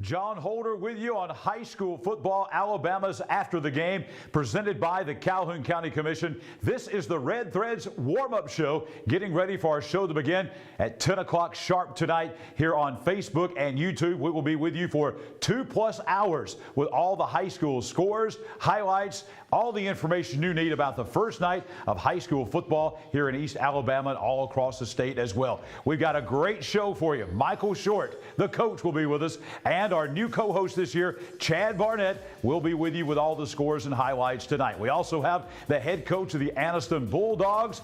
John Holder with you on high school football, Alabama's After the Game, presented by the Calhoun County Commission. This is the Red Threads warm-up show, getting ready for our show to begin at 10 o'clock sharp tonight here on Facebook and YouTube. We will be with you for 2+ hours with all the high school scores, highlights, all the information you need about the first night of high school football here in East Alabama and all across the state as well. We've got a great show for you. Michael Short, the coach, will be with us, and our new co-host this year, Chad Barnett, will be with you with all the scores and highlights tonight. We also have the head coach of the Anniston Bulldogs.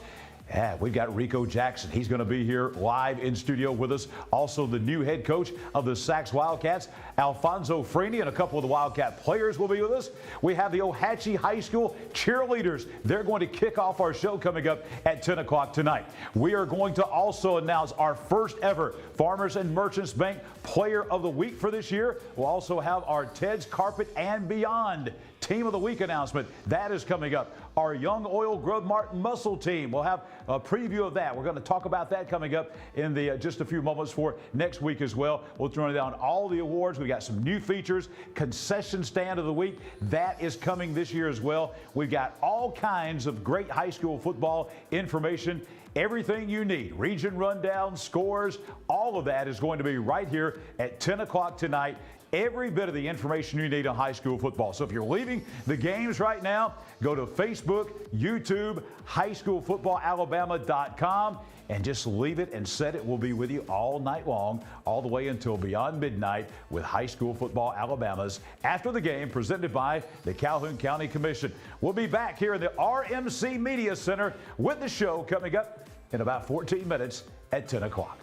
Yeah, we've got Rico Jackson. He's going to be here live in studio with us. Also, the new head coach of the Sacs Wildcats, Alfonso Freeney, and a couple of the Wildcat players will be with us. We have the Ohatchee High School cheerleaders. They're going to kick off our show coming up at 10 o'clock tonight. We are going to also announce our first ever Farmers and Merchants Bank Player of the Week for this year. We'll also have our Ted's Carpet and Beyond Team of the Week announcement. That is coming up. Our Young Oil Grub Mart Muscle Team. We'll have a preview of that. We're going to talk about that coming up in just a few moments for next week as well. We'll run down all the awards. We got some new features. Concession Stand of the Week. That is coming this year as well. We've got all kinds of great high school football information. Everything you need, region rundown, scores, all of that is going to be right here at 10 o'clock tonight. Every bit of the information you need on high school football. So if you're leaving the games right now, go to Facebook, YouTube, highschoolfootballalabama.com, and just leave it and set it. We'll be with you all night long, all the way until beyond midnight with High School Football Alabama's After the Game, presented by the Calhoun County Commission. We'll be back here in the RMC Media Center with the show coming up in about 14 minutes at 10 o'clock.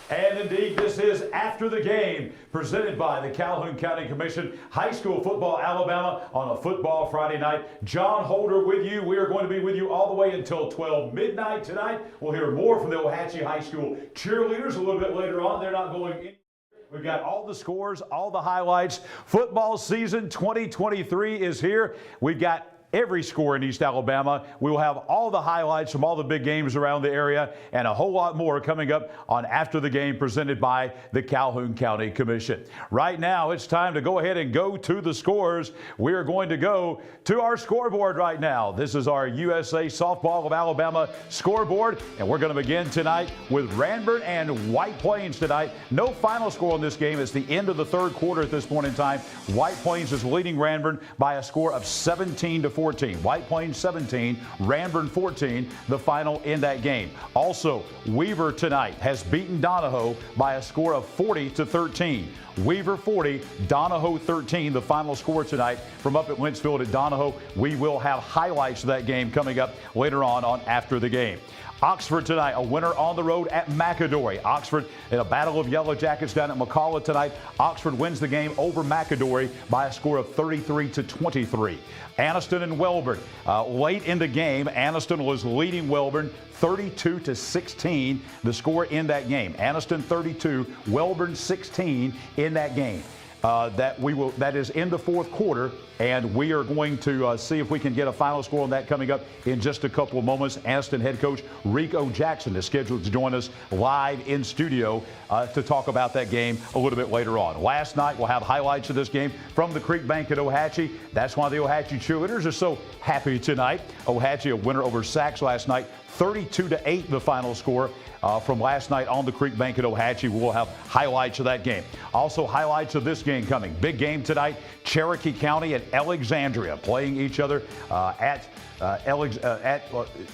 And indeed, this is After the Game, presented by the Calhoun County Commission. High school football, Alabama, on a football Friday night. John Holder with you. We are going to be with you all the way until 12 midnight tonight. We'll hear more from the Ohatchee High School cheerleaders a little bit later on. They're not going in. We've got all the scores, all the highlights. Football season 2023 is here. We've got every score in East Alabama. We will have all the highlights from all the big games around the area and a whole lot more coming up on After the Game, presented by the Calhoun County Commission. Right now, it's time to go ahead and go to the scores. We are going to go to our scoreboard right now. This is our USA Softball of Alabama scoreboard, and we're going to begin tonight with Ranburne and White Plains tonight. No final score on this game. It's the end of the third quarter at this point in time. White Plains is leading Ranburne by a score of 17-14. White Plains 17, Ranburne 14, the final in that game. Also, Weaver tonight has beaten Donahoe by a score of 40-13. Weaver 40, Donahoe 13, the final score tonight from up at Wentzville at Donahoe. We will have highlights of that game coming up later on After the Game. Oxford tonight, a winner on the road at McAdory. Oxford in a battle of Yellow Jackets down at McCalla tonight. Oxford wins the game over McAdory by a score of 33-23. Anniston and Welborn. Late in the game, Anniston was leading Welborn 32-16, the score in that game. Anniston 32, Welborn 16 in that game. That is in the fourth quarter, and we are going to see if we can get a final score on that coming up in just a couple of moments. Anniston head coach Rico Jackson is scheduled to join us live in studio to talk about that game a little bit later on. Last night, we'll have highlights of this game from the Creek Bank at Ohatchee. That's why the Ohatchee cheerleaders are so happy tonight. Ohatchee, a winner over Sachs last night, 32-8 the final score from last night on the Creek Bank at Ohatchee. We'll have highlights of that game. Also, highlights of this game coming. Big game tonight. Cherokee County and Alexandria playing each other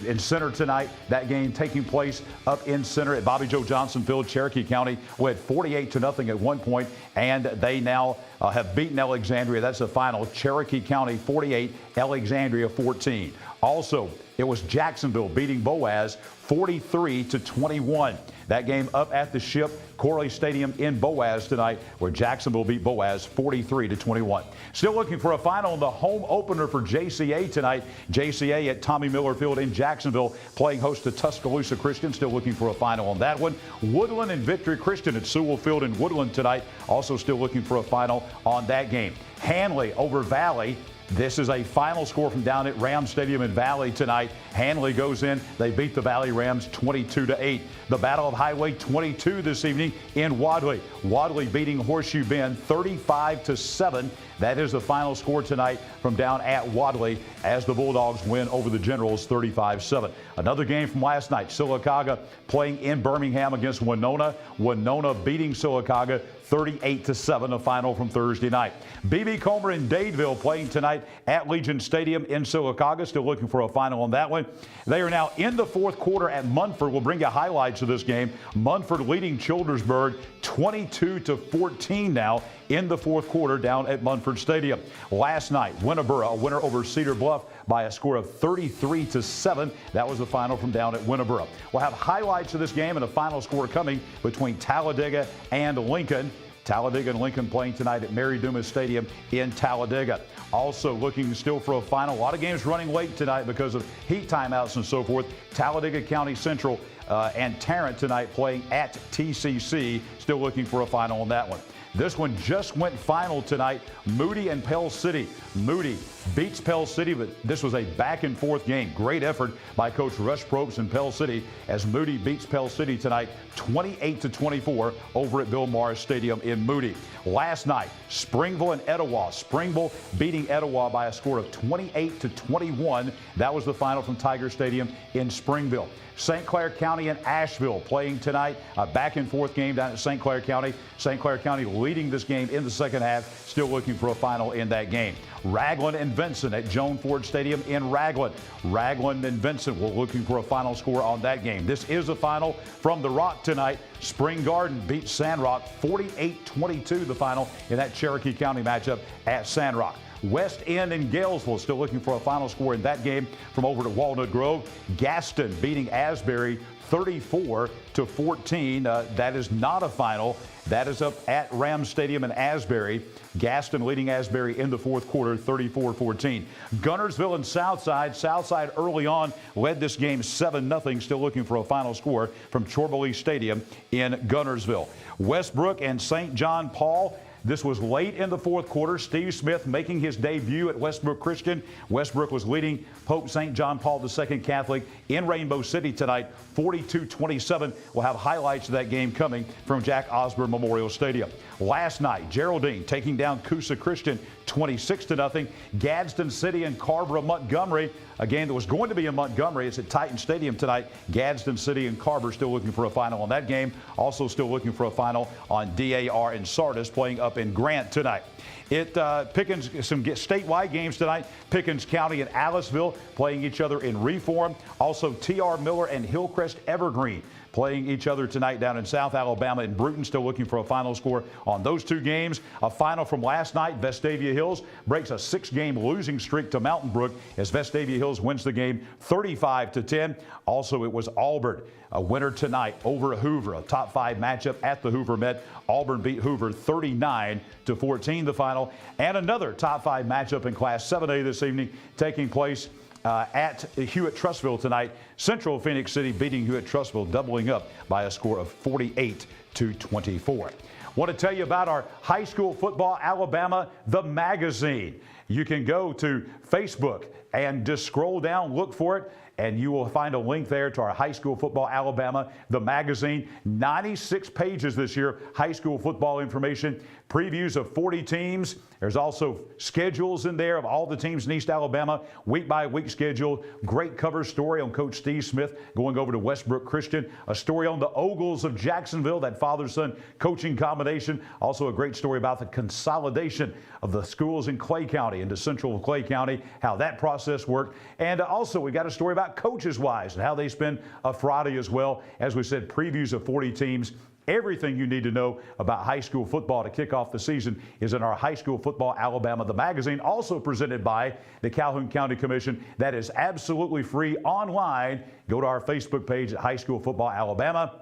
in center tonight. That game taking place up in center at Bobby Joe Johnson Field. Cherokee County led 48-0 at one point, and they now have beaten Alexandria. That's the final. Cherokee County 48, Alexandria 14. Also, it was Jacksonville beating Boaz 43-21. That game up at the Ship Corley Stadium in Boaz tonight, where Jacksonville beat Boaz 43-21. Still looking for a final in the home opener for JCA tonight. JCA at Tommy Miller Field in Jacksonville, playing host to Tuscaloosa Christian. Still looking for a final on that one. Woodland and Victory Christian at Sewell Field in Woodland tonight. Also still looking for a final on that game. Hanley over Valley. This is a final score from down at Ram Stadium in Valley tonight. Hanley goes in. They beat the Valley Rams 22-8. The Battle of Highway 22 this evening in Wadley. Wadley beating Horseshoe Bend 35-7. That is the final score tonight from down at Wadley as the Bulldogs win over the Generals 35-7. Another game from last night. Sylacauga playing in Birmingham against Winona. Winona beating Sylacauga 38-7, the final from Thursday night. B.B. Comer and Dadeville playing tonight at Legion Stadium in Sylacauga. Still looking for a final on that one. They are now in the fourth quarter at Munford. We'll bring you highlights of this game. Munford leading Childersburg 22-14 now in the fourth quarter down at Munford Stadium. Last night, Winterboro, a winner over Cedar Bluff by a score of 33-7. That was the final from down at Winterboro. We'll have highlights of this game and a final score coming between Talladega and Lincoln. Talladega and Lincoln playing tonight at Mary Dumas Stadium in Talladega. Also looking still for a final. A lot of games running late tonight because of heat timeouts and so forth. Talladega County Central and Tarrant tonight playing at TCC. Still looking for a final on that one. This one just went final tonight. Moody and Pell City. Moody beats Pell City, but this was a back-and-forth game. Great effort by Coach Rush Probst and Pell City as Moody beats Pell City tonight 28-24 over at Bill Morris Stadium in Moody. Last night, Springville and Etowah. Springville beating Etowah by a score of 28-21. That was the final from Tiger Stadium in Springville. St. Clair County and Asheville playing tonight. A back-and-forth game down at St. Clair County. St. Clair County leading this game in the second half. Still looking for a final in that game. Ragland and Vincent at Joan Ford Stadium in Ragland. Ragland and Vincent were looking for a final score on that game. This is a final from the Rock tonight. Spring Garden beats Sand Rock 48-22, the final in that Cherokee County matchup at Sand Rock. West End and Galesville still looking for a final score in that game from over to Walnut Grove. Gaston beating Asbury 34-14. That is not a final. That is up at Ram Stadium in Asbury. Gaston leading Asbury in the fourth quarter, 34-14. Gunnersville and Southside. Southside early on led this game 7-0, still looking for a final score from Chorley Stadium in Gunnersville. Westbrook and St. John Paul. This was late in the fourth quarter. Steve Smith making his debut at Westbrook Christian. Westbrook was leading Pope St. John Paul II Catholic in Rainbow City tonight, 42-27. We'll have highlights of that game coming from Jack Osborne Memorial Stadium. Last night, Geraldine taking down Coosa Christian 26-0. Gadsden City and Carver of Montgomery, a game that was going to be in Montgomery. It's at Titan Stadium tonight. Gadsden City and Carver still looking for a final on that game. Also still looking for a final on DAR and Sardis playing up in Grant tonight. Pickens, some statewide games tonight. Pickens County and Aliceville playing each other in Reform. Also T.R. Miller and Hillcrest Evergreen playing each other tonight down in South Alabama and Bruton. Still looking for a final score on those two games. A final from last night, Vestavia Hills breaks a 6-game losing streak to Mountain Brook as Vestavia Hills wins the game 35-10. Also, it was Auburn, a winner tonight over Hoover, a top 5 matchup at the Hoover Met. Auburn beat Hoover 39-14 the final. And another top 5 matchup in Class 7A this evening taking place at Hewitt-Trussville tonight. Central Phoenix City beating Hewitt-Trussville, doubling up by a score of 48-24. Want to tell you about our High School Football Alabama, the magazine. You can go to Facebook and just scroll down, look for it, and you will find a link there to our High School Football Alabama, the magazine. 96 pages this year, high school football information, previews of 40 teams. There's also schedules in there of all the teams in East Alabama, week-by-week schedule. Great cover story on Coach Steve Smith going over to Westbrook Christian. A story on the Ogles of Jacksonville, that father-son coaching combination. Also a great story about the consolidation of the schools in Clay County into Central Clay County, how that process worked. And also we got a story about Coaches Wise and how they spend a Friday as well. As we said, previews of 40 teams. Everything you need to know about high school football to kick off the season is in our High School Football Alabama, the magazine, also presented by the Calhoun County Commission. That is absolutely free online. Go to our Facebook page at High School Football Alabama.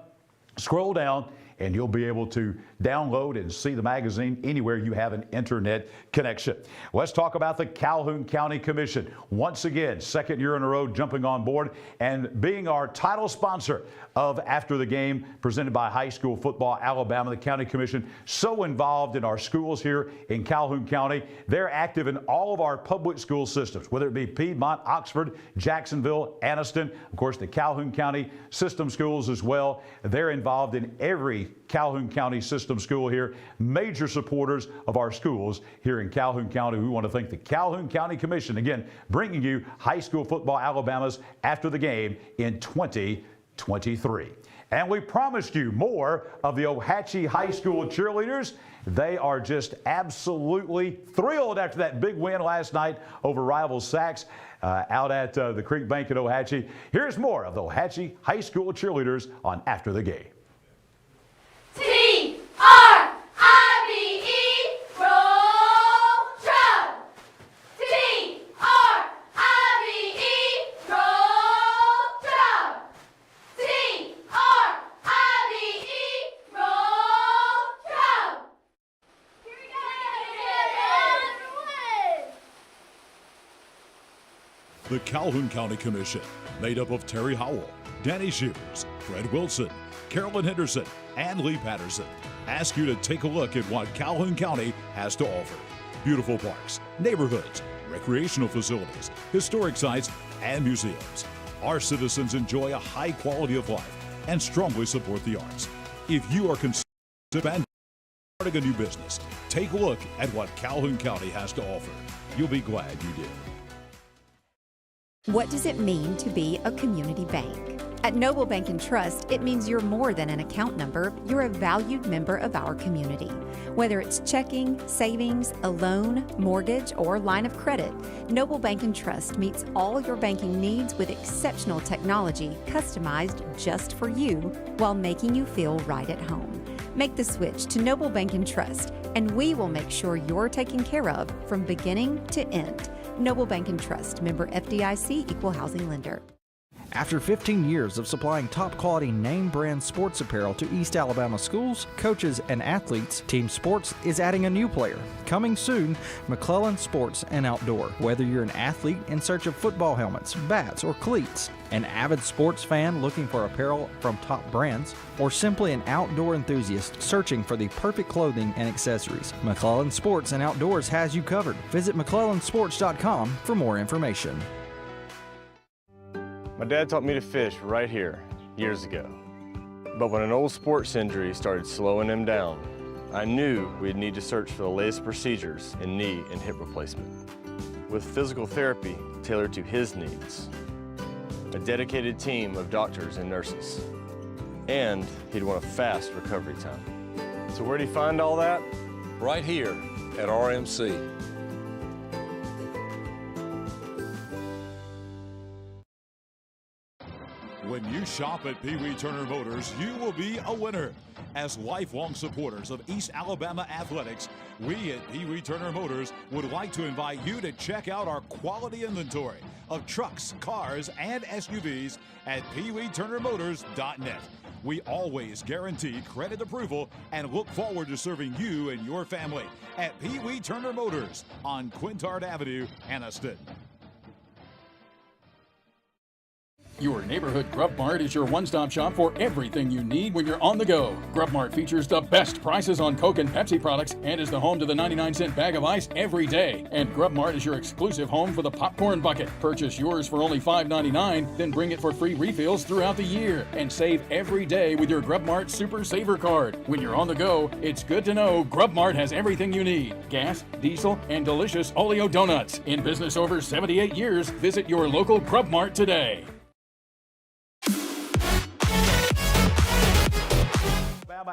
Scroll down and you'll be able to download and see the magazine anywhere you have an internet connection. Let's talk about the Calhoun County Commission. Once again, second year in a row jumping on board and being our title sponsor of After the Game, presented by High School Football Alabama. The County Commission so involved in our schools here in Calhoun County. They're active in all of our public school systems, whether it be Piedmont, Oxford, Jacksonville, Anniston, of course the Calhoun County system schools as well. They're involved in every Calhoun County system school here. Major supporters of our schools here in Calhoun County. We want to thank the Calhoun County Commission, again, bringing you High School Football Alabama's After the Game in 2023. And we promised you more of the Ohatchee High School cheerleaders. They are just absolutely thrilled after that big win last night over rival Sachs out at the Creek Bank at Ohatchee. Here's more of the Ohatchee High School cheerleaders on After the Game. T-R-I-V-E, roll drum. T-R-I-V-E, roll drum. T-R-I-V-E, roll drum. Here we go. The Calhoun County Commission, made up of Terry Howell, Danny Shears, Fred Wilson, Carolyn Henderson, and Lee Patterson, ask you to take a look at what Calhoun County has to offer. Beautiful parks, neighborhoods, recreational facilities, historic sites, and museums. Our citizens enjoy a high quality of life and strongly support the arts. If you are considering starting a new business, take a look at what Calhoun County has to offer. You'll be glad you did. What does it mean to be a community bank? At Noble Bank and Trust, it means you're more than an account number, you're a valued member of our community. Whether it's checking, savings, a loan, mortgage, or line of credit, Noble Bank and Trust meets all your banking needs with exceptional technology customized just for you while making you feel right at home. Make the switch to Noble Bank and Trust. and we will make sure you're taken care of from beginning to end. Noble Bank and Trust, member FDIC, equal housing lender. After 15 years of supplying top-quality name-brand sports apparel to East Alabama schools, coaches, and athletes, Team Sports is adding a new player. Coming soon, McClellan Sports and Outdoor. Whether you're an athlete in search of football helmets, bats, or cleats, an avid sports fan looking for apparel from top brands, or simply an outdoor enthusiast searching for the perfect clothing and accessories, McClellan Sports and Outdoors has you covered. Visit McClellansports.com for more information. My dad taught me to fish right here years ago. But when an old sports injury started slowing him down, I knew we'd need to search for the latest procedures in knee and hip replacement. With physical therapy tailored to his needs, a dedicated team of doctors and nurses, and he'd want a fast recovery time. So where'd he find all that? Right here at RMC. When you shop at Pee Wee Turner Motors, you will be a winner. As lifelong supporters of East Alabama athletics, we at Pee Wee Turner Motors would like to invite you to check out our quality inventory of trucks, cars, and SUVs at PeeWeeTurnerMotors.net. We always guarantee credit approval and look forward to serving you and your family at Pee Wee Turner Motors on Quintard Avenue, Anniston. Your neighborhood Grub Mart is your one-stop shop for everything you need when you're on the go. Grub Mart features the best prices on Coke and Pepsi products and is the home to the 99-cent bag of ice every day. And Grub Mart is your exclusive home for the popcorn bucket. Purchase yours for only $5.99, then bring it for free refills throughout the year. And save every day with your Grub Mart Super Saver card. When you're on the go, it's good to know Grub Mart has everything you need. Gas, diesel, and delicious Oleo donuts. In business over 78 years, visit your local Grub Mart today.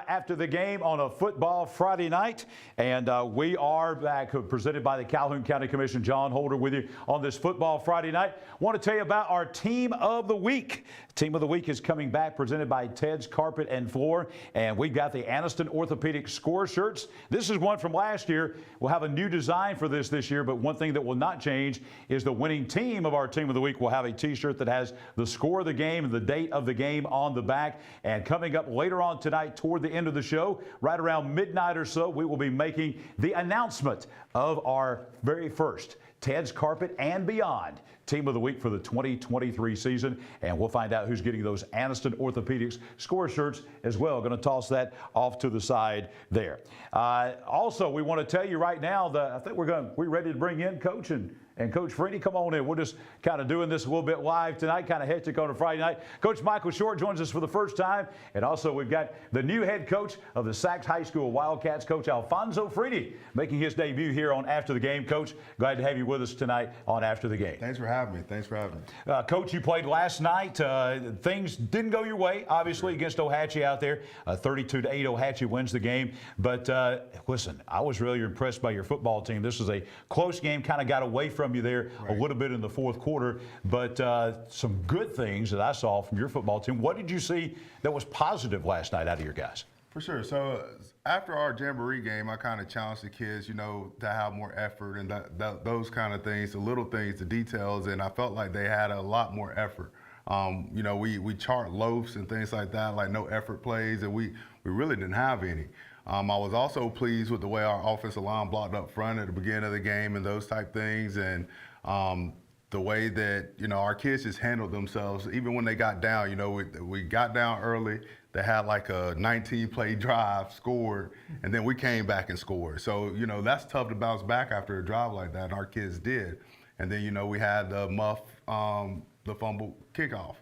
After the game on a football Friday night, and we are back, presented by the Calhoun County Commission. John Holder with you on this football Friday night. Want to tell you about our Team of the Week. Team of the Week is coming back, presented by Ted's Carpet and Floor, and we've got the Anniston Orthopedic Score shirts. This is one from last year. We'll have a new design for this year, but one thing that will not change is the winning team of our Team of the Week will have a t-shirt that has the score of the game and the date of the game on the back. And coming up later on tonight, toward the end of the show, right around midnight or so, we will be making the announcement of our very first Ted's Carpet and Beyond Team of the Week for the 2023 season, and we'll find out who's getting those Anniston Orthopedics score shirts as well. Going to toss that off to the side there. Also, we want to tell you right now that I think we're ready to bring in Coach and Coach Freeney, come on in. We're just kind of doing this a little bit live tonight, kind of hectic on a Friday night. Coach Michael Short joins us for the first time. And also we've got the new head coach of the Sachs High School Wildcats, Coach Alfonso Freeney, making his debut here on After the Game. Coach, glad to have you with us tonight on After the Game. Thanks for having me. Coach, you played last night. Things didn't go your way, obviously, against Ohatchee out there. 32-8, Ohatchee wins the game. But listen, I was really impressed by your football team. This was a close game, kind of got away from you there a little bit in the fourth quarter, but some good things that I saw from your football team. What did you see that was positive last night out of your guys? For sure. So after our Jamboree game, I kind of challenged the kids, to have more effort and those kind of things, the little things, the details, and I felt like they had a lot more effort. We chart loafs and things like that, like no effort plays, and we really didn't have any. I was also pleased with the way our offensive line blocked up front at the beginning of the game and those type things, and the way that our kids just handled themselves even when they got down. We got down early. They had like a 19-play drive, scored, and then we came back and scored. So that's tough to bounce back after a drive like that, and our kids did. And then we had the the fumble kickoff.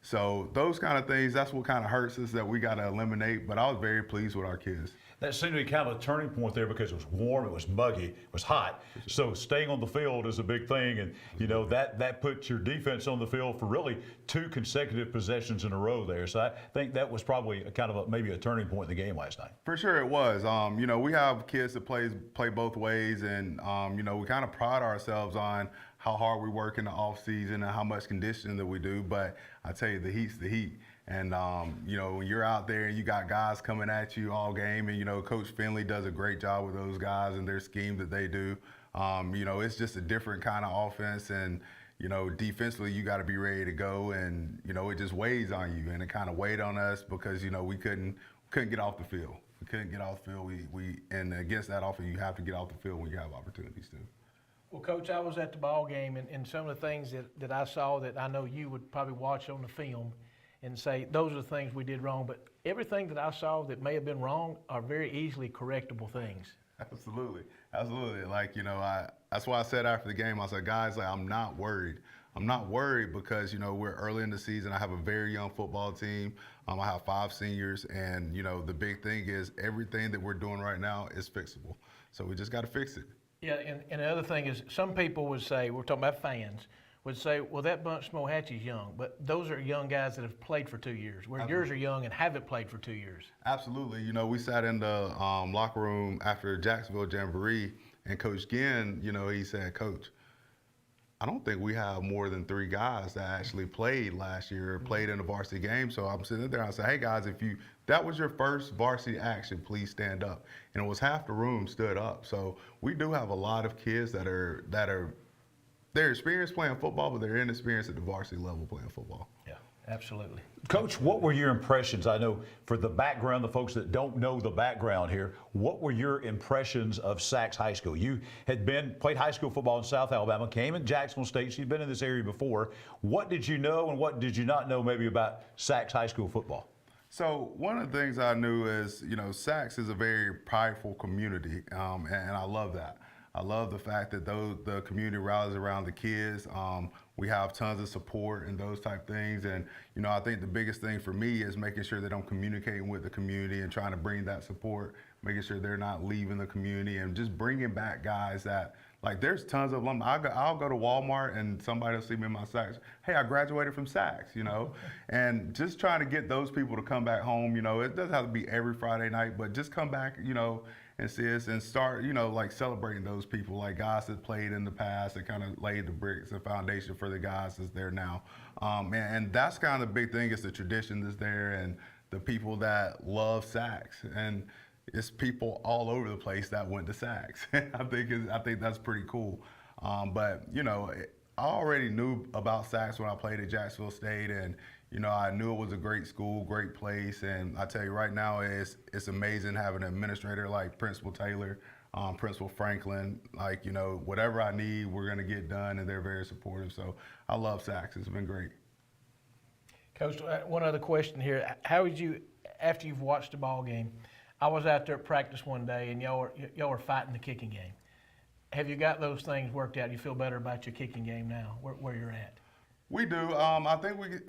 So those kind of things, that's what kind of hurts us that we got to eliminate. But I was very pleased with our kids. That seemed to be kind of a turning point there because it was warm, it was muggy, it was hot. So staying on the field is a big thing, and that puts your defense on the field for really 2 consecutive possessions in a row there. So I think that was probably maybe a turning point in the game last night. For sure it was. We have kids that play both ways, and we kind of pride ourselves on how hard we work in the off season and how much conditioning that we do. But I tell you, the heat's the heat. And, you know, when you're out there and you got guys coming at you all game, and, you know, Coach Finley does a great job with those guys and their scheme that they do. You know, it's just a different kind of offense. And, you know, defensively, you got to be ready to go. And, you know, it just weighs on you. And it kind of weighed on us because, you know, we couldn't get off the field. We couldn't get off the field. And against that offense, you have to get off the field when you have opportunities to. Well, Coach, I was at the ball game, and some of the things that I saw that I know you would probably watch on the film and say, those are the things we did wrong. But everything that I saw that may have been wrong are very easily correctable things. Absolutely. Absolutely. Like, you know, that's why I said after the game, I said, guys, like, I'm not worried. I'm not worried because, you know, we're early in the season. I have a very young football team. I have 5 seniors. And, you know, the big thing is everything that we're doing right now is fixable. So we just got to fix it. Yeah, and the other thing is some people would say, we're talking about fans, would say, well, that bunch from Ohatchee's young. But those are young guys that have played for 2 years, where yours are young and haven't played for 2 years. Absolutely. You know, we sat in the locker room after Jacksonville Jamboree, and Coach Ginn, you know, he said, Coach, I don't think we have more than 3 guys that actually played last year, played in the varsity game. So I'm sitting there and I said, hey, guys, if that was your first varsity action, please stand up. And it was half the room stood up. So we do have a lot of kids they're experienced playing football, but they're inexperienced at the varsity level playing football. Yeah, absolutely. Coach, what were your impressions? I know for the background, the folks that don't know the background here, what were your impressions of Sachs High School? You had played high school football in South Alabama, came in Jacksonville State, so you've been in this area before. What did you know and what did you not know maybe about Sachs High School football? So one of the things I knew is, you know, Sachs is a very prideful community, and I love that. I love the fact that the community rallies around the kids. We have tons of support and those type things. And, you know, I think the biggest thing for me is making sure that I'm communicating with the community and trying to bring that support, making sure they're not leaving the community and just bringing back guys that, like, there's tons of them. I'll go to Walmart and somebody will see me in my Sachs. Hey, I graduated from Sachs, you know, and just trying to get those people to come back home. You know, it doesn't have to be every Friday night, but just come back, you know, and see us and start, you know, like celebrating those people, like guys that played in the past that kind of laid the bricks and foundation for the guys that's there now. And that's kind of the big thing is the tradition that's there and the people that love Sachs. And it's people all over the place that went to Sachs. I think that's pretty cool. But, you know, I already knew about Sachs when I played at Jacksonville State, and, you know, I knew it was a great school, great place, and I tell you right now, it's amazing having an administrator like Principal Taylor, Principal Franklin. Like, you know, whatever I need, we're going to get done, and they're very supportive. So I love Sachs. It's been great. Coach, one other question here. How would you, after you've watched the ball game, I was out there at practice one day, and y'all were fighting the kicking game. Have you got those things worked out? You feel better about your kicking game now, where you're at? We do. I think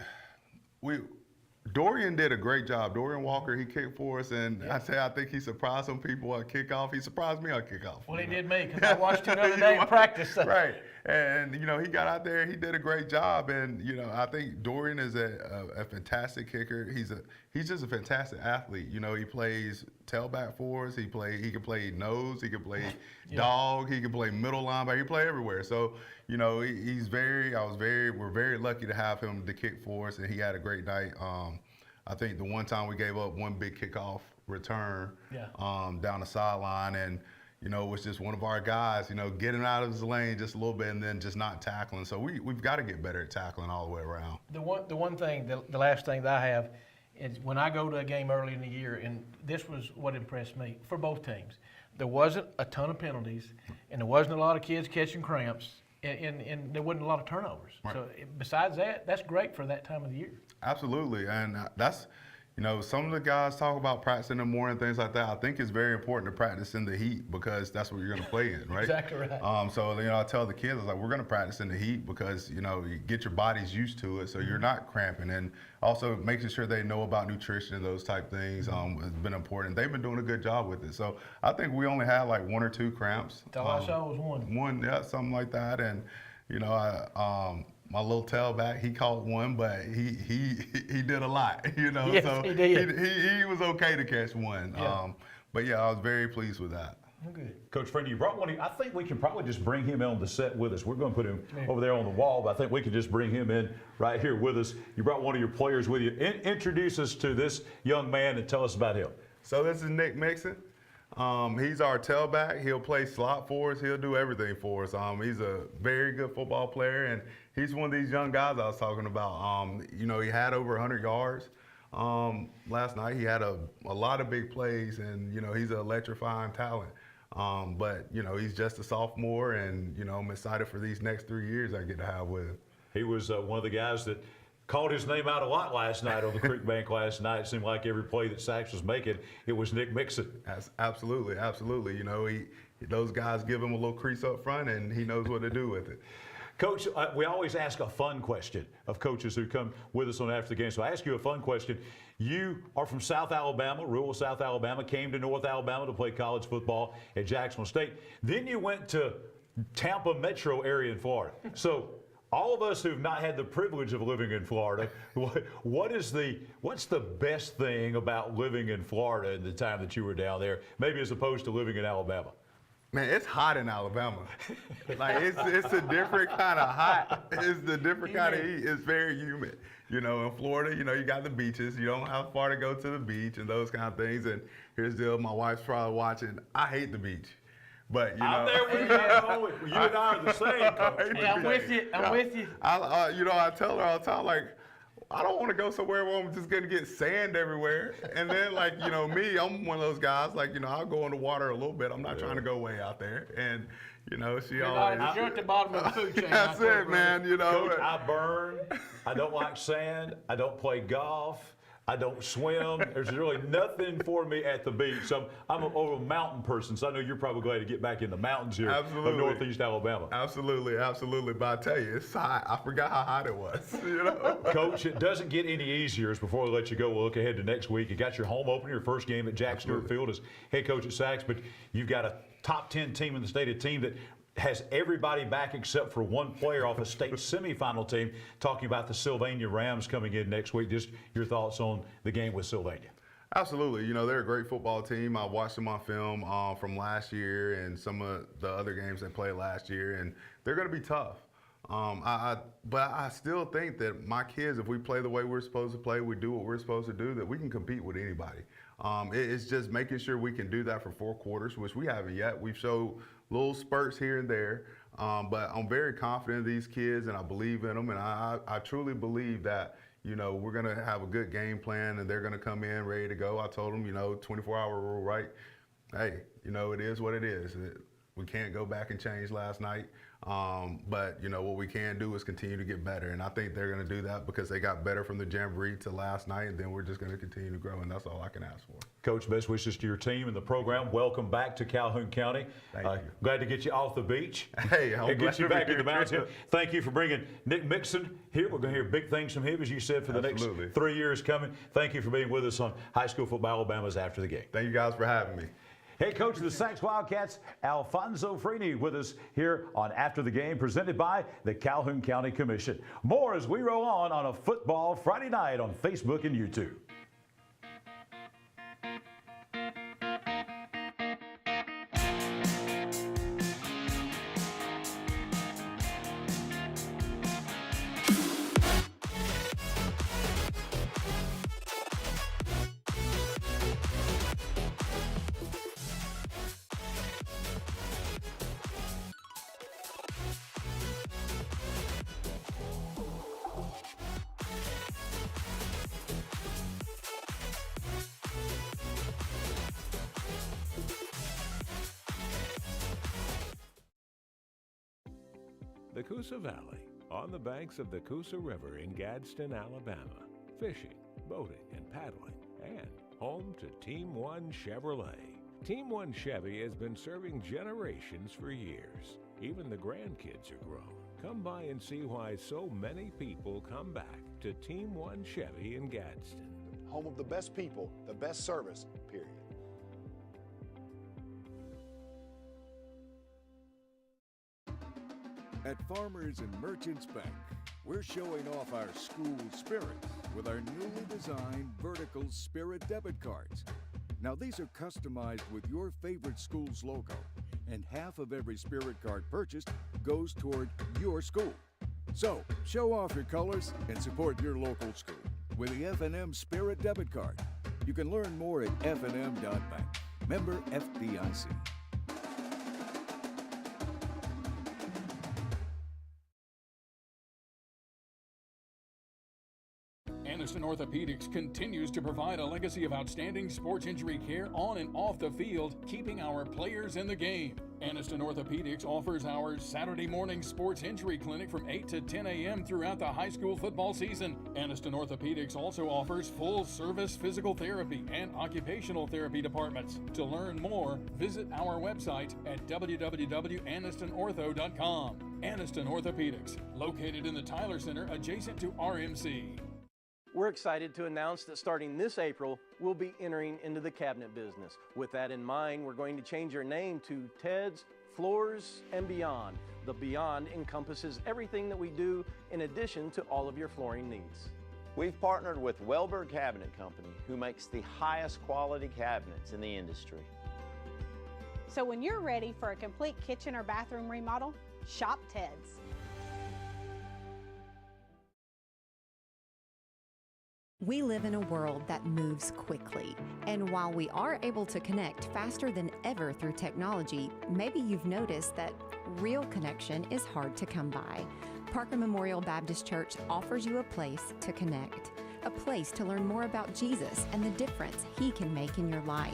Dorian did a great job. Dorian Walker, he kicked for us, and I think he surprised some people at kickoff. He surprised me at kickoff. Well, he did me because I watched him the other day in practice. So. Right, and you know he got out there, he did a great job, and you know I think Dorian is a fantastic kicker. He's just a fantastic athlete. You know he plays tailback for us. He can play nose. He can play dog. He can play middle linebacker. He play everywhere. So you know we're very lucky to have him to kick for us, and he had a great night. I think the one time we gave up one big kickoff return down the sideline, and you know it was just one of our guys, you know, getting out of his lane just a little bit and then just not tackling. So we've got to get better at tackling all the way around. The one thing, the last thing that I have is when I go to a game early in the year, and this was what impressed me for both teams. There wasn't a ton of penalties, and there wasn't a lot of kids catching cramps, and there wasn't a lot of turnovers. Right. So besides that, that's great for that time of the year. Absolutely, and that's, you know, some of the guys talk about practicing in the morning, things like that. I think it's very important to practice in the heat because that's what you're going to play in, right? Exactly right. So, you know, I tell the kids, I was like, we're going to practice in the heat because, you know, you get your bodies used to it so you're not cramping. And also making sure they know about nutrition and those type things has been important. They've been doing a good job with it. So I think we only had like 1 or 2 cramps. All I saw was one. One, yeah, something like that. And, you know, my little tailback, he caught one, but he did a lot, you know. Yes, so he did. He was okay to catch one. Yeah. But yeah, I was very pleased with that. I'm good. Coach Friendly, you brought one. I think we can probably just bring him in on the set with us. We're going to put him over there on the wall, but I think we can just bring him in right here with us. You brought one of your players with you. Introduce us to this young man and tell us about him. So this is Nick Mixon. He's our tailback. He'll play slot for us. He'll do everything for us. He's a very good football player, and he's one of these young guys I was talking about. You know, he had over 100 yards last night. He had a lot of big plays, and, you know, he's an electrifying talent. But, you know, he's just a sophomore, and, you know, I'm excited for these next 3 years I get to have with him. He was one of the guys that called his name out a lot last night on the Creek Bank last night. It seemed like every play that Sachs was making, it was Nick Mixon. Absolutely, absolutely. You know, those guys give him a little crease up front, and he knows what to do with it. Coach, we always ask a fun question of coaches who come with us on After the Game. So I ask you a fun question. You are from South Alabama, rural South Alabama, came to North Alabama to play college football at Jacksonville State. Then you went to Tampa metro area in Florida. So all of us who've not had the privilege of living in Florida, what's the best thing about living in Florida in the time that you were down there, maybe as opposed to living in Alabama? Man, it's hot in Alabama. Like, it's a different kind of hot. It's the different kind of heat. It's very humid. You know, in Florida, you know, you got the beaches. You don't have far to go to the beach and those kind of things. And here's the deal, my wife's probably watching. I hate the beach. But, you know. I'm there with you. You and I are the same, Coach. Hey, I'm with you. I'm with you. You know, I tell her all the time, like, I don't want to go somewhere where I'm just going to get sand everywhere. And then, like, you know, me, I'm one of those guys, like, you know, I'll go in the water a little bit. I'm not trying to go way out there. And, you know, she always. You're at the bottom of the food chain. That's it, man, you know. Coach, I burn. I don't like sand. I don't play golf. I don't swim. There's really nothing for me at the beach. So I'm a mountain person, so I know you're probably glad to get back in the mountains here of Northeast Alabama. Absolutely, absolutely. But I tell you, it's hot. I forgot how hot it was. You know? Coach, it doesn't get any easier. Before we let you go, we'll look ahead to next week. You got your home opener, your first game at Jack Stewart Field as head coach at Sachs, but you've got a top 10 team in the state, a team that has everybody back except for one player off a state semifinal team. Talking about the Sylvania Rams coming in next week. Just your thoughts on the game with Sylvania. Absolutely. You know, they're a great football team. I watched them on film from last year and some of the other games they played last year, and they're going to be tough. But I still think that my kids, if we play the way we're supposed to play, we do what we're supposed to do, that we can compete with anybody. It's just making sure we can do that for 4 quarters, which we haven't yet. We've showed little spurts here and there, but I'm very confident in these kids, and I believe in them, and I truly believe that, you know, we're going to have a good game plan, and they're going to come in ready to go. I told them, you know, 24-hour rule, right? Hey, you know, it is what it is. We can't go back and change last night, but, you know, what we can do is continue to get better, and I think they're going to do that because they got better from the Jamboree to last night, and then we're just going to continue to grow, and that's all I can ask for. Coach, best wishes to your team and the program. Welcome back to Calhoun County. Thank you. Glad to get you off the beach. Hey, and get you back in the mountains. Thank you for bringing Nick Mixon here. We're going to hear big things from him, as you said, for the next 3 years coming. Thank you for being with us on High School Football Alabama's After the Game. Thank you guys for having me. Head coach of the Sachs Wildcats, Alfonso Freeney, with us here on After the Game, presented by the Calhoun County Commission. More as we roll on a Football Friday night on Facebook and YouTube. The Coosa Valley, on the banks of the Coosa River in Gadsden, Alabama. Fishing, boating, and paddling, and home to Team One Chevrolet. Team One Chevy has been serving generations for years. Even the grandkids are grown. Come by and see why so many people come back to Team One Chevy in Gadsden. Home of the best people, the best service, period. At Farmers and Merchants Bank, we're showing off our school spirit with our newly designed vertical Spirit debit cards. Now these are customized with your favorite school's logo, and half of every Spirit card purchased goes toward your school. So, show off your colors and support your local school with the F&M Spirit debit card. You can learn more at fnm.bank. Member FDIC. Anniston Orthopedics continues to provide a legacy of outstanding sports injury care on and off the field, keeping our players in the game. Anniston Orthopedics offers our Saturday morning sports injury clinic from 8 to 10 a.m. throughout the high school football season. Anniston Orthopedics also offers full-service physical therapy and occupational therapy departments. To learn more, visit our website at www.annistonortho.com. Anniston Orthopedics, located in the Tyler Center adjacent to RMC. We're excited to announce that starting this April, we'll be entering into the cabinet business. With that in mind, we're going to change our name to Ted's Floors and Beyond. The Beyond encompasses everything that we do in addition to all of your flooring needs. We've partnered with Welborn Cabinet Company, who makes the highest quality cabinets in the industry. So when you're ready for a complete kitchen or bathroom remodel, shop Ted's. We live in a world that moves quickly, and while we are able to connect faster than ever through technology, maybe you've noticed that real connection is hard to come by. Parker Memorial Baptist Church offers you a place to connect, a place to learn more about Jesus and the difference He can make in your life,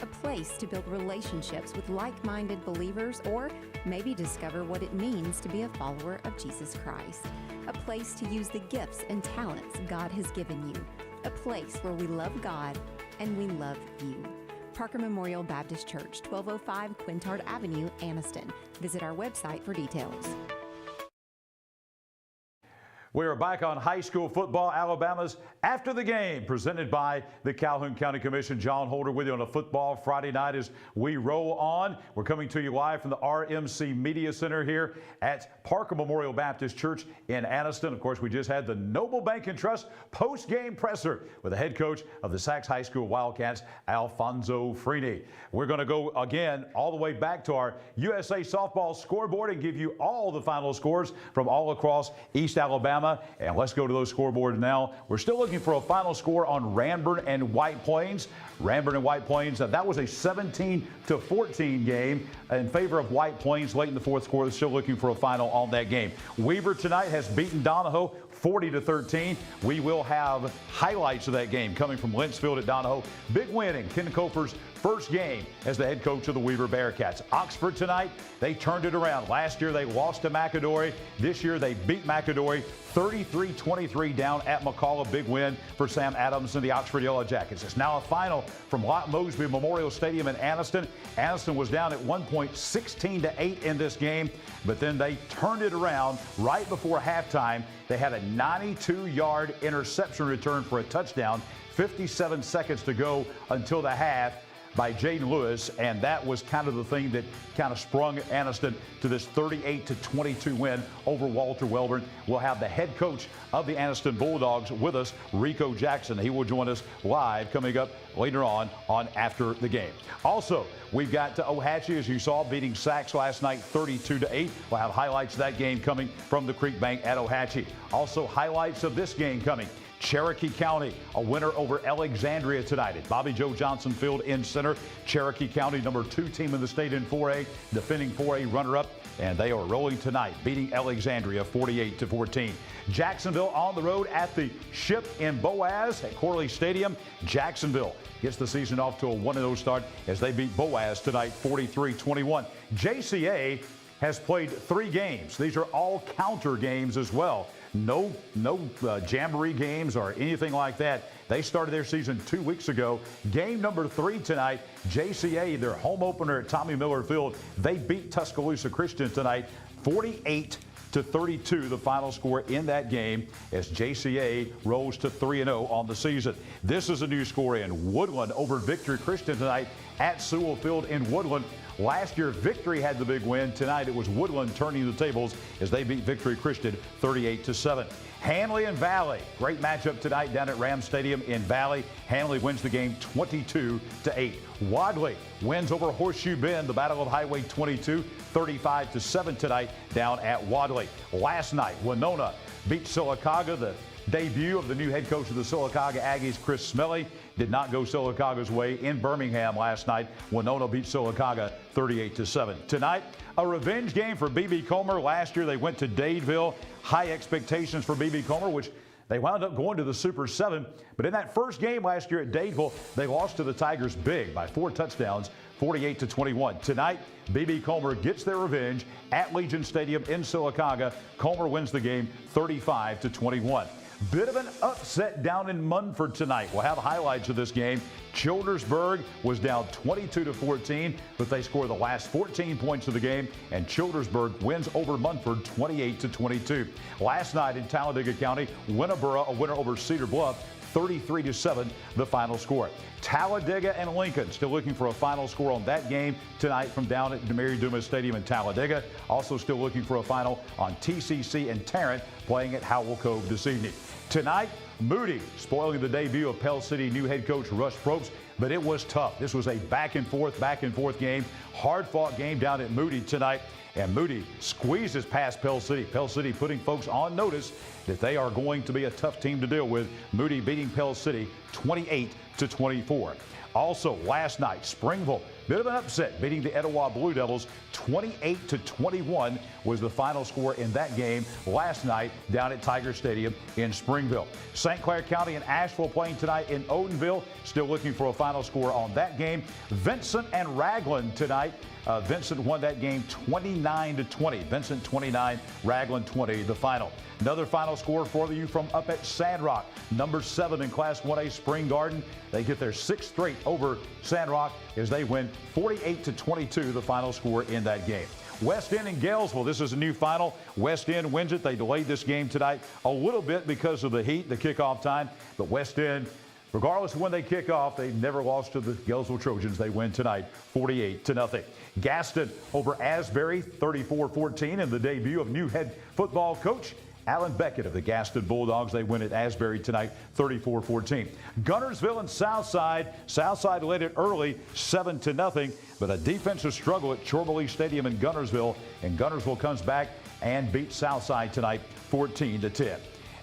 a place to build relationships with like-minded believers, or maybe discover what it means to be a follower of Jesus Christ. A place to use the gifts and talents God has given you. A place where we love God and we love you. Parker Memorial Baptist Church, 1205 Quintard Avenue, Anniston. Visit our website for details. We are back on high school football, Alabama's After the Game, presented by the Calhoun County Commission. John Holder with you on a football Friday night as we roll on. We're coming to you live from the RMC Media Center here at Parker Memorial Baptist Church in Anniston. Of course, we just had the Noble Bank and Trust post-game presser with the head coach of the Sachs High School Wildcats, Alfonso Freeney. We're going to go again all the way back to our USA softball scoreboard and give you all the final scores from all across East Alabama. And let's go to those scoreboards now. We're still looking for a final score on Ranburne and White Plains. Ranburne and White Plains, that was a 17-14 game in favor of White Plains late in the fourth quarter. Still looking for a final on that game. Weaver tonight has beaten Donahoe 40-13. We will have highlights of that game coming from Lintzfield at Donahoe. Big win in Ken Coper's first game as the head coach of the Weaver Bearcats. Oxford tonight, they turned it around. Last year they lost to McAdory. This year they beat McAdory 33-23 down at McCalla. Big win for Sam Adams and the Oxford Yellow Jackets. It's now a final from Lott Mosby Memorial Stadium in Anniston. Anniston was down at one point 16-8 in this game, but then they turned it around right before halftime. They had a 92-yard interception return for a touchdown. 57 seconds to go until the half by Jaden Lewis, and that was kind of the thing that kind of sprung Anniston to this 38-22 win over Walter Welborn. We'll have the head coach of the Anniston Bulldogs with us, Rico Jackson. He will join us live coming up later on After the Game. Also, we've got Ohatchee, as you saw, beating Sachs last night 32-8. We'll have highlights of that game coming from the Creek Bank at Ohatchee. Also, highlights of this game coming. Cherokee County, a winner over Alexandria tonight at Bobby Joe Johnson Field in center. Cherokee County, number 2 team in the state in 4A, defending 4A runner-up, and they are rolling tonight, beating Alexandria 48-14. Jacksonville on the road at the Ship in Boaz at Corley Stadium. Jacksonville gets the season off to a 1-0 start as they beat Boaz tonight 43-21. JCA has played 3 games. These are all counter games as well. No jamboree games or anything like that. They started their season 2 weeks ago. Game number 3 tonight, JCA, their home opener at Tommy Miller Field. They beat Tuscaloosa Christian tonight, 48-32, the final score in that game as JCA rose to 3-0 on the season. This is a new score in Woodland over Victory Christian tonight at Sewell Field in Woodland. Last year, Victory had the big win. Tonight, it was Woodland turning the tables as they beat Victory Christian 38-7. Hanley and Valley, great matchup tonight down at Ram Stadium in Valley. Hanley wins the game 22-8. Wadley wins over Horseshoe Bend, the Battle of Highway 22, 35-7 tonight down at Wadley. Last night, Winona beat Sylacauga. The debut of the new head coach of the Sylacauga Aggies, Chris Smelly, did not go Sylacauga's way in Birmingham last night. Winona beat Sylacauga 38-7. Tonight, a revenge game for B.B. Comer. Last year, they went to Dadeville. High expectations for B.B. Comer, which they wound up going to the Super 7. But in that first game last year at Dadeville, they lost to the Tigers big by 4 touchdowns, 48-21. Tonight, B.B. Comer gets their revenge at Legion Stadium in Sylacauga. Comer wins the game 35-21. Bit of an upset down in Munford tonight. We'll have highlights of this game. Childersburg was down 22-14, but they score the last 14 points of the game, and Childersburg wins over Munford 28-22. Last night in Talladega County, Winneboro, a winner over Cedar Bluff, 33-7, the final score. Talladega and Lincoln still looking for a final score on that game tonight from down at Mary Dumas Stadium in Talladega. Also still looking for a final on TCC and Tarrant playing at Howell Cove this evening. Tonight, Moody spoiling the debut of Pell City new head coach Russ Probst, but it was tough. This was a back and forth game, hard-fought game down at Moody tonight, and Moody squeezes past Pell City. Pell City putting folks on notice that they are going to be a tough team to deal with. Moody beating Pell City 28-24. Also last night, Springville, bit of an upset, beating the Etowah Blue Devils 28-21 was the final score in that game last night down at Tiger Stadium in Springville. St. Clair County and Asheville playing tonight in Odenville, still looking for a final score on that game. Vincent and Raglan tonight. Vincent won that game 29-20. Vincent 29, Raglan 20, the final. Another final score for you from up at Sandrock. Number 7 in Class 1A Spring Garden. They get their 6th straight over Sandrock as they win 48-22, the final score in that game. West End and Galesville, this is a new final. West End wins it. They delayed this game tonight a little bit because of the heat, the kickoff time. But West End, regardless of when they kick off, they never lost to the Galesville Trojans. They win tonight 48-0. Gaston over Asbury 34-14 in the debut of new head football coach Alan Beckett of the Gaston Bulldogs. They win at Asbury tonight 34-14. Gunnersville and Southside. Southside led it early 7-0, but a defensive struggle at Chorley Stadium in Gunnersville, and Gunnersville comes back and beats Southside tonight 14-10.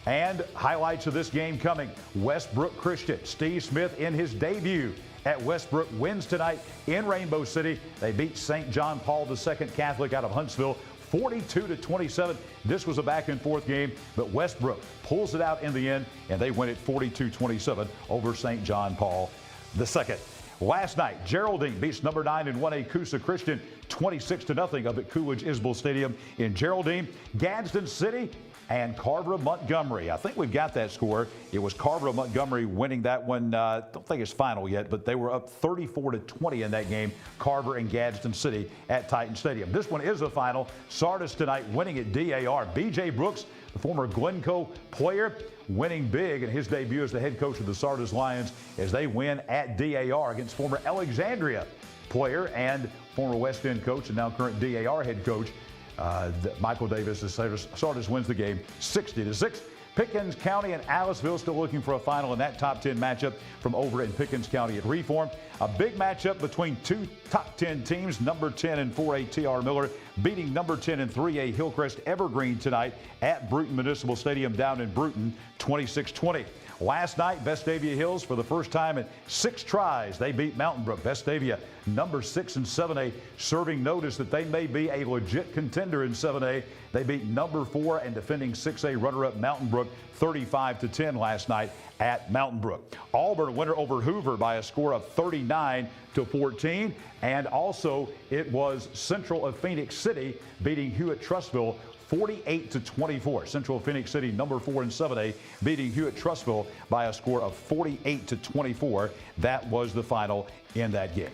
And highlights of this game coming. Westbrook Christian, Steve Smith in his debut at Westbrook wins tonight in Rainbow City. They beat St. John Paul II Catholic out of Huntsville 42-27. This was a back and forth game, but Westbrook pulls it out in the end, and they win it 42-27 over St. John Paul II. Last night, Geraldine beats number 9 in 1A Coosa Christian 26-0 up at Coolidge Isbell Stadium in Geraldine. Gadsden City and Carver Montgomery. I think we've got that score. It was Carver Montgomery winning that one. Don't think it's final yet, but they were up 34-20 in that game. Carver and Gadsden City at Titan Stadium. This one is a final. Sardis tonight winning at DAR. B.J. Brooks, the former Glencoe player, winning big in his debut as the head coach of the Sardis Lions as they win at DAR against former Alexandria player and former West End coach and now current DAR head coach Michael Davis. Sardis wins the game 60-6. Pickens County and Aliceville still looking for a final in that top 10 matchup from over in Pickens County at Reform. A big matchup between two top 10 teams, number 10 and 4A T.R. Miller beating number 10 and 3A Hillcrest Evergreen tonight at Bruton Municipal Stadium down in Bruton 26-20. Last night, Vestavia Hills, for the first time in 6 tries, they beat Mountain Brook. Vestavia, number 6 in 7A, serving notice that they may be a legit contender in 7A. They beat number 4 and defending 6A runner-up Mountain Brook 35-10 last night at Mountain Brook. Auburn winner over Hoover by a score of 39-14. And also, it was Central of Phoenix City beating Hewitt-Trussville 48-24. Central Phoenix City, number 4 in 7A, beating Hewitt-Trussville by a score of 48-24. That was the final in that game.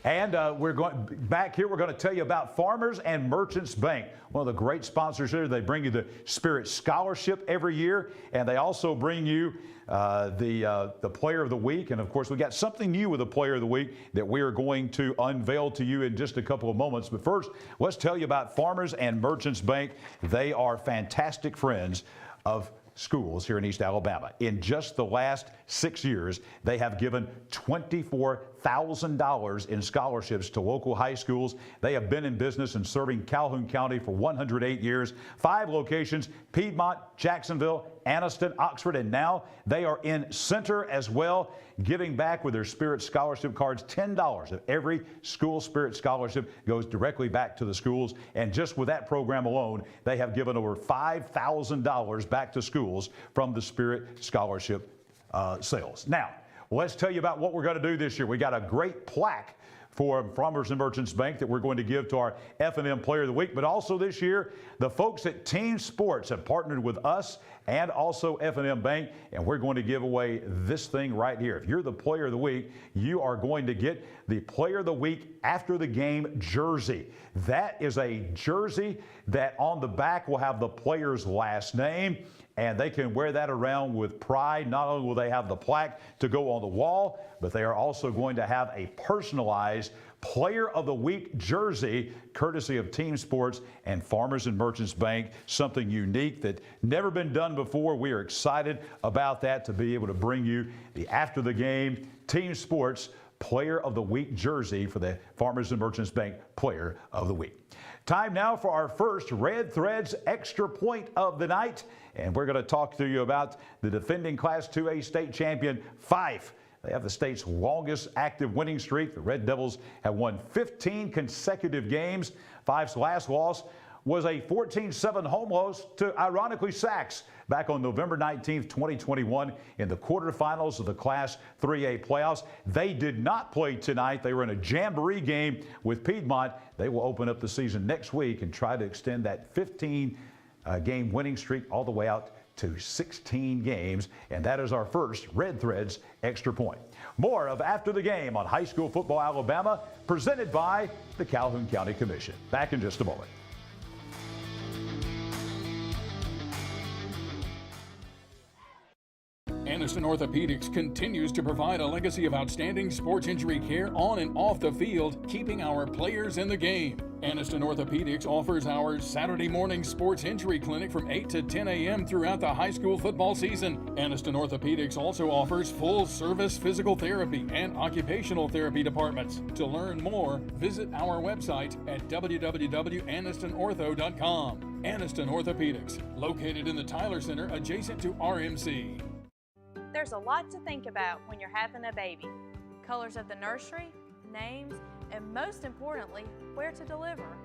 And we're going back here. We're going to tell you about Farmers and Merchants Bank, one of the great sponsors here. They bring you the Spirit Scholarship every year, and they also bring you the Player of the Week. And of course, we got something new with the Player of the Week that we are going to unveil to you in just a couple of moments. But first, let's tell you about Farmers and Merchants Bank. They are fantastic friends of schools here in East Alabama. In just the last 6 years, they have given $24,000 in scholarships to local high schools. They have been in business and serving Calhoun County for 108 years. 5 locations: Piedmont, Jacksonville, Anniston, Oxford, and now they are in Center as well, giving back with their Spirit Scholarship cards. $10 of every school Spirit Scholarship goes directly back to the schools. And just with that program alone, they have given over $5,000 back to schools from the Spirit Scholarship sales. Now, let's tell you about what we're going to do this year. We got a great plaque for Farmers and Merchants Bank that we're going to give to our F&M Player of the Week. But also this year, the folks at Team Sports have partnered with us and also F&M Bank, and we're going to give away this thing right here. If you're the Player of the Week, you are going to get the Player of the Week after the game jersey. That is a jersey that on the back will have the player's last name, and they can wear that around with pride. Not only will they have the plaque to go on the wall, but they are also going to have a personalized Player of the Week jersey, courtesy of Team Sports and Farmers and Merchants Bank. Something unique that never been done before. We are excited about that, to be able to bring you the after the game Team Sports Player of the Week jersey for the Farmers and Merchants Bank Player of the Week. Time now for our first Red Threads Extra Point of the night, and we're going to talk to you about the defending Class 2A state champion, Fife. They have the state's longest active winning streak. The Red Devils have won 15 consecutive games. Fife's last loss was a 14-7 home loss to, ironically, Sachs back on November 19th, 2021 in the quarterfinals of the Class 3A playoffs. They did not play tonight. They were in a jamboree game with Piedmont. They will open up the season next week and try to extend that 15-game winning streak all the way out to 16 games, and that is our first Red Threads Extra Point. More of After the Game on High School Football Alabama, presented by the Calhoun County Commission. Back in just a moment. Anniston Orthopedics continues to provide a legacy of outstanding sports injury care on and off the field, keeping our players in the game. Anniston Orthopedics offers our Saturday morning sports injury clinic from 8 to 10 a.m. throughout the high school football season. Anniston Orthopedics also offers full-service physical therapy and occupational therapy departments. To learn more, visit our website at www.annistonortho.com. Anniston Orthopedics, located in the Tyler Center adjacent to RMC. There's a lot to think about when you're having a baby. Colors of the nursery, names, and most importantly, where to deliver.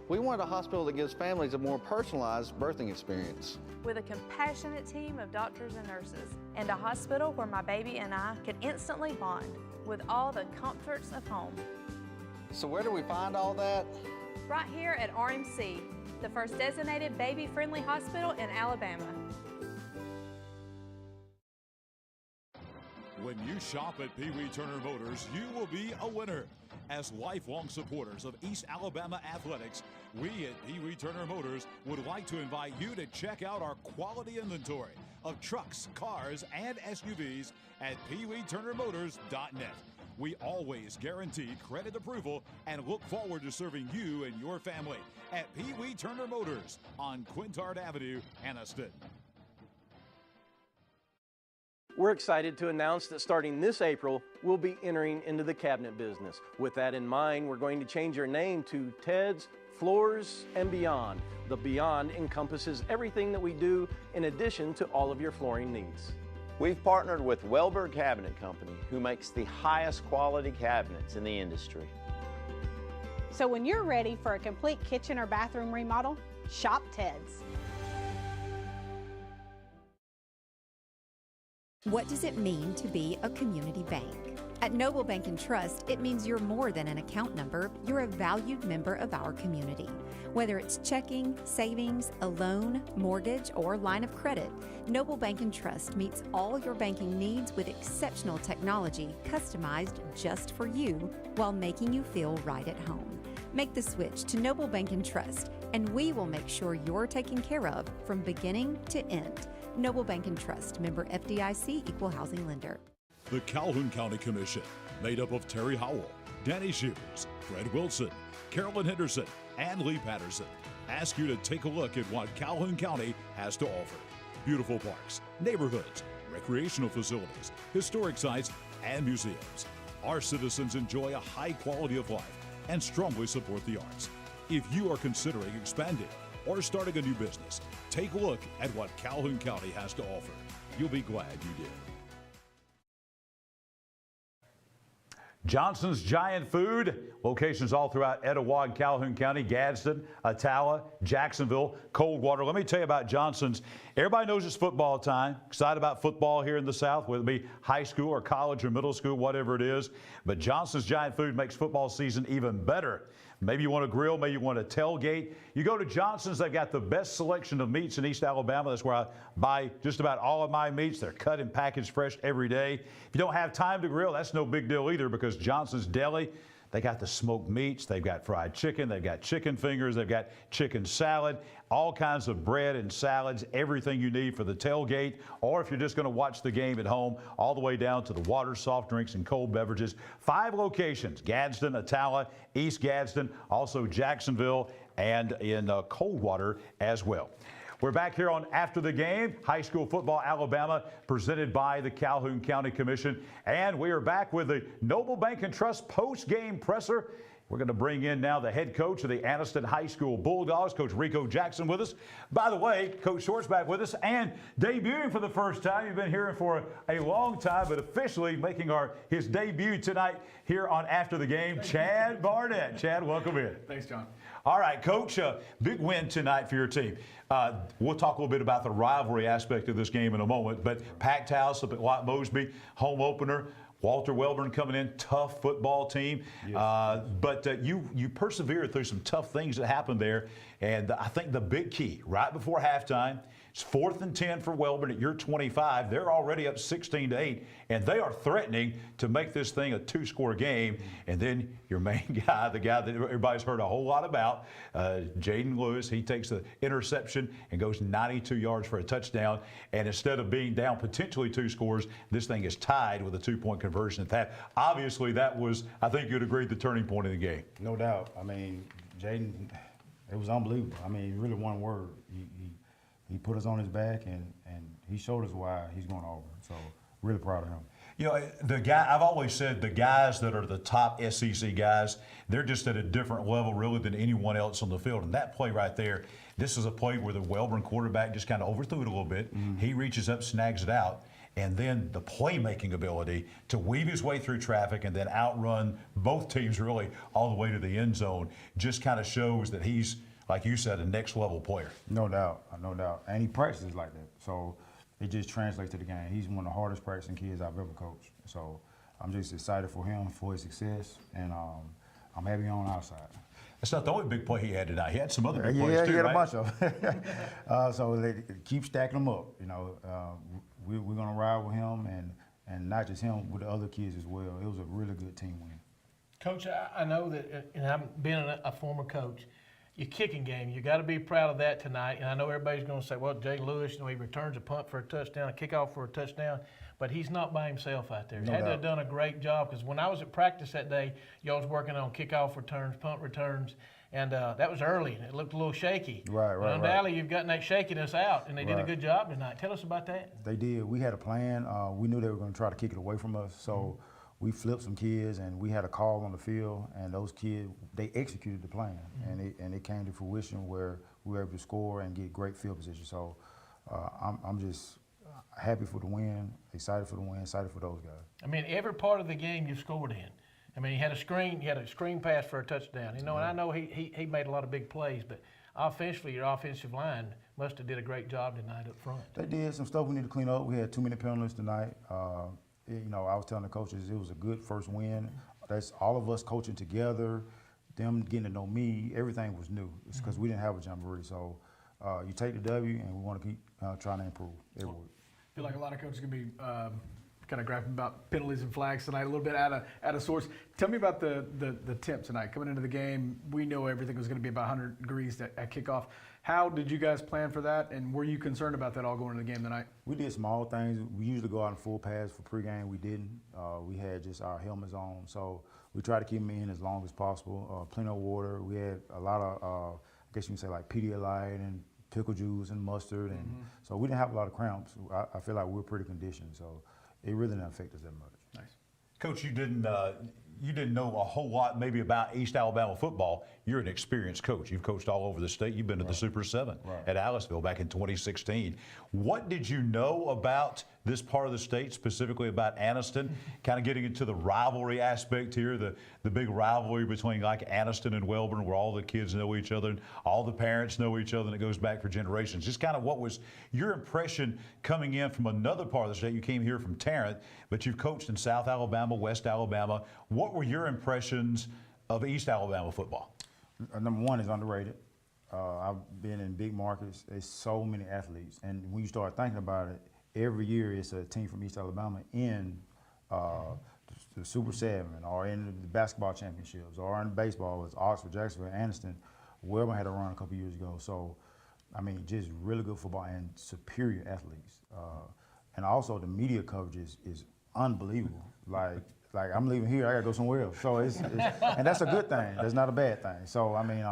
We want a hospital that gives families a more personalized birthing experience. With a compassionate team of doctors and nurses, and a hospital where my baby and I can instantly bond with all the comforts of home. So where do we find all that? Right here at RMC, the first designated baby-friendly hospital in Alabama. When you shop at Pee Wee Turner Motors, you will be a winner. As lifelong supporters of East Alabama athletics, we at Pee Wee Turner Motors would like to invite you to check out our quality inventory of trucks, cars, and SUVs at PeeWeeTurnerMotors.net. We always guarantee credit approval and look forward to serving you and your family at Pee Wee Turner Motors on Quintard Avenue, Anniston. We're excited to announce that starting this April, we'll be entering into the cabinet business. With that in mind, we're going to change our name to Ted's Floors and Beyond. The Beyond encompasses everything that we do in addition to all of your flooring needs. We've partnered with Welborn Cabinet Company, who makes the highest quality cabinets in the industry. So when you're ready for a complete kitchen or bathroom remodel, shop Ted's. What does it mean to be a community bank? At Noble Bank and Trust, it means you're more than an account number, you're a valued member of our community. Whether it's checking, savings, a loan, mortgage, or line of credit, Noble Bank and Trust meets all your banking needs with exceptional technology customized just for you while making you feel right at home. Make the switch to Noble Bank and Trust, and we will make sure you're taken care of from beginning to end. Noble Bank and Trust, member FDIC, equal housing lender. The Calhoun County Commission, made up of Terry Howell, Danny Shears, Fred Wilson, Carolyn Henderson, and Lee Patterson, ask you to take a look at what Calhoun County has to offer. Beautiful parks, neighborhoods, recreational facilities, historic sites, and museums. Our citizens enjoy a high quality of life and strongly support the arts. If you are considering expanding or starting a new business, take a look at what Calhoun County has to offer. You'll be glad you did. Johnson's Giant Food, locations all throughout Etowah and Calhoun County, Gadsden, Attala, Jacksonville, Coldwater. Let me tell you about Johnson's. Everybody knows it's football time. Excited about football here in the South, whether it be high school or college or middle school, whatever it is. But Johnson's Giant Food makes football season even better. Maybe you want to grill, maybe you want to tailgate. You go to Johnson's, they've got the best selection of meats in East Alabama. That's where I buy just about all of my meats. They're cut and packaged fresh every day. If you don't have time to grill, that's no big deal either, because Johnson's Deli, they got the smoked meats, they've got fried chicken, they've got chicken fingers, they've got chicken salad, all kinds of bread and salads, everything you need for the tailgate, or if you're just going to watch the game at home, all the way down to the water, soft drinks, and cold beverages. 5 locations: Gadsden, Attala, East Gadsden, also Jacksonville, and in Coldwater as well. We're back here on After the Game, High School Football Alabama, presented by the Calhoun County Commission. And we are back with the Noble Bank and Trust post-game presser. We're going to bring in now the head coach of the Anniston High School Bulldogs, Coach Rico Jackson, with us. By the way, Coach Short's back with us and debuting for the first time. You've been hearing for a long time, but officially making his debut tonight here on After the Game, Chad Barnett. Chad, welcome in. Thanks, John. All right, Coach, big win tonight for your team. We'll talk a little bit about the rivalry aspect of this game in a moment, but packed house up at Watt Mosby, home opener. Walter Welborn coming in, tough football team. Yes. But you persevered through some tough things that happened there. And I think the big key, right before halftime, it's 4th and 10 for Welborn at your 25. They're already up 16-8, and they are threatening to make this thing a 2-score game. And then your main guy, the guy that everybody's heard a whole lot about, Jaden Lewis, he takes the interception and goes 92 yards for a touchdown. And instead of being down potentially 2 scores, this thing is tied with a 2-point conversion at that. Obviously, that was, I think you'd agree, the turning point of the game. No doubt. I mean, Jaden, it was unbelievable. I mean, really one word. He put us on his back, and he showed us why he's going over. So really proud of him. You know, I've always said the guys that are the top SEC guys, they're just at a different level really than anyone else on the field. And that play right there, this is a play where the Welborn quarterback just kind of overthrew it a little bit. Mm-hmm. He reaches up, snags it out. And then the playmaking ability to weave his way through traffic and then outrun both teams really all the way to the end zone just kind of shows that he's, like you said, a next-level player. No doubt, no doubt. And he practices like that. So it just translates to the game. He's one of the hardest practicing kids I've ever coached. So I'm just excited for him, for his success, and I'm happy on our side. That's not the only big play he had tonight. He had some other big plays too, right? Yeah, he had right? a bunch of them. So they keep stacking them up. You know, we're going to ride with him, and not just him, with the other kids as well. It was a really good team win. Coach, I know that, and I've been a former coach, your kicking game, you got to be proud of that tonight. And I know everybody's going to say, well, Jay Lewis, he returns a punt for a touchdown, a kickoff for a touchdown, but he's not by himself out there. He had to have done a great job, because when I was at practice that day, y'all was working on kickoff returns, punt returns, and that was early, and it looked a little shaky. Right. Undoubtedly, you've gotten that shakiness out, and they did a good job tonight. Tell us about that. They did. We had a plan. We knew they were going to try to kick it away from us, so we flipped some kids, and we had a call on the field, and those kids, they executed the plan, and it came to fruition where we were able to score and get great field position. So I'm just happy for the win, excited for the win, excited for those guys. I mean, every part of the game you scored in. I mean, he had a screen pass for a touchdown. And I know he made a lot of big plays, but offensively, your offensive line must have did a great job tonight up front. They did some stuff we need to clean up. We had too many penalties tonight. I was telling the coaches it was a good first win. That's all of us coaching together, them getting to know me. Everything was new. It's because we didn't have a jamboree. So you take the W, and we want to keep trying to improve every week. I feel like a lot of coaches are going to be kind of griping about penalties and flags tonight, a little bit out of sorts. Tell me about the temp tonight. Coming into the game, we know everything was going to be about 100 degrees at kickoff. How did you guys plan for that, and were you concerned about that all going into the game tonight? We did small things. We usually go out in full pads for pregame. We didn't. We had just our helmets on, so we tried to keep them in as long as possible. Plenty of water. We had a lot of, I guess you can say, like Pedialyte and pickle juice and mustard, and so we didn't have a lot of cramps. I feel like we're pretty conditioned, so it really didn't affect us that much. Nice. Coach, you didn't know a whole lot maybe about East Alabama football. You're an experienced coach. You've coached all over the state. You've been to the Super 7 at Aliceville back in 2016. What did you know about this part of the state, specifically about Anniston, kind of getting into the rivalry aspect here, the big rivalry between like Anniston and Welborn, where all the kids know each other and all the parents know each other, and it goes back for generations. Just kind of what was your impression coming in from another part of the state? You came here from Tarrant, but you've coached in South Alabama, West Alabama. What were your impressions of East Alabama football? Number one is underrated. I've been in big markets. There's so many athletes, and when you start thinking about it, every year it's a team from East Alabama in the Super 7 or in the basketball championships or in baseball. It's Oxford, Jacksonville, Anniston. Welborn had a run a couple years ago. So, I mean, just really good football and superior athletes. And also the media coverage is unbelievable. Like I'm leaving here, I gotta go somewhere else. So it's and that's a good thing. That's not a bad thing. So I mean,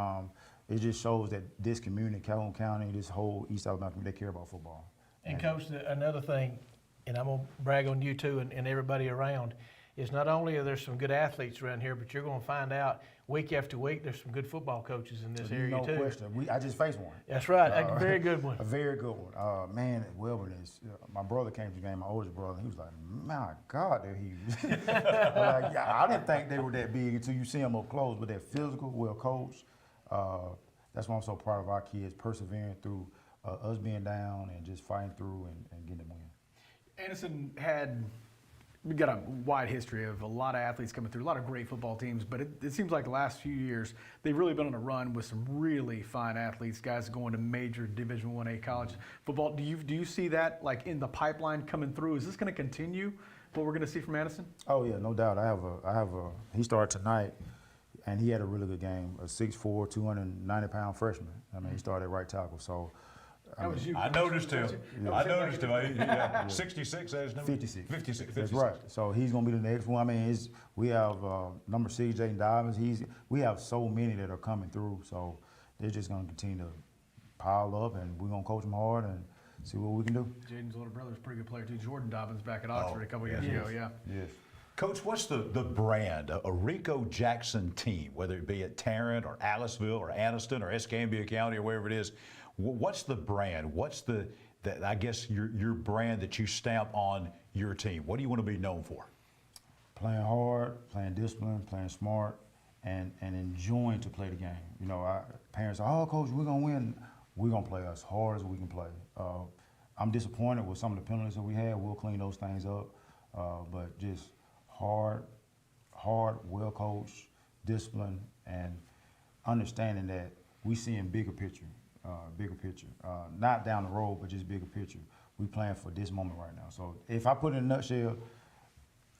it just shows that this community, Calhoun County, this whole East Alabama community, they care about football. And Coach, another thing, and I'm going to brag on you too and everybody around, is not only are there some good athletes around here, but you're going to find out week after week there's some good football coaches in this area too. No question. I just faced one. That's right. A very good one. A very good one. Man, Welborn is, my brother came to the game, my oldest brother. He was like, my God, they're huge. I didn't think they were that big until you see them up close, but they're physical, well coached. That's why I'm so proud of our kids persevering through us being down and just fighting through and getting the win. Anniston we've got a wide history of a lot of athletes coming through, a lot of great football teams, but it seems like the last few years they've really been on a run with some really fine athletes, guys going to major Division 1A college football. Do you see that like in the pipeline coming through? Is this going to continue what we're going to see from Anniston? Oh yeah, no doubt. He started tonight. And he had a really good game, a 6'4", 290-pound freshman. I mean, he started at right tackle. So, I noticed him. I noticed him. 66 as number? 56. 56. That's right. So he's going to be the next one. I mean, we have number 6, Jaden Dobbins. We have so many that are coming through. So they're just going to continue to pile up, and we're going to coach them hard and see what we can do. Jaden's little brother's a pretty good player too. Jordan Dobbins back at Oxford a couple years ago. Yeah. Yes. Coach, what's the brand, a Rico Jackson team, whether it be at Tarrant or Aliceville or Anniston or Escambia County or wherever it is? What's the brand? What's I guess your brand that you stamp on your team? What do you want to be known for? Playing hard, playing discipline, playing smart, and enjoying to play the game. You know, our parents are, oh, Coach, we're going to win. We're going to play as hard as we can play. I'm disappointed with some of the penalties that we had. We'll clean those things up, but just hard, well coached, disciplined, and understanding that we see in bigger picture, not down the road, but just bigger picture. We playing for this moment right now. So if I put it in a nutshell,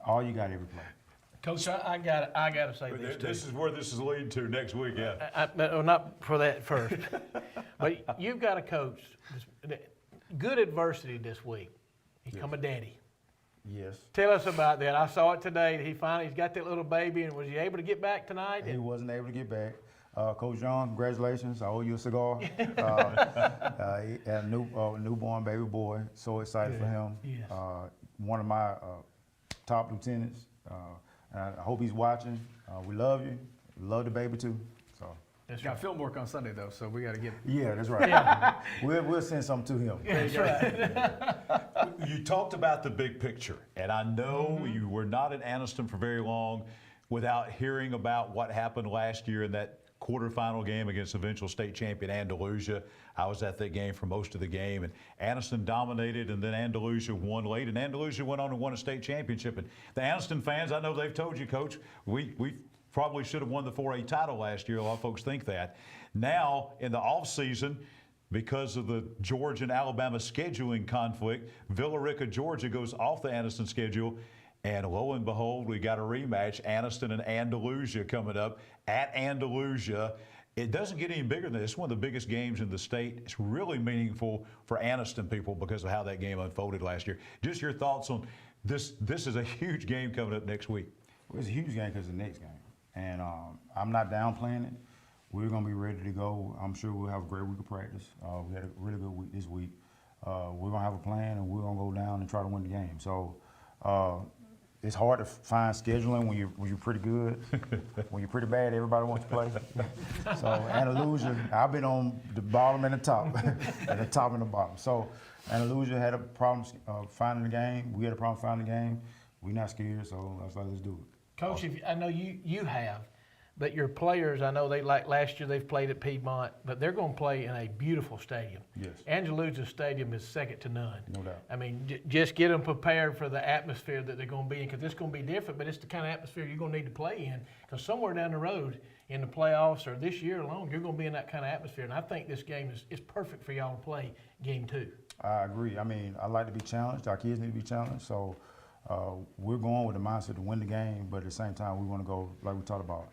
all you got every play. Coach, I got to say this too. This is where this is leading to next week, yeah. Not for that first, but you've got a coach. Good adversity this week. He's come a daddy. Yes. Tell us about that. I saw it today. He's got that little baby, and was he able to get back tonight? He wasn't able to get back. Coach John, congratulations. I owe you a cigar. He had a newborn baby boy. So excited for him. Yes. One of my top lieutenants. And I hope he's watching. We love you. Love the baby too. So. That's got film work on Sunday though, so we got to get. Yeah, that's right. Yeah. We'll send something to him. That's right. You talked about the big picture, and I know you were not at Anniston for very long without hearing about what happened last year in that quarterfinal game against eventual state champion Andalusia. I was at that game for most of the game, and Anniston dominated, and then Andalusia won late, and Andalusia went on and won a state championship. And the Anniston fans, I know they've told you, Coach, we probably should have won the 4A title last year. A lot of folks think that. Now, in the offseason, because of the Georgia and Alabama scheduling conflict, Villa Rica, Georgia goes off the Anniston schedule. And lo and behold, we got a rematch, Anniston and Andalusia coming up at Andalusia. It doesn't get any bigger than this. It's one of the biggest games in the state. It's really meaningful for Anniston people because of how that game unfolded last year. Just your thoughts on this. This is a huge game coming up next week. Well, it's a huge game because it's the next game. And I'm not downplaying it. We're going to be ready to go. I'm sure we'll have a great week of practice. We had a really good week this week. We're going to have a plan, and we're going to go down and try to win the game. So it's hard to find scheduling when you're pretty good. When you're pretty bad, everybody wants to play. So Andalusia, I've been on the bottom and the top, and the top and the bottom. So Andalusia had a problem finding the game. We had a problem finding the game. We're not scared, so I was like, let's do it. Coach, I know you have, but your players, I know like last year they've played at Piedmont, but they're going to play in a beautiful stadium. Yes. Andalusia Stadium is second to none. No doubt. I mean, just get them prepared for the atmosphere that they're going to be in, because it's going to be different, but it's the kind of atmosphere you're going to need to play in, because somewhere down the road in the playoffs or this year alone, you're going to be in that kind of atmosphere, and I think this game is perfect for y'all to play game 2. I agree. I mean, I like to be challenged. Our kids need to be challenged, so we're going with the mindset to win the game, but at the same time, we want to go, like we talked about,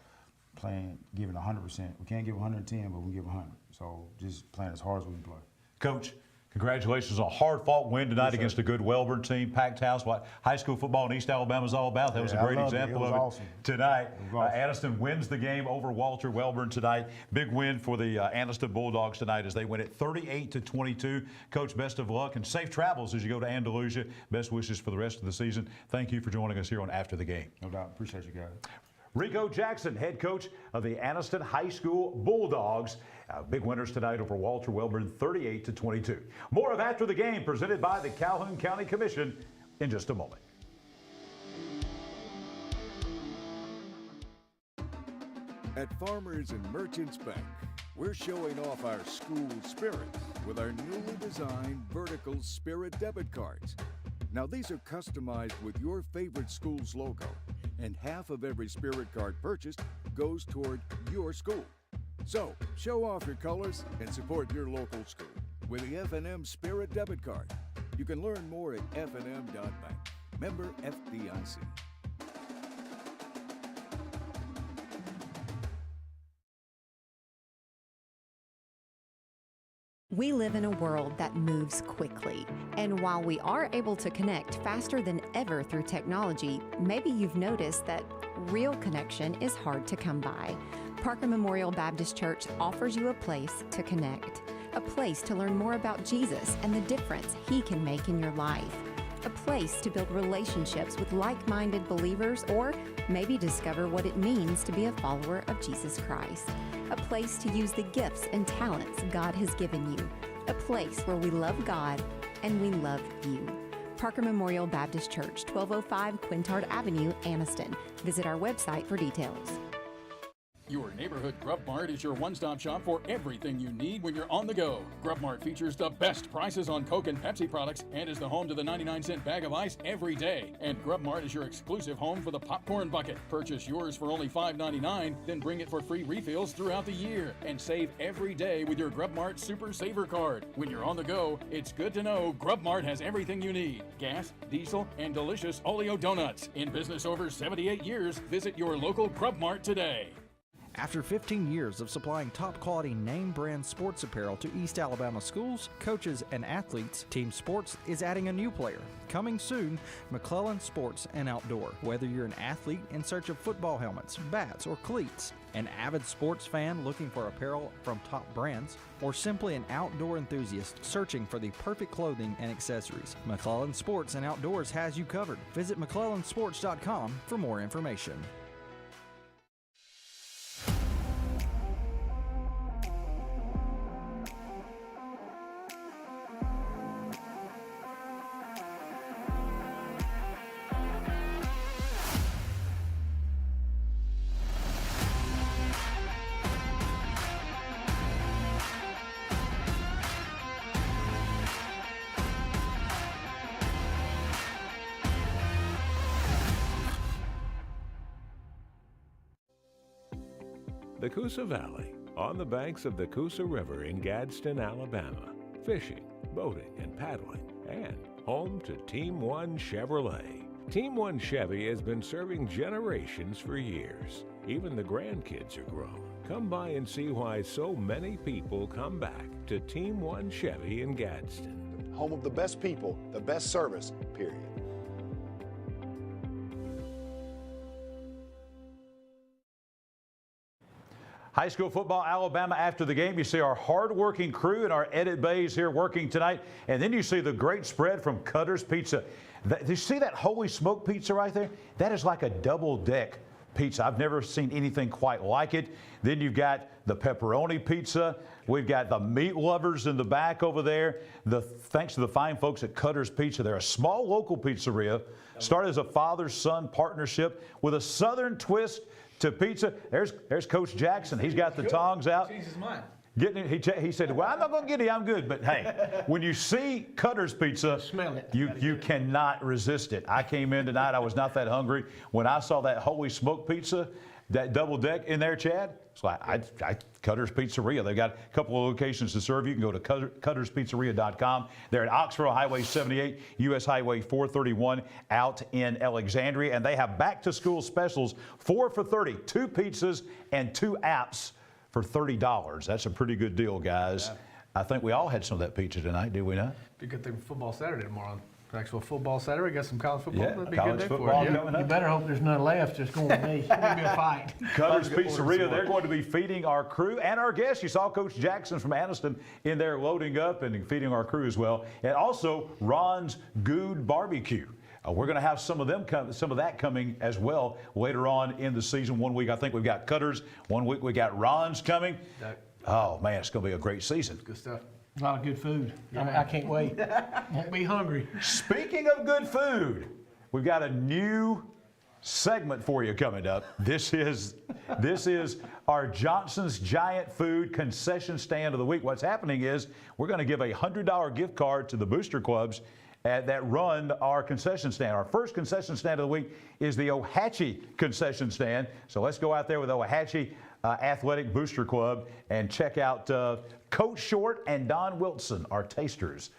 playing, giving 100%. We can't give 110, but we give 100. So just playing as hard as we can play. Coach, congratulations on a hard-fought win tonight against a good Welborn team. Packed house. What high school football in East Alabama is all about. That was a great example of it awesome. tonight. Awesome. Anniston wins the game over Walter Welborn tonight. Big win for the Anniston Bulldogs tonight as they win it 38-22. Coach, best of luck and safe travels as you go to Andalusia. Best wishes for the rest of the season. Thank you for joining us here on After the Game. No doubt. Appreciate you guys. Rico Jackson, head coach of the Anniston High School Bulldogs. Big winners tonight over Walter Welborn, 38-22. More of After the Game presented by the Calhoun County Commission in just a moment. At Farmers and Merchants Bank, we're showing off our school spirit with our newly designed vertical Spirit debit cards. Now these are customized with your favorite school's logo, and half of every Spirit card purchased goes toward your school. So, show off your colors and support your local school with the F&M Spirit debit card. You can learn more at fnm.bank. Member FDIC. We live in a world that moves quickly, and while we are able to connect faster than ever through technology, maybe you've noticed that real connection is hard to come by. Parker Memorial Baptist Church offers you a place to connect, a place to learn more about Jesus and the difference He can make in your life, a place to build relationships with like-minded believers, or maybe discover what it means to be a follower of Jesus Christ. A place to use the gifts and talents God has given you. A place where we love God and we love you. Parker Memorial Baptist Church, 1205 Quintard Avenue, Anniston. Visit our website for details. Your neighborhood Grub Mart is your one-stop shop for everything you need when you're on the go. Grub Mart features the best prices on Coke and Pepsi products and is the home to the 99-cent bag of ice every day. And Grub Mart is your exclusive home for the popcorn bucket. Purchase yours for only $5.99, then bring it for free refills throughout the year. And save every day with your Grub Mart Super Saver card. When you're on the go, it's good to know Grub Mart has everything you need. Gas, diesel, and delicious Oleo donuts. In business over 78 years, visit your local Grub Mart today. After 15 years of supplying top-quality name-brand sports apparel to East Alabama schools, coaches, and athletes, Team Sports is adding a new player. Coming soon, McClellan Sports and Outdoor. Whether you're an athlete in search of football helmets, bats, or cleats, an avid sports fan looking for apparel from top brands, or simply an outdoor enthusiast searching for the perfect clothing and accessories, McClellan Sports and Outdoors has you covered. Visit McClellansports.com for more information. The Coosa Valley, on the banks of the Coosa River in Gadsden, Alabama. Fishing, boating, and paddling. And home to Team One Chevrolet. Team One Chevy has been serving generations for years. Even the grandkids are grown. Come by and see why so many people come back to Team One Chevy in Gadsden. Home of the best people, the best service, period. High school football, Alabama after the game. You see our hard-working crew in our edit bays here working tonight. And then you see the great spread from Cutter's Pizza. Do you see that Holy Smoke pizza right there? That is like a double-deck pizza. I've never seen anything quite like it. Then you've got the pepperoni pizza. We've got the meat lovers in the back over there. Thanks to the fine folks at Cutter's Pizza. They're a small local pizzeria. Started as a father-son partnership with a southern twist to pizza. There's Coach Jackson. He's got the tongs out. Changed his mind. He said, well, I'm not going to get it. I'm good. But, hey, when you see Cutter's Pizza, smell it. You cannot resist it. I came in tonight. I was not that hungry. When I saw that Holy Smoke Pizza, that double deck in there, Chad, it's like Cutter's Pizzeria. They've got a couple of locations to serve. You can go to cutterspizzeria.com. They're at Oxford Highway 78, U.S. Highway 431 out in Alexandria. And they have back-to-school specials, 4 for $30, 2 pizzas and 2 apps for $30. That's a pretty good deal, guys. Yeah. I think we all had some of that pizza tonight, did we not? Be a good thing for football Saturday tomorrow. Actual football Saturday, got some college football. Yeah, That'd be college a good day football for it. coming up. You better hope there's none left. Just going with me. It's going to be a fight. Cutter's Pizzeria, they're going to be feeding our crew and our guests. You saw Coach Jackson from Anniston in there loading up and feeding our crew as well. And also Ron's Good Barbecue. We're going to have some of that coming as well later on in the season. 1 week I think we've got Cutter's. 1 week we got Ron's coming. Oh man, it's going to be a great season. Good stuff. A lot of good food. I can't wait. Won't be hungry. Speaking of good food, we've got a new segment for you coming up. This is our Johnson's Giant Food Concession Stand of the Week. What's happening is we're going to give a $100 gift card to the booster clubs that run our concession stand. Our first concession stand of the week is the Ohatchee concession stand. So let's go out there with Ohatchee Athletic Booster Club and check out Coach Short and Don Wilson, our tasters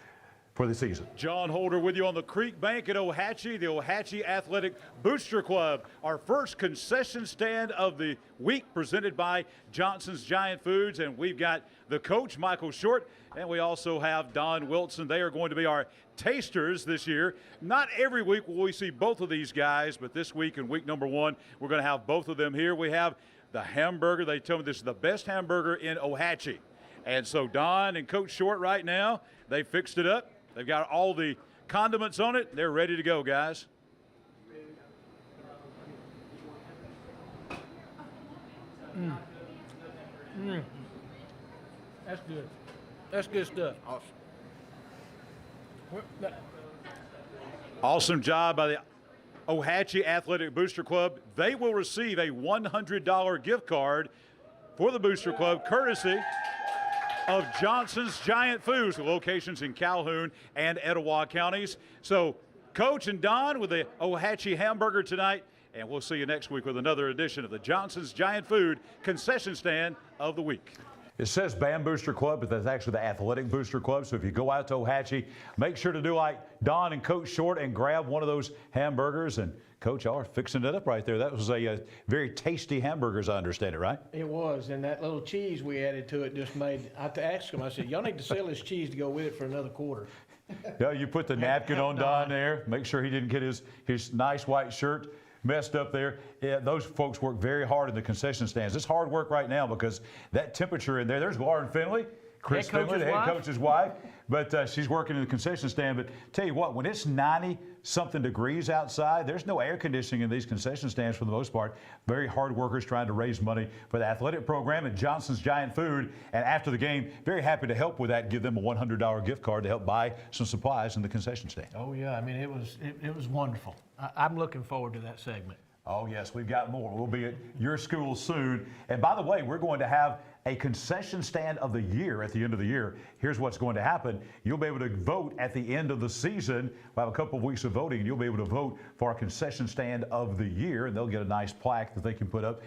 for the season. John Holder with you on the creek bank at Ohatchee, the Ohatchee Athletic Booster Club. Our first concession stand of the week presented by Johnson's Giant Foods. And we've got the coach, Michael Short, and we also have Don Wilson. They are going to be our tasters this year. Not every week will we see both of these guys, but this week in week number 1, we're going to have both of them here. We have the hamburger. They tell me this is the best hamburger in Ohatchee. And so Don and Coach Short right now, they fixed it up. They've got all the condiments on it. They're ready to go, guys. That's good. That's good stuff. Awesome job by the Ohatchee Athletic Booster Club. They will receive a $100 gift card for the Booster Club, courtesy of Johnson's Giant Foods, locations in Calhoun and Etowah counties. So, Coach and Don with the Ohatchee hamburger tonight, and we'll see you next week with another edition of the Johnson's Giant Food Concession Stand of the Week. It says Band Booster Club, but that's actually the Athletic Booster Club. So if you go out to Ohatchee, make sure to do like Don and Coach Short and grab one of those hamburgers. And Coach, y'all are fixing it up right there. That was a very tasty hamburger, as I understand it, right? It was, and that little cheese we added to it just made, I asked him, I said, y'all need to sell this cheese to go with it for another quarter. Yeah, you put the napkin on Don there. Make sure he didn't get his nice white shirt messed up there. Yeah, those folks work very hard in the concession stands. It's hard work right now because that temperature in there, there's Lauren Finley, Chris Finley, the head coach's wife, but she's working in the concession stand. But tell you what, when it's 90-something degrees outside, there's no air conditioning in these concession stands for the most part. Very hard workers trying to raise money for the athletic program at Johnson's Giant Food. And after the game, very happy to help with that, give them a $100 gift card to help buy some supplies in the concession stand. Oh, yeah. I mean, it was wonderful. I'm looking forward to that segment. Oh, yes, we've got more. We'll be at your school soon. And by the way, we're going to have a concession stand of the year at the end of the year. Here's what's going to happen. You'll be able to vote at the end of the season. We'll have a couple of weeks of voting, and you'll be able to vote for a concession stand of the year, and they'll get a nice plaque that they can put up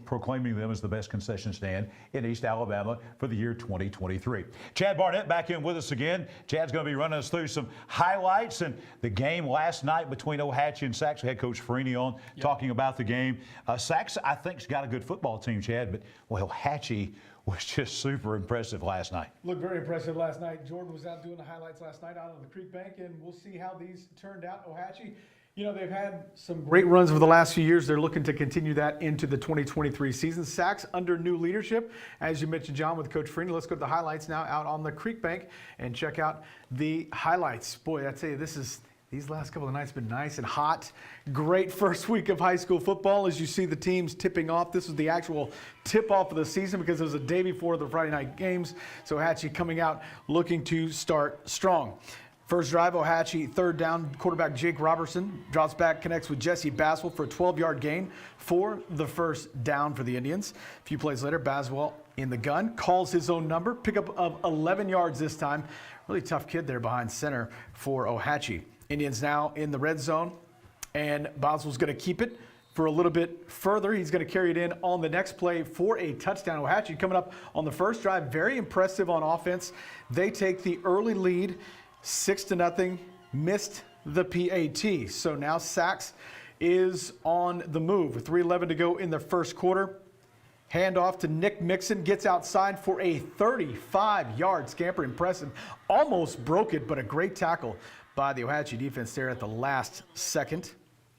proclaiming them as the best concession stand in East Alabama for the year 2023. Chad Barnett back in with us again. Chad's going to be running us through some highlights and the game last night between Ohatchee and Sachs. We had Coach Freeney on talking about the game. Sachs, I think, has got a good football team, Chad, but well, Ohatchee was just super impressive last night. Looked very impressive last night. Jordan was out doing the highlights last night out on the Creek Bank, and we'll see how these turned out. Ohatchee, you know, they've had some great runs over the last few years. They're looking to continue that into the 2023 season. Sachs under new leadership, as you mentioned, John, with Coach Freeney. Let's go to the highlights now out on the Creek Bank and check out the highlights. Boy, I tell you, these last couple of nights have been nice and hot. Great first week of high school football as you see the teams tipping off. This was the actual tip-off of the season because it was a day before the Friday night games. So Ohatchee coming out looking to start strong. First drive, Ohatchee, third down, quarterback Jake Robertson drops back, connects with Jesse Baswell for a 12-yard gain for the first down for the Indians. A few plays later, Baswell in the gun, calls his own number, pickup of 11 yards this time. Really tough kid there behind center for Ohatchee. Indians now in the red zone, and Boswell's going to keep it for a little bit further. He's going to carry it in on the next play for a touchdown. Ohatchee coming up on the first drive, very impressive on offense. They take the early lead, 6-0, missed the PAT. So now Sachs is on the move with 3:11 to go in the first quarter. Handoff to Nick Mixon, gets outside for a 35-yard scamper. Impressive. Almost broke it, but a great tackle by the Ohatchee defense there at the last second.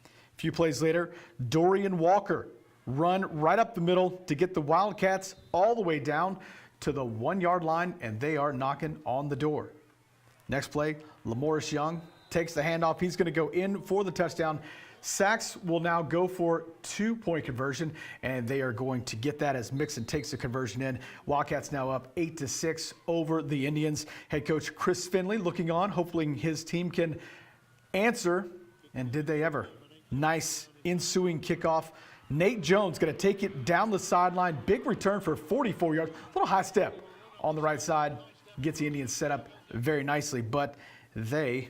A few plays later, Dorian Walker run right up the middle to get the Wildcats all the way down to the 1-yard line, and they are knocking on the door. Next play, Lamoris Young takes the handoff. He's going to go in for the touchdown. Sachs will now go for 2-point conversion, and they are going to get that as Mixon takes the conversion in. Wildcats now up 8-6 over the Indians. Head coach Chris Finley looking on, hopefully his team can answer, and did they ever? Nice ensuing kickoff. Nate Jones going to take it down the sideline. Big return for 44 yards. A little high step on the right side. Gets the Indians set up very nicely, but they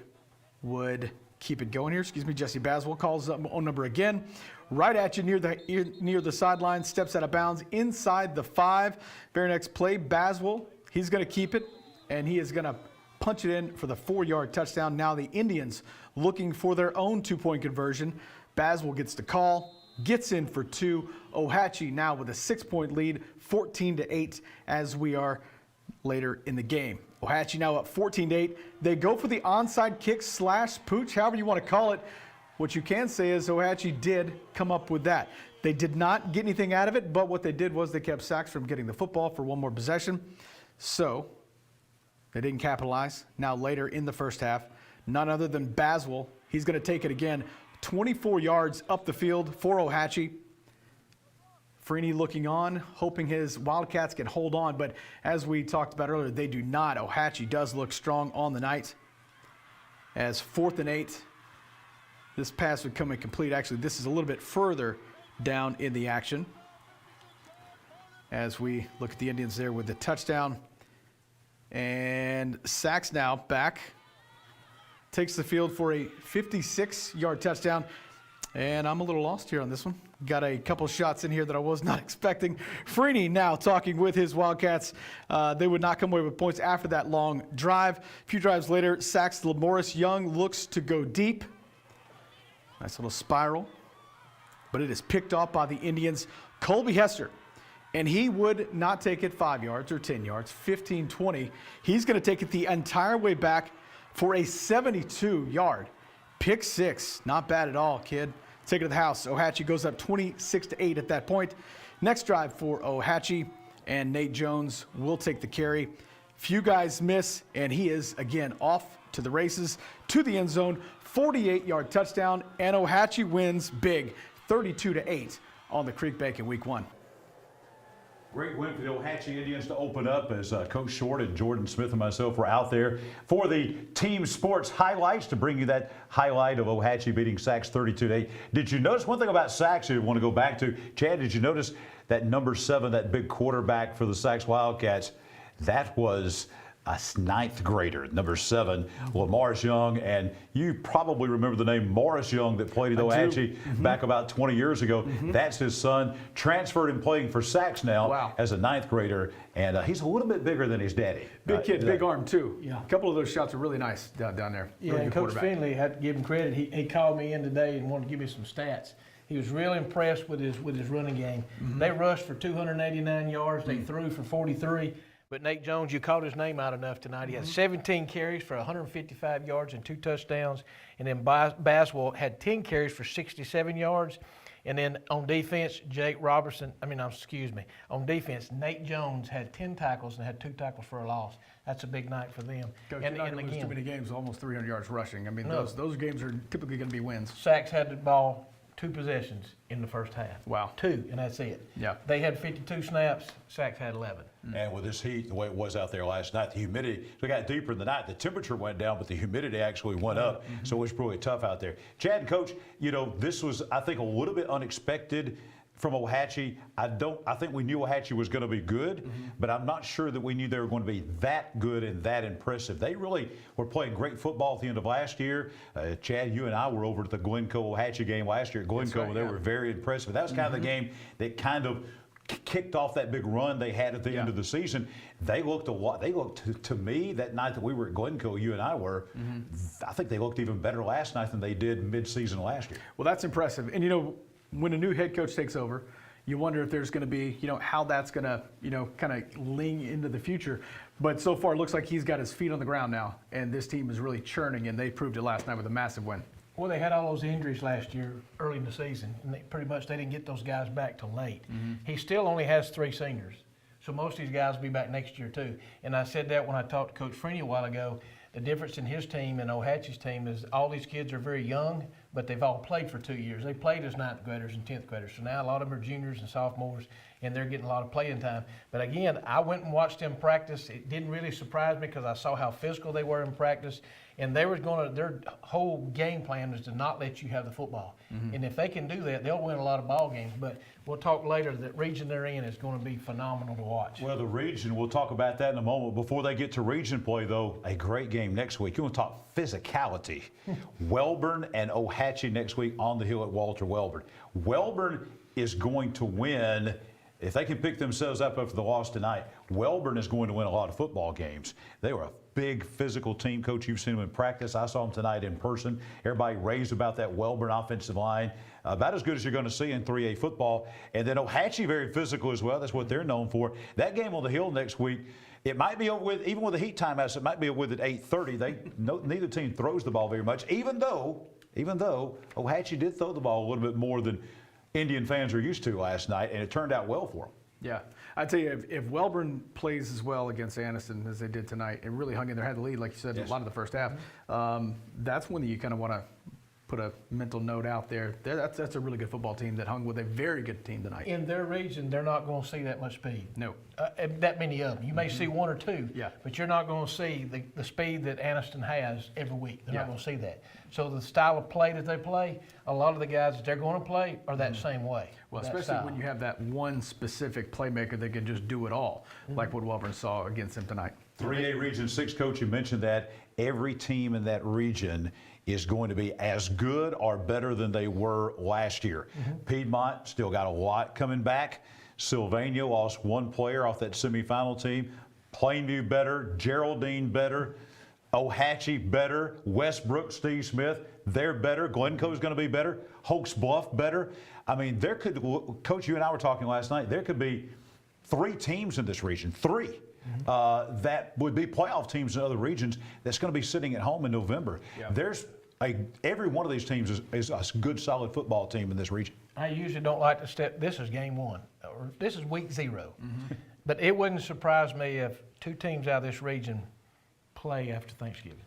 would keep it going here. Jesse Baswell calls up own number again. Right at you near the sideline, steps out of bounds inside the 5. Very next play, Baswell, he's going to keep it, and he is going to punch it in for the 4-yard touchdown. Now the Indians looking for their own 2-point conversion. Baswell gets the call, gets in for 2. Ohatchee now with a 6-point lead, 14-8 as we are later in the game. Ohatchee now up 14-8. They go for the onside kick / pooch, however you want to call it. What you can say is Ohatchee did come up with that. They did not get anything out of it, but what they did was they kept Sachs from getting the football for one more possession. So they didn't capitalize. Now later in the first half, none other than Baswell. He's going to take it again, 24 yards up the field for Ohatchee. Freeney looking on, hoping his Wildcats can hold on, but as we talked about earlier, they do not. Ohatchee does look strong on the night. As 4th and 8, this pass would come incomplete. Actually, this is a little bit further down in the action. As we look at the Indians there with the touchdown. And Sachs now back. Takes the field for a 56-yard touchdown. And I'm a little lost here on this one. Got a couple shots in here that I was not expecting. Freeney now talking with his Wildcats. They would not come away with points after that long drive. A few drives later, Sachs Lamoris Young looks to go deep. Nice little spiral. But it is picked off by the Indians. Colby Hester. And he would not take it 5 yards or 10 yards, 15, 20. He's going to take it the entire way back for a 72-yard pick 6. Not bad at all, kid. Take it to the house. Ohatchee goes up 26-8 at that point. Next drive for Ohatchee, and Nate Jones will take the carry. Few guys miss, and he is, again, off to the races, to the end zone, 48-yard touchdown, and Ohatchee wins big, 32-8 on the Creek Bank in week 1. Great win for the Ohatchee Indians to open up as Coach Short and Jordan Smith and myself were out there for the team sports highlights to bring you that highlight of Ohatchee beating Sacs 32-8. Did you notice one thing about Sacs you want to go back to? Chad, did you notice that number 7, that big quarterback for the Sacs Wildcats? That was a 9th grader, number 7, Lamars Young, and you probably remember the name Morris Young that played at Ohatchee back about 20 years ago. That's his son, transferred and playing for Sacs now as a 9th grader, and he's a little bit bigger than his daddy. Big kid, big arm too. Yeah, a couple of those shots are really nice down there. Yeah, really and Coach Finley had to give him credit. He called me in today and wanted to give me some stats. He was really impressed with his running game. They rushed for 289 yards. They threw for 43. But Nate Jones, you called his name out enough tonight. He had 17 carries for 155 yards and 2 touchdowns. And then Baswell had 10 carries for 67 yards. And then on defense, on defense, Nate Jones had 10 tackles and had 2 tackles for a loss. That's a big night for them. Coach, you're not going to lose too many games, almost 300 yards rushing. I mean, those games are typically going to be wins. Sacs had the ball 2 possessions in the first half. Wow. 2, and that's it. Yeah. They had 52 snaps. Sacs had 11. And with this heat, the way it was out there last night, the humidity, so it got deeper in the night. The temperature went down, but the humidity actually went up. So it was really tough out there. Chad and Coach, you know, this was, I think, a little bit unexpected from Ohatchee. I think we knew Ohatchee was going to be good, but I'm not sure that we knew they were going to be that good and that impressive. They really were playing great football at the end of last year. Chad, you and I were over at the Glencoe-Ohatchee game last year at Glencoe, and they were very impressive. That was kind of the game that kind of kicked off that big run they had at the end of the season. They looked a lot. They looked to me that night that we were at Glencoe, you and I were. I think they looked even better last night than they did mid-season last year. Well, that's impressive. And you know, when a new head coach takes over, you wonder if there's going to be, you know, how that's going to, you know, kind of lean into the future. But so far, it looks like he's got his feet on the ground now, and this team is really churning, and they proved it last night with a massive win. Well, they had all those injuries last year early in the season, and they didn't get those guys back till late. He still only has 3 seniors, so most of these guys will be back next year too. And I said that when I talked to Coach Freeney a while ago. The difference in his team and Ohatchee's team is all these kids are very young, but they've all played for 2 years. They played as 9th graders and 10th graders, so now a lot of them are juniors and sophomores, and they're getting a lot of playing time. But again, I went and watched them practice. It didn't really surprise me because I saw how physical they were in practice. And their whole game plan is to not let you have the football. And if they can do that, they'll win a lot of ball games. But we'll talk later, that region they're in is going to be phenomenal to watch. Well, the region, we'll talk about that in a moment. Before they get to region play, though, a great game next week. You want to talk physicality. Welborn and Ohatchee next week on the hill at Walter Welborn. Welborn is going to win. If they can pick themselves up after the loss tonight, Welborn is going to win a lot of football games. They were a big physical team. Coach, you've seen them in practice. I saw them tonight in person. Everybody raved about that Welborn offensive line. About as good as you're going to see in 3A football. And then Ohatchee, very physical as well. That's what they're known for. That game on the hill next week, it might be over with, even with the heat timeouts, it might be over with at 8:30. Neither team throws the ball very much, even though Ohatchee did throw the ball a little bit more than Indian fans are used to last night, and it turned out well for them. Yeah, I tell you, if Welborn plays as well against Anniston as they did tonight, and really hung in there, had the lead, like you said, a lot of the first half, that's when you kind of want to put a mental note out there. That's a really good football team that hung with a very good team tonight. In their region, they're not going to see that much speed. No. That many of them. You may see 1 or 2, but you're not going to see the speed that Anniston has every week. They're not going to see that. So the style of play that they play, a lot of the guys that they're going to play are that same way. Well, especially when you have that one specific playmaker that can just do it all, like what Welborn saw against them tonight. 3A Region 6, Coach, you mentioned that every team in that region is going to be as good or better than they were last year. Piedmont still got a lot coming back. Sylvania lost 1 player off that semifinal team. Plainview better, Geraldine better, Ohatchee better, Westbrook, Steve Smith, they're better. Glencoe's going to be better. Hoax Bluff better. I mean, there could, Coach, you and I were talking last night, there could be 3 teams in this region, 3. That would be playoff teams in other regions that's going to be sitting at home in November. There's every one of these teams is a good, solid football team in this region. I usually don't like to this is game 1, or this is week 0. But it wouldn't surprise me if 2 teams out of this region play after Thanksgiving.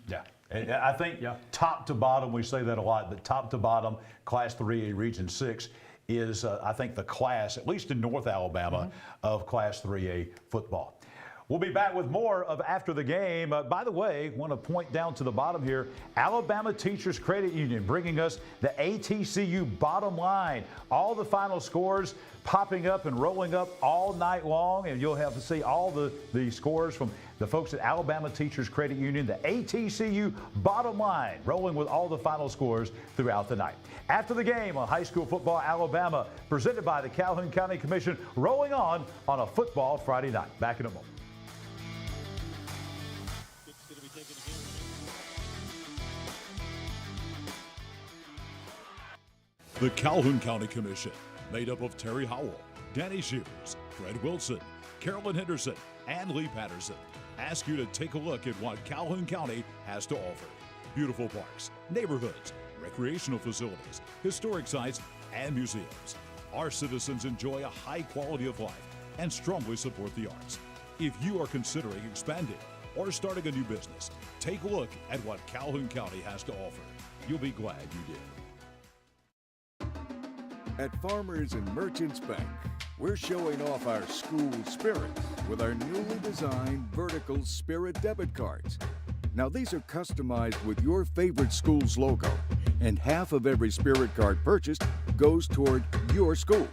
Yeah. And I think top to bottom, we say that a lot, but top to bottom, Class 3A Region 6 is, I think, the class, at least in North Alabama, of Class 3A football. We'll be back with more of After the Game. By the way, want to point down to the bottom here, Alabama Teachers Credit Union bringing us the ATCU bottom line. All the final scores popping up and rolling up all night long, and you'll have to see all the scores from the folks at Alabama Teachers Credit Union, the ATCU bottom line, rolling with all the final scores throughout the night. After the Game on High School Football Alabama, presented by the Calhoun County Commission, rolling on a football Friday night. Back in a moment. The Calhoun County Commission, made up of Terry Howell, Danny Shears, Fred Wilson, Carolyn Henderson, and Lee Patterson, ask you to take a look at what Calhoun County has to offer. Beautiful parks, neighborhoods, recreational facilities, historic sites, and museums. Our citizens enjoy a high quality of life and strongly support the arts. If you are considering expanding or starting a new business, take a look at what Calhoun County has to offer. You'll be glad you did. At Farmers and Merchants Bank, we're showing off our school spirit with our newly designed vertical Spirit debit cards. Now these are customized with your favorite school's logo, and half of every Spirit card purchased goes toward your school.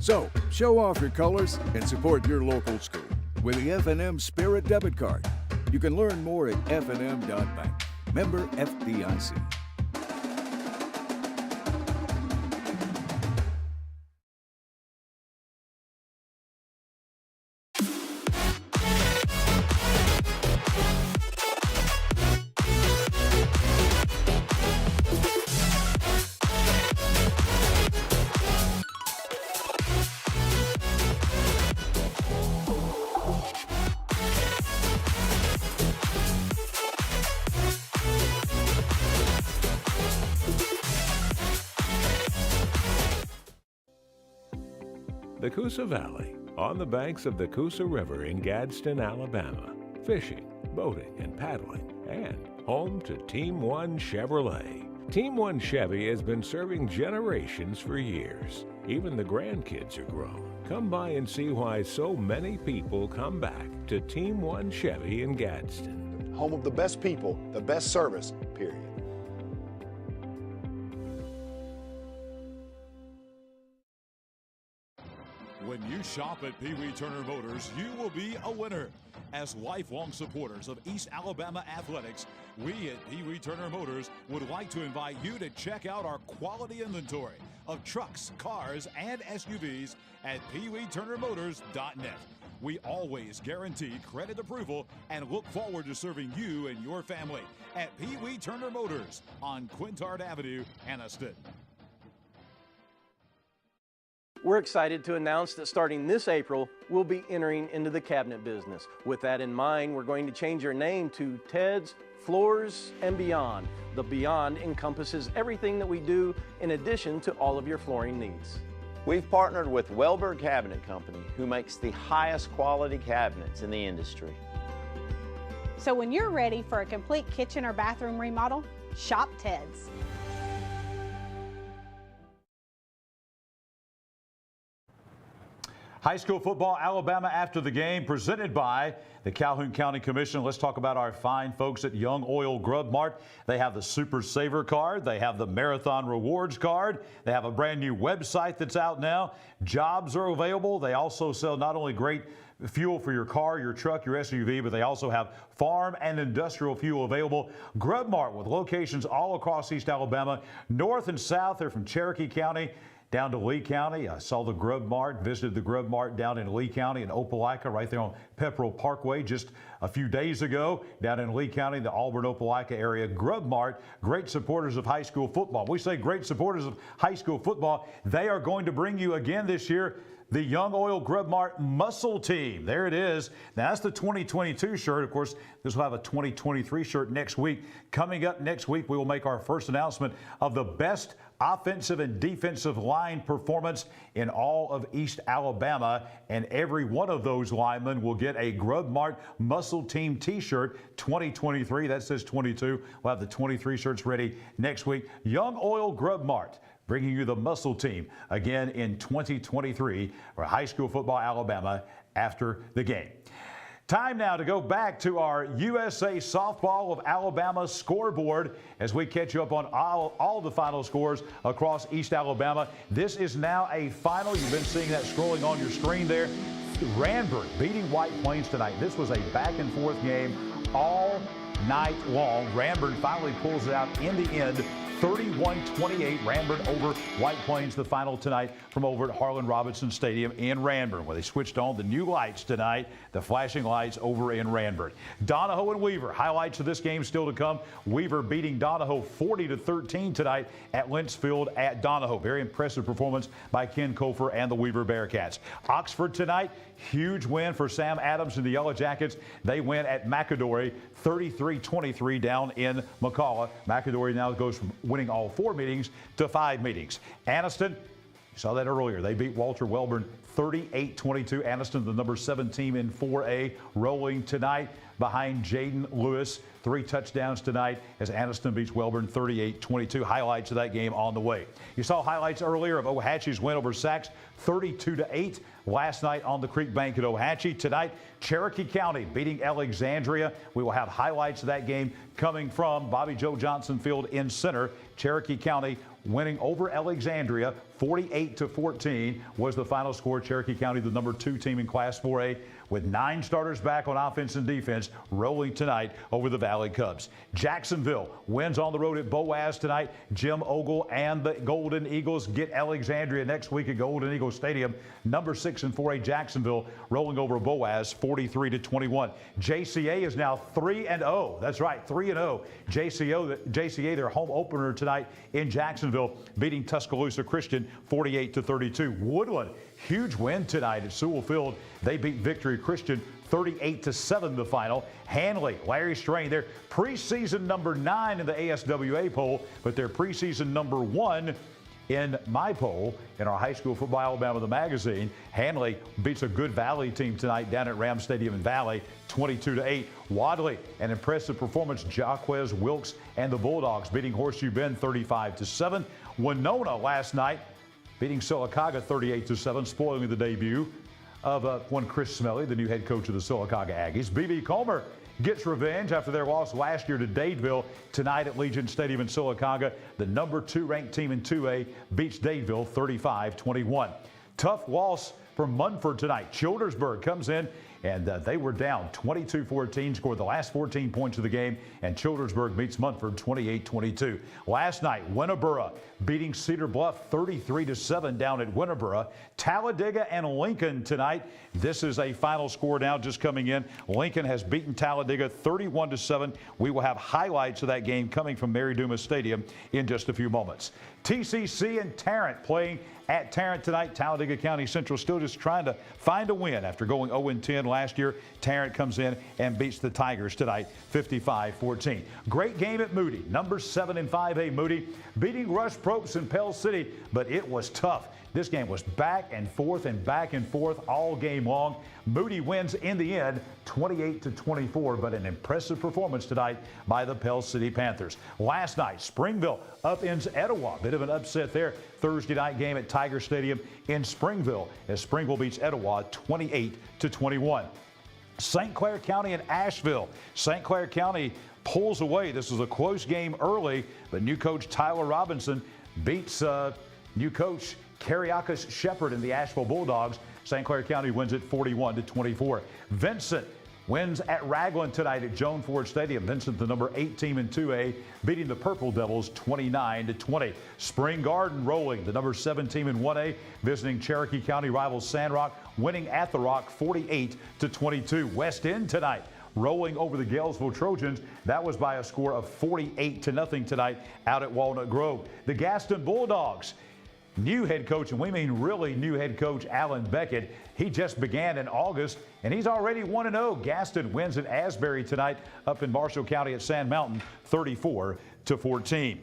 So show off your colors and support your local school with the F&M Spirit debit card. You can learn more at fnm.bank. Member FDIC. The Coosa Valley, on the banks of the Coosa River in Gadsden, Alabama. Fishing, boating, and paddling, and home to Team One Chevrolet. Team One Chevy has been serving generations for years. Even the grandkids are grown. Come by and see why so many people come back to Team One Chevy in Gadsden. Home of the best people, the best service, period. When you shop at Pee Wee Turner Motors, you will be a winner. As lifelong supporters of East Alabama athletics, we at Pee Wee Turner Motors would like to invite you to check out our quality inventory of trucks, cars, and SUVs at peeweeturnermotors.net. We always guarantee credit approval and look forward to serving you and your family at Pee Wee Turner Motors on Quintard Avenue, Anniston. We're excited to announce that starting this April, we'll be entering into the cabinet business. With that in mind, we're going to change our name to Ted's Floors and Beyond. The Beyond encompasses everything that we do in addition to all of your flooring needs. We've partnered with Welborn Cabinet Company, who makes the highest quality cabinets in the industry. So when you're ready for a complete kitchen or bathroom remodel, shop Ted's. High School Football Alabama after the game, presented by the Calhoun County Commission. Let's talk about our fine folks at Young Oil Grub Mart. They have the Super Saver card. They have the Marathon Rewards card. They have a brand new website that's out now. Jobs are available. They also sell not only great fuel for your car, your truck, your SUV, but they also have farm and industrial fuel available. Grub Mart with locations all across East Alabama, north and south. They're from Cherokee County down to Lee County. I saw the Grub Mart, visited the Grub Mart down in Lee County in Opelika, right there on Pepperell Parkway just a few days ago. Down in Lee County, the Auburn-Opelika area. Grub Mart, great supporters of high school football. We say great supporters of high school football. They are going to bring you again this year the Young Oil Grub Mart Muscle Team. There it is. Now, that's the 2022 shirt. Of course, this will have a 2023 shirt next week. Coming up next week, we will make our first announcement of the best offensive and defensive line performance in all of East Alabama, and every one of those linemen will get a Grub Mart Muscle Team t-shirt 2023. That says 22. We'll have the 23 shirts ready next week. Young Oil Grub Mart. bringing you the muscle team again in 2023 for high school football Alabama after the game. Time now to go back to our USA Softball of Alabama scoreboard as we catch you up on all the final scores across East Alabama. This is now a final. You've been seeing that scrolling on your screen there. Ranburg beating White Plains tonight. This was a back-and-forth game all night long. Ranburg finally pulls it out in the end. 31-28, Ranburg over White Plains, the final tonight from over at Harlan Robinson Stadium in Ranburg, where they switched on the new lights tonight, the flashing lights over in Ranburg. Donahoe and Weaver, highlights of this game still to come. Weaver beating Donahoe 40-13 tonight at Lentz Field at Donahoe. Very impressive performance by Ken Kofer and the Weaver Bearcats. Oxford tonight, huge win for Sam Adams and the Yellow Jackets. They win at McAdory 33-23 down in McCalla. McAdory now goes from winning all 4 meetings to 5 meetings. Anniston, you saw that earlier. They beat Walter Welborn 38-22. Anniston, the number 7 team in 4A, rolling tonight behind Jaden Lewis. 3 touchdowns tonight as Anniston beats Welborn 38-22. Highlights of that game on the way. You saw highlights earlier of Ohatchee's win over Sachs 32-8 last night on the Creek Bank at Ohatchee. Tonight, Cherokee County beating Alexandria. We will have highlights of that game coming from Bobby Joe Johnson Field in center. Cherokee County winning over Alexandria 48-14 was the final score. Cherokee County, the number 2 team in Class 4A, with 9 starters back on offense and defense, rolling tonight over the Valley Cubs. Jacksonville wins on the road at Boaz tonight. Jim Ogle and the Golden Eagles get Alexandria next week at Golden Eagle Stadium. Number 6 in 4A Jacksonville rolling over Boaz 43-21. JCA is now 3-0. That's right, 3-0. JCA, their home opener tonight in Jacksonville, beating Tuscaloosa Christian 48-32. Woodland, huge win tonight at Sewell Field. They beat Victory Christian 38-7 the final. Hanley, Larry Strain, they're preseason number 9 in the ASWA poll, but they're preseason number 1 in my poll in our High School Football Alabama, the magazine. Hanley beats a good Valley team tonight down at Ram Stadium in Valley 22-8. Wadley, an impressive performance. Jaquez Wilkes and the Bulldogs beating Horseshoe Bend 35-7. Winona last night beating Sylacauga 38-7, spoiling the debut of one Chris Smelly, the new head coach of the Sylacauga Aggies. B.B. Comer gets revenge after their loss last year to Dadeville. Tonight at Legion Stadium in Sylacauga, the number 2 ranked team in 2A beats Dadeville 35-21. Tough loss for Munford tonight. Childersburg comes in and they were down 22-14, scored the last 14 points of the game, and Childersburg beats Munford 28-22. Last night, Winterboro beating Cedar Bluff 33-7 down at Winterboro. Talladega and Lincoln tonight. This is a final score now just coming in. Lincoln has beaten Talladega 31-7. We will have highlights of that game coming from Mary Dumas Stadium in just a few moments. TCC and Tarrant playing at Tarrant tonight. Talladega County Central still just trying to find a win after going 0-10 last year. Tarrant comes in and beats the Tigers tonight 55-14. Great game at Moody. Number 7 in 5A Moody beating Rush Propst in Pell City, but it was tough. This game was back and forth all game long. Moody wins in the end 28-24, but an impressive performance tonight by the Pell City Panthers. Last night, Springville upends Etowah. Bit of an upset there. Thursday night game at Tiger Stadium in Springville as Springville beats Etowah 28-21. St. Clair County and Asheville. St. Clair County pulls away. This was a close game early, but new coach Tyler Robinson beats new coach Cariacas Shepherd and the Asheville Bulldogs. St. Clair County wins it 41-24. Vincent wins at Raglan tonight at Joan Ford Stadium. Vincent, the number 8 team in 2A, beating the Purple Devils 29-20. Spring Garden rolling, the number 7 team in 1A, visiting Cherokee County rivals Sandrock, winning at the Rock 48-22. West End tonight rolling over the Galesville Trojans. That was by a score of 48-0 tonight out at Walnut Grove. The Gaston Bulldogs, new head coach, and we mean really new head coach, Alan Beckett. He just began in August, and he's already 1-0. Gaston wins at Asbury tonight up in Marshall County at Sand Mountain, 34-14.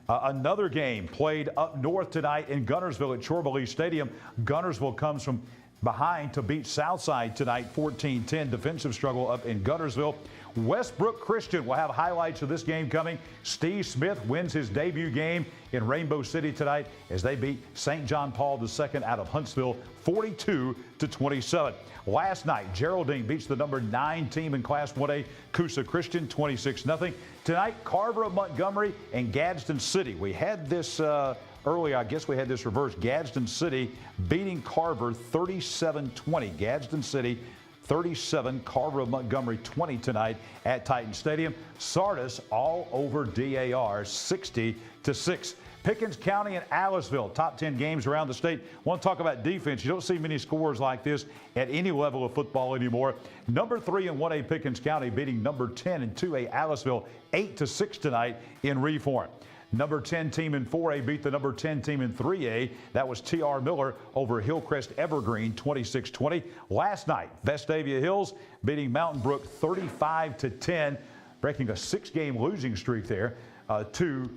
Another game played up north tonight in Guntersville at Chorley Stadium. Guntersville comes from behind to beat Southside tonight, 14-10. Defensive struggle up in Guntersville. Westbrook Christian will have highlights of this game coming. Steve Smith wins his debut game in Rainbow City tonight as they beat St. John Paul II out of Huntsville 42-27. Last night, Geraldine beats the number 9 team in Class 1A, Coosa Christian, 26-0. Tonight, Carver of Montgomery and Gadsden City. We had this earlier, I guess we had this reversed. Gadsden City beating Carver 37-20. Gadsden City 37, Carver of Montgomery 20 tonight at Titan Stadium. Sardis all over DAR 60-6. Pickens County and Aliceville, top 10 games around the state. Want to talk about defense. You don't see many scores like this at any level of football anymore. Number 3 in 1A Pickens County beating number 10 in 2A Aliceville 8-6 tonight in Reform. Number 10 team in 4A beat the number 10 team in 3A. That was T.R. Miller over Hillcrest Evergreen 26-20. Last night, Vestavia Hills beating Mountain Brook 35-10, breaking a 6-game losing streak there to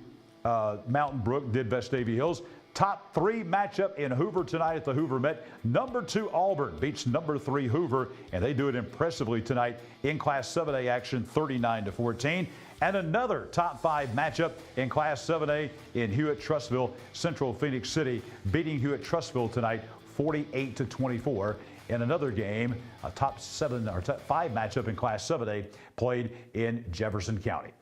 Mountain Brook did Vestavia Hills. Top 3 matchup in Hoover tonight at the Hoover Met. Number 2 Auburn beats number 3 Hoover, and they do it impressively tonight in Class 7A action 39-14. And another top 5 matchup in Class 7A in Hewitt-Trussville. Central Phoenix City beating Hewitt-Trussville tonight 48-24. In another game, a top 5 matchup in Class 7A played in Jefferson County.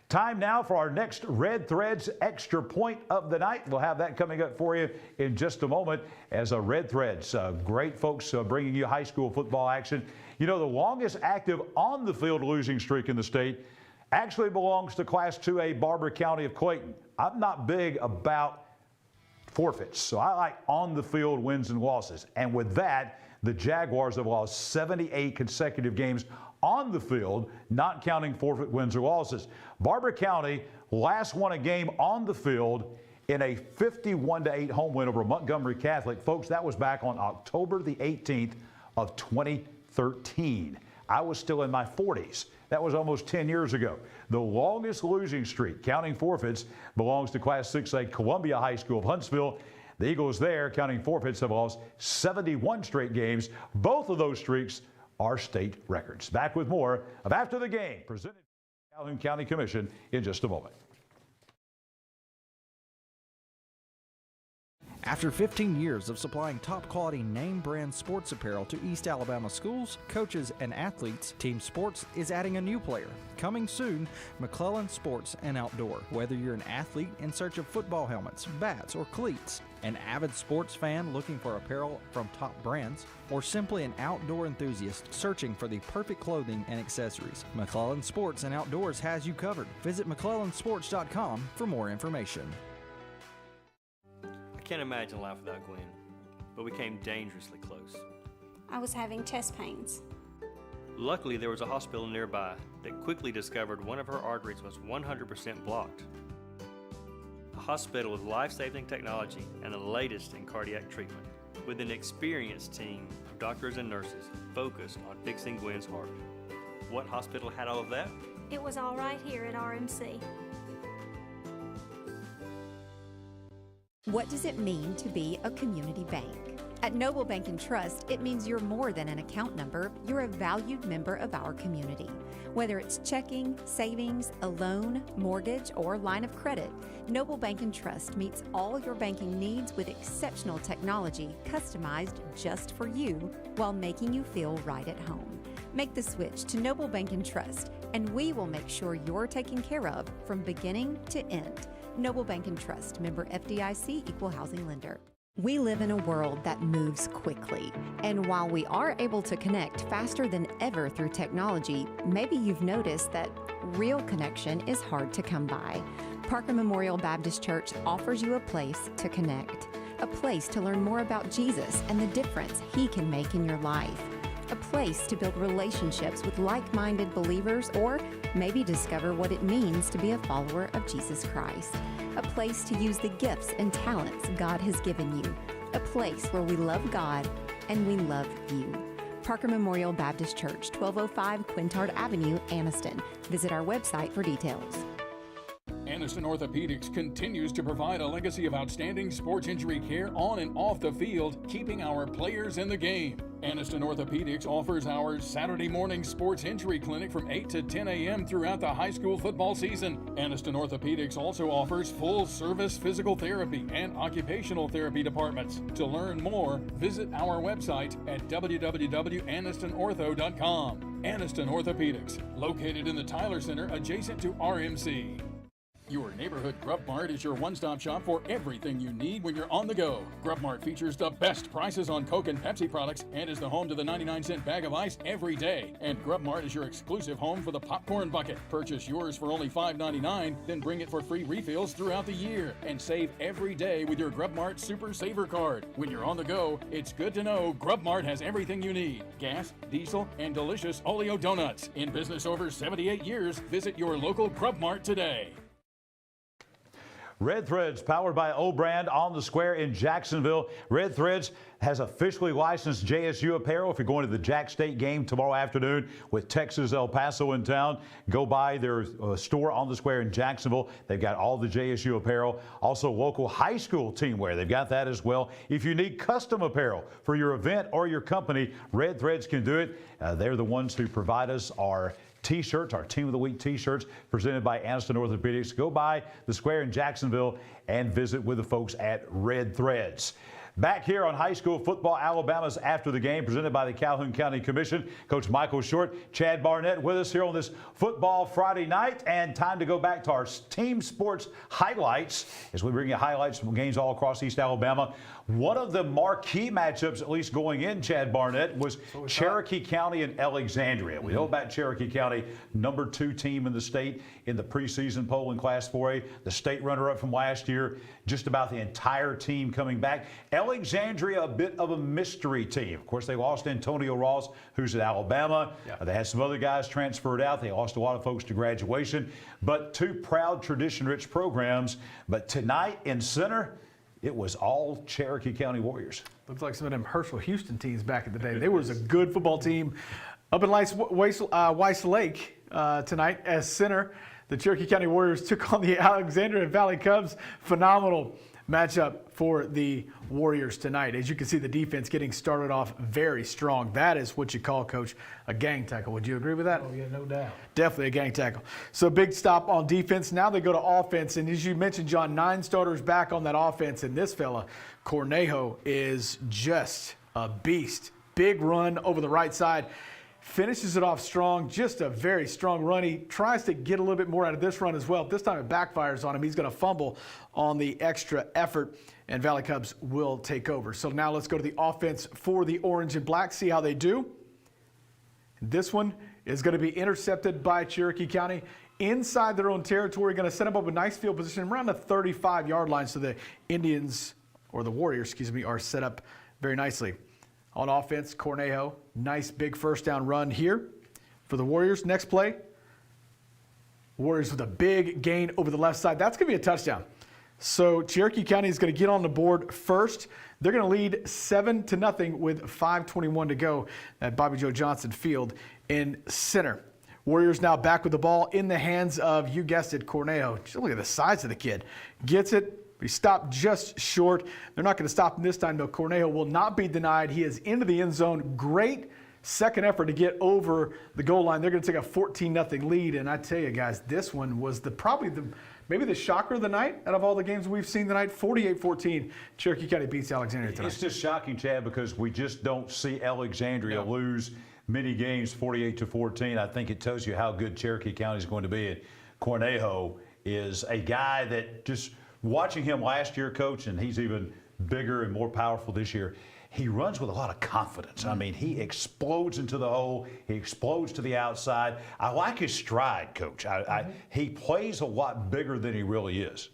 Time now for our next Red Threads Extra Point of the night. We'll have that coming up for you in just a moment as a Red Threads. Great folks bringing you high school football action. You know, the longest active on-the-field losing streak in the state actually belongs to Class 2A Barber County of Clayton. I'm not big about forfeits, so I like on-the-field wins and losses. And with that, the Jaguars have lost 78 consecutive games on the field, not counting forfeit wins or losses. Barber County last won a game on the field in a 51-8 home win over Montgomery Catholic. Folks, that was back on October the 18th of 2013. I was still in my 40s. That was almost 10 years ago. The longest losing streak, counting forfeits, belongs to Class 6A Columbia High School of Huntsville. The Eagles there, counting forfeits, have lost 71 straight games. Both of those streaks are state records. Back with more of After the Game, presented by the Calhoun County Commission in just a moment. After 15 years of supplying top-quality name-brand sports apparel to East Alabama schools, coaches, and athletes, Team Sports is adding a new player. Coming soon, McClellan Sports and Outdoor. Whether you're an athlete in search of football helmets, bats, or cleats, an avid sports fan looking for apparel from top brands, or simply an outdoor enthusiast searching for the perfect clothing and accessories, McClellan Sports and Outdoors has you covered. Visit McClellansports.com for more information. I can't imagine life without Gwen, but we came dangerously close. I was having chest pains. Luckily, there was a hospital nearby that quickly discovered one of her arteries was 100% blocked. A hospital with life-saving technology and the latest in cardiac treatment, with an experienced team of doctors and nurses focused on fixing Gwen's heart. What hospital had all of that? It was all right here at RMC. What does it mean to be a community bank? At Noble Bank and Trust, it means you're more than an account number, you're a valued member of our community. Whether it's checking, savings, a loan, mortgage, or line of credit, Noble Bank and Trust meets all your banking needs with exceptional technology customized just for you while making you feel right at home. Make the switch to Noble Bank and Trust, and we will make sure you're taken care of from beginning to end. Noble Bank and Trust, member FDIC, equal housing lender. We live in a world that moves quickly, and while we are able to connect faster than ever through technology, maybe you've noticed that real connection is hard to come by. Parker Memorial Baptist Church offers you a place to connect, a place to learn more about Jesus and the difference He can make in your life, a place to build relationships with like-minded believers, or maybe discover what it means to be a follower of Jesus Christ. A place to use the gifts and talents God has given you. A place where we love God and we love you. Parker Memorial Baptist Church, 1205 Quintard Avenue, Anniston. Visit our website for details. Anniston Orthopedics continues to provide a legacy of outstanding sports injury care on and off the field, keeping our players in the game. Anniston Orthopedics offers our Saturday morning sports injury clinic from 8 to 10 a.m. throughout the high school football season. Anniston Orthopedics also offers full-service physical therapy and occupational therapy departments. To learn more, visit our website at www.annistonortho.com. Anniston Orthopedics, located in the Tyler Center adjacent to RMC. Your neighborhood Grub Mart is your one-stop shop for everything you need when you're on the go. Grub Mart features the best prices on Coke and Pepsi products and is the home to the 99-cent bag of ice every day. And Grub Mart is your exclusive home for the popcorn bucket. Purchase yours for only $5.99, then bring it for free refills throughout the year. And save every day with your Grub Mart Super Saver card. When you're on the go, it's good to know Grub Mart has everything you need. Gas, diesel, and delicious Oleo donuts. In business over 78 years, visit your local Grub Mart today. Red Threads, powered by O-Brand, on the square in Jacksonville. Red Threads has officially licensed JSU apparel. If you're going to the Jack State game tomorrow afternoon with Texas El Paso in town, go by their store on the square in Jacksonville. They've got all the JSU apparel. Also local high school team wear. They've got that as well. If you need custom apparel for your event or your company, Red Threads can do it. They're the ones who provide us our T-shirts, our Team of the Week T-shirts presented by Anniston Orthopedics. Go by the square in Jacksonville and visit with the folks at Red Threads. Back here on high school football, Alabama's After the Game, presented by the Calhoun County Commission. Coach Michael Short, Chad Barnett with us here on this Football Friday night. And time to go back to our team sports highlights as we bring you highlights from games all across East Alabama. One of the marquee matchups, at least going in, Chad Barnett, was Cherokee County and Alexandria. We know about Cherokee County, number 2 team in the state in the preseason poll in Class 4A. The state runner-up from last year, just about the entire team coming back. Alexandria, a bit of a mystery team. Of course, they lost Antonio Ross, who's at Alabama. They had some other guys transferred out. They lost a lot of folks to graduation. But 2 proud, tradition-rich programs. But tonight in center, it was all Cherokee County Warriors. Looks like some of them Herschel Houston teams back in the day. They was a good football team up in Weiss Lake tonight as center. The Cherokee County Warriors took on the Alexandria Valley Cubs. Phenomenal matchup for the Warriors tonight. As you can see, the defense getting started off very strong. That is what you call, Coach, a gang tackle. Would you agree with that? Oh, yeah, no doubt. Definitely a gang tackle. So big stop on defense. Now they go to offense. And as you mentioned, John, 9 starters back on that offense. And this fella, Cornejo, is just a beast. Big run over the right side. Finishes it off strong, just a very strong run. He tries to get a little bit more out of this run as well. This time it backfires on him. He's going to fumble on the extra effort, and Valley Cubs will take over. So now let's go to the offense for the Orange and Black, see how they do. This one is going to be intercepted by Cherokee County inside their own territory. Going to set up a nice field position around the 35-yard line, so the Indians, or the Warriors, excuse me, are set up very nicely. On offense, Cornejo, nice big first down run here for the Warriors. Next play, Warriors with a big gain over the left side. That's going to be a touchdown. So Cherokee County is going to get on the board first. They're going to lead 7-0 with 5:21 to go at Bobby Joe Johnson Field in center. Warriors now back with the ball in the hands of, you guessed it, Cornejo. Just look at the size of the kid. Gets it. He stopped just short. They're not going to stop him this time, though. Cornejo will not be denied. He is into the end zone. Great second effort to get over the goal line. They're going to take a 14-0 lead. And I tell you, guys, this one was maybe the shocker of the night out of all the games we've seen tonight. 48-14, Cherokee County beats Alexandria tonight. It's just shocking, Chad, because we just don't see Alexandria lose many games 48-14. I think it tells you how good Cherokee County is going to be. And Cornejo is a guy that just – watching him last year, Coach, and he's even bigger and more powerful this year, he runs with a lot of confidence. I mean, he explodes into the hole. He explodes to the outside. I like his stride, Coach. He plays a lot bigger than he really is.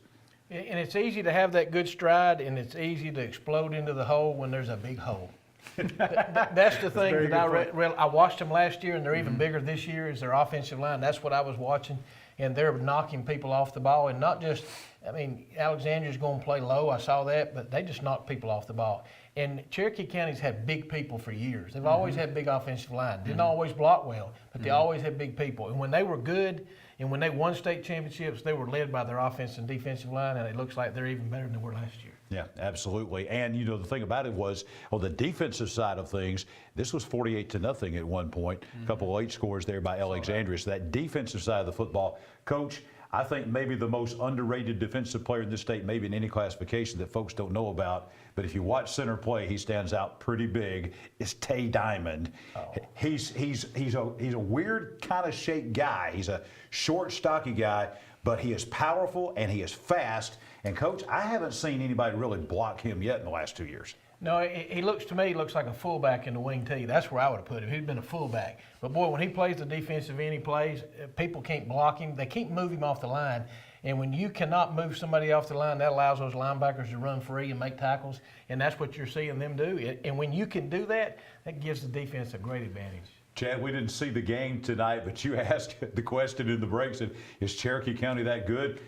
And it's easy to have that good stride, and it's easy to explode into the hole when there's a big hole. That's the thing that I watched them last year, and they're even bigger this year is their offensive line. That's what I was watching, and they're knocking people off the ball, and not just – I mean, Alexandria's going to play low. I saw that, but they just knock people off the ball. And Cherokee County's had big people for years. They've always had big offensive line. Didn't always block well, but they always had big people. And when they were good and when they won state championships, they were led by their offensive and defensive line, and it looks like they're even better than they were last year. Yeah, absolutely. And, you know, the thing about it was, on the defensive side of things, this was 48-0 at one point. A couple of late scores there by Alexandria. So that defensive side of the football, Coach, I think maybe the most underrated defensive player in this state, maybe in any classification that folks don't know about. But if you watch center play, he stands out pretty big. Is Tay Diamond. Oh. He's a weird kind of shaped guy. He's a short, stocky guy, but he is powerful and he is fast. And, Coach, I haven't seen anybody really block him yet in the last 2 years. No, he looks to me, he looks like a fullback in the wing tee. That's where I would have put him. He'd been a fullback. But, boy, when he plays the defensive end he plays, people can't block him. They can't move him off the line. And when you cannot move somebody off the line, that allows those linebackers to run free and make tackles. And that's what you're seeing them do. And when you can do that, that gives the defense a great advantage. Chad, we didn't see the game tonight, but you asked the question in the break, said, is Cherokee County that good?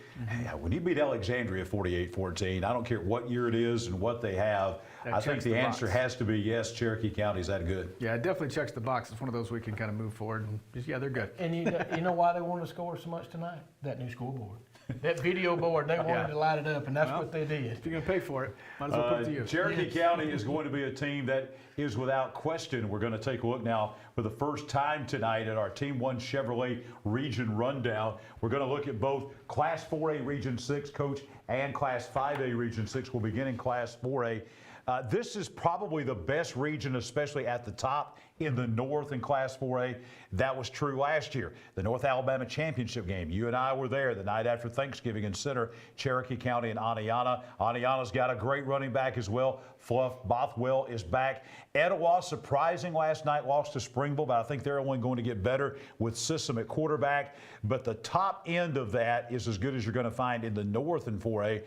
Yeah, when you beat Alexandria 48-14, I don't care what year it is and what they have, I think the answer has to be yes, Cherokee County is that good. Yeah, it definitely checks the box. It's one of those we can kind of move forward. And just, yeah, they're good. And you know why they wanted to score so much tonight? That new scoreboard. That video board, they wanted to light it up, and that's what they did. If you're going to pay for it, might as well put it to use. Cherokee County is going to be a team that is without question. We're going to take a look now for the first time tonight at our Team 1 Chevrolet Region Rundown. We're going to look at both Class 4A Region 6, Coach, and Class 5A Region 6. We'll begin in Class 4A. This is probably the best region, especially at the top in the north in Class 4A. That was true last year. The North Alabama Championship game. You and I were there the night after Thanksgiving in Center, Cherokee County and Aniana. Aniana's got a great running back as well. Fluff Bothwell is back. Etowah, surprising last night, lost to Springville, but I think they're only going to get better with Sissom at quarterback. But the top end of that is as good as you're going to find in the north in 4A.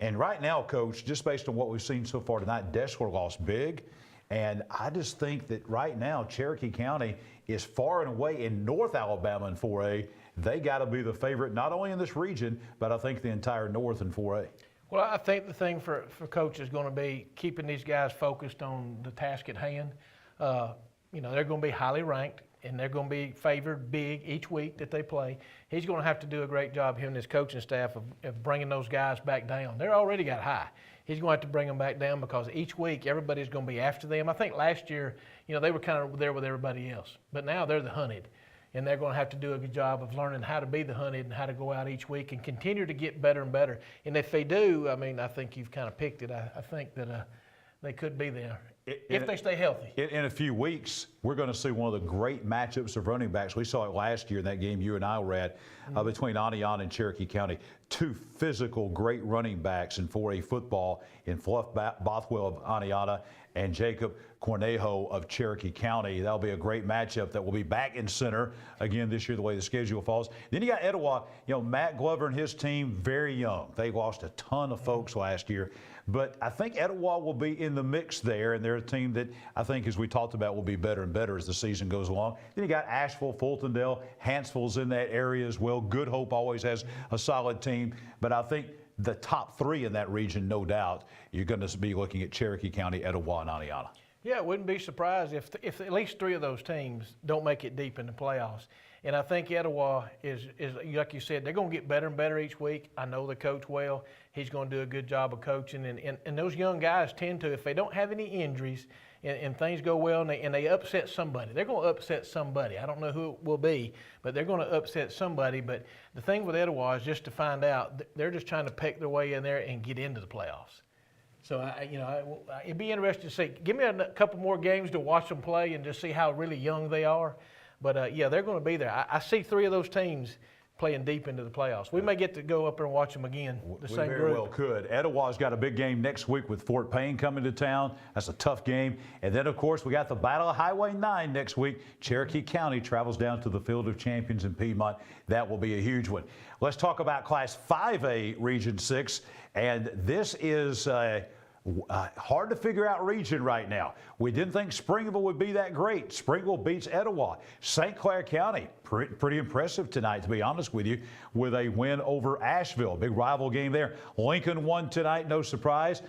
And right now, Coach, just based on what we've seen so far tonight, Deshler lost big. And I just think that right now, Cherokee County is far and away in North Alabama in 4A. They got to be the favorite, not only in this region, but I think the entire north in 4A. Well, I think the thing for Coach is going to be keeping these guys focused on the task at hand. You know, they're going to be highly ranked, and they're going to be favored big each week that they play. He's going to have to do a great job, him and his coaching staff, of bringing those guys back down. They're already got high. He's going to have to bring them back down because each week everybody's going to be after them. I think last year, you know, they were kind of there with everybody else. But now they're the hunted. And they're going to have to do a good job of learning how to be the hunted and how to go out each week and continue to get better and better. And if they do, I mean, I think you've kind of picked it. I think that they could be there if they stay healthy. In a few weeks, we're going to see one of the great matchups of running backs. We saw it last year in that game you and I were at between Aniana and Cherokee County. Two physical, great running backs in 4A football in Fluff Bothwell of Aniana and Jacob Cornejo of Cherokee County. That'll be a great matchup that will be back in Center again this year, the way the schedule falls. Then you got Etowah. You know, Matt Glover and his team, very young. They lost a ton of folks last year. But I think Etowah will be in the mix there, and they're a team that I think, as we talked about, will be better and better as the season goes along. Then you got Asheville, Fultondale, Hansville's in that area as well. Good Hope always has a solid team. But I think the top three in that region, no doubt, you're going to be looking at Cherokee County, Etowah, and Aniana. Yeah, I wouldn't be surprised if at least three of those teams don't make it deep in the playoffs. And I think Etowah is like you said, they're going to get better and better each week. I know the coach well. He's going to do a good job of coaching. And those young guys tend to, if they don't have any injuries and things go well and they upset somebody, they're going to upset somebody. I don't know who it will be, but they're going to upset somebody. But the thing with Etowah is just to find out, they're just trying to peck their way in there and get into the playoffs. So, it'd be interesting to see. Give me a couple more games to watch them play and just see how really young they are. But, yeah, they're going to be there. I see three of those teams playing deep into the playoffs. We may get to go up there and watch them again, the same group. We very well could. Etowah's got a big game next week with Fort Payne coming to town. That's a tough game. And then, of course, we got the Battle of Highway 9 next week. Cherokee County travels down to the Field of Champions in Piedmont. That will be a huge one. Let's talk about Class 5A Region 6. And this is Hard to figure out region right now. We didn't think Springville would be that great. Springville beats Etowah. St. Clair County, pretty impressive tonight, to be honest with you, with a win over Asheville. Big rival game there. Lincoln won tonight, no surprise.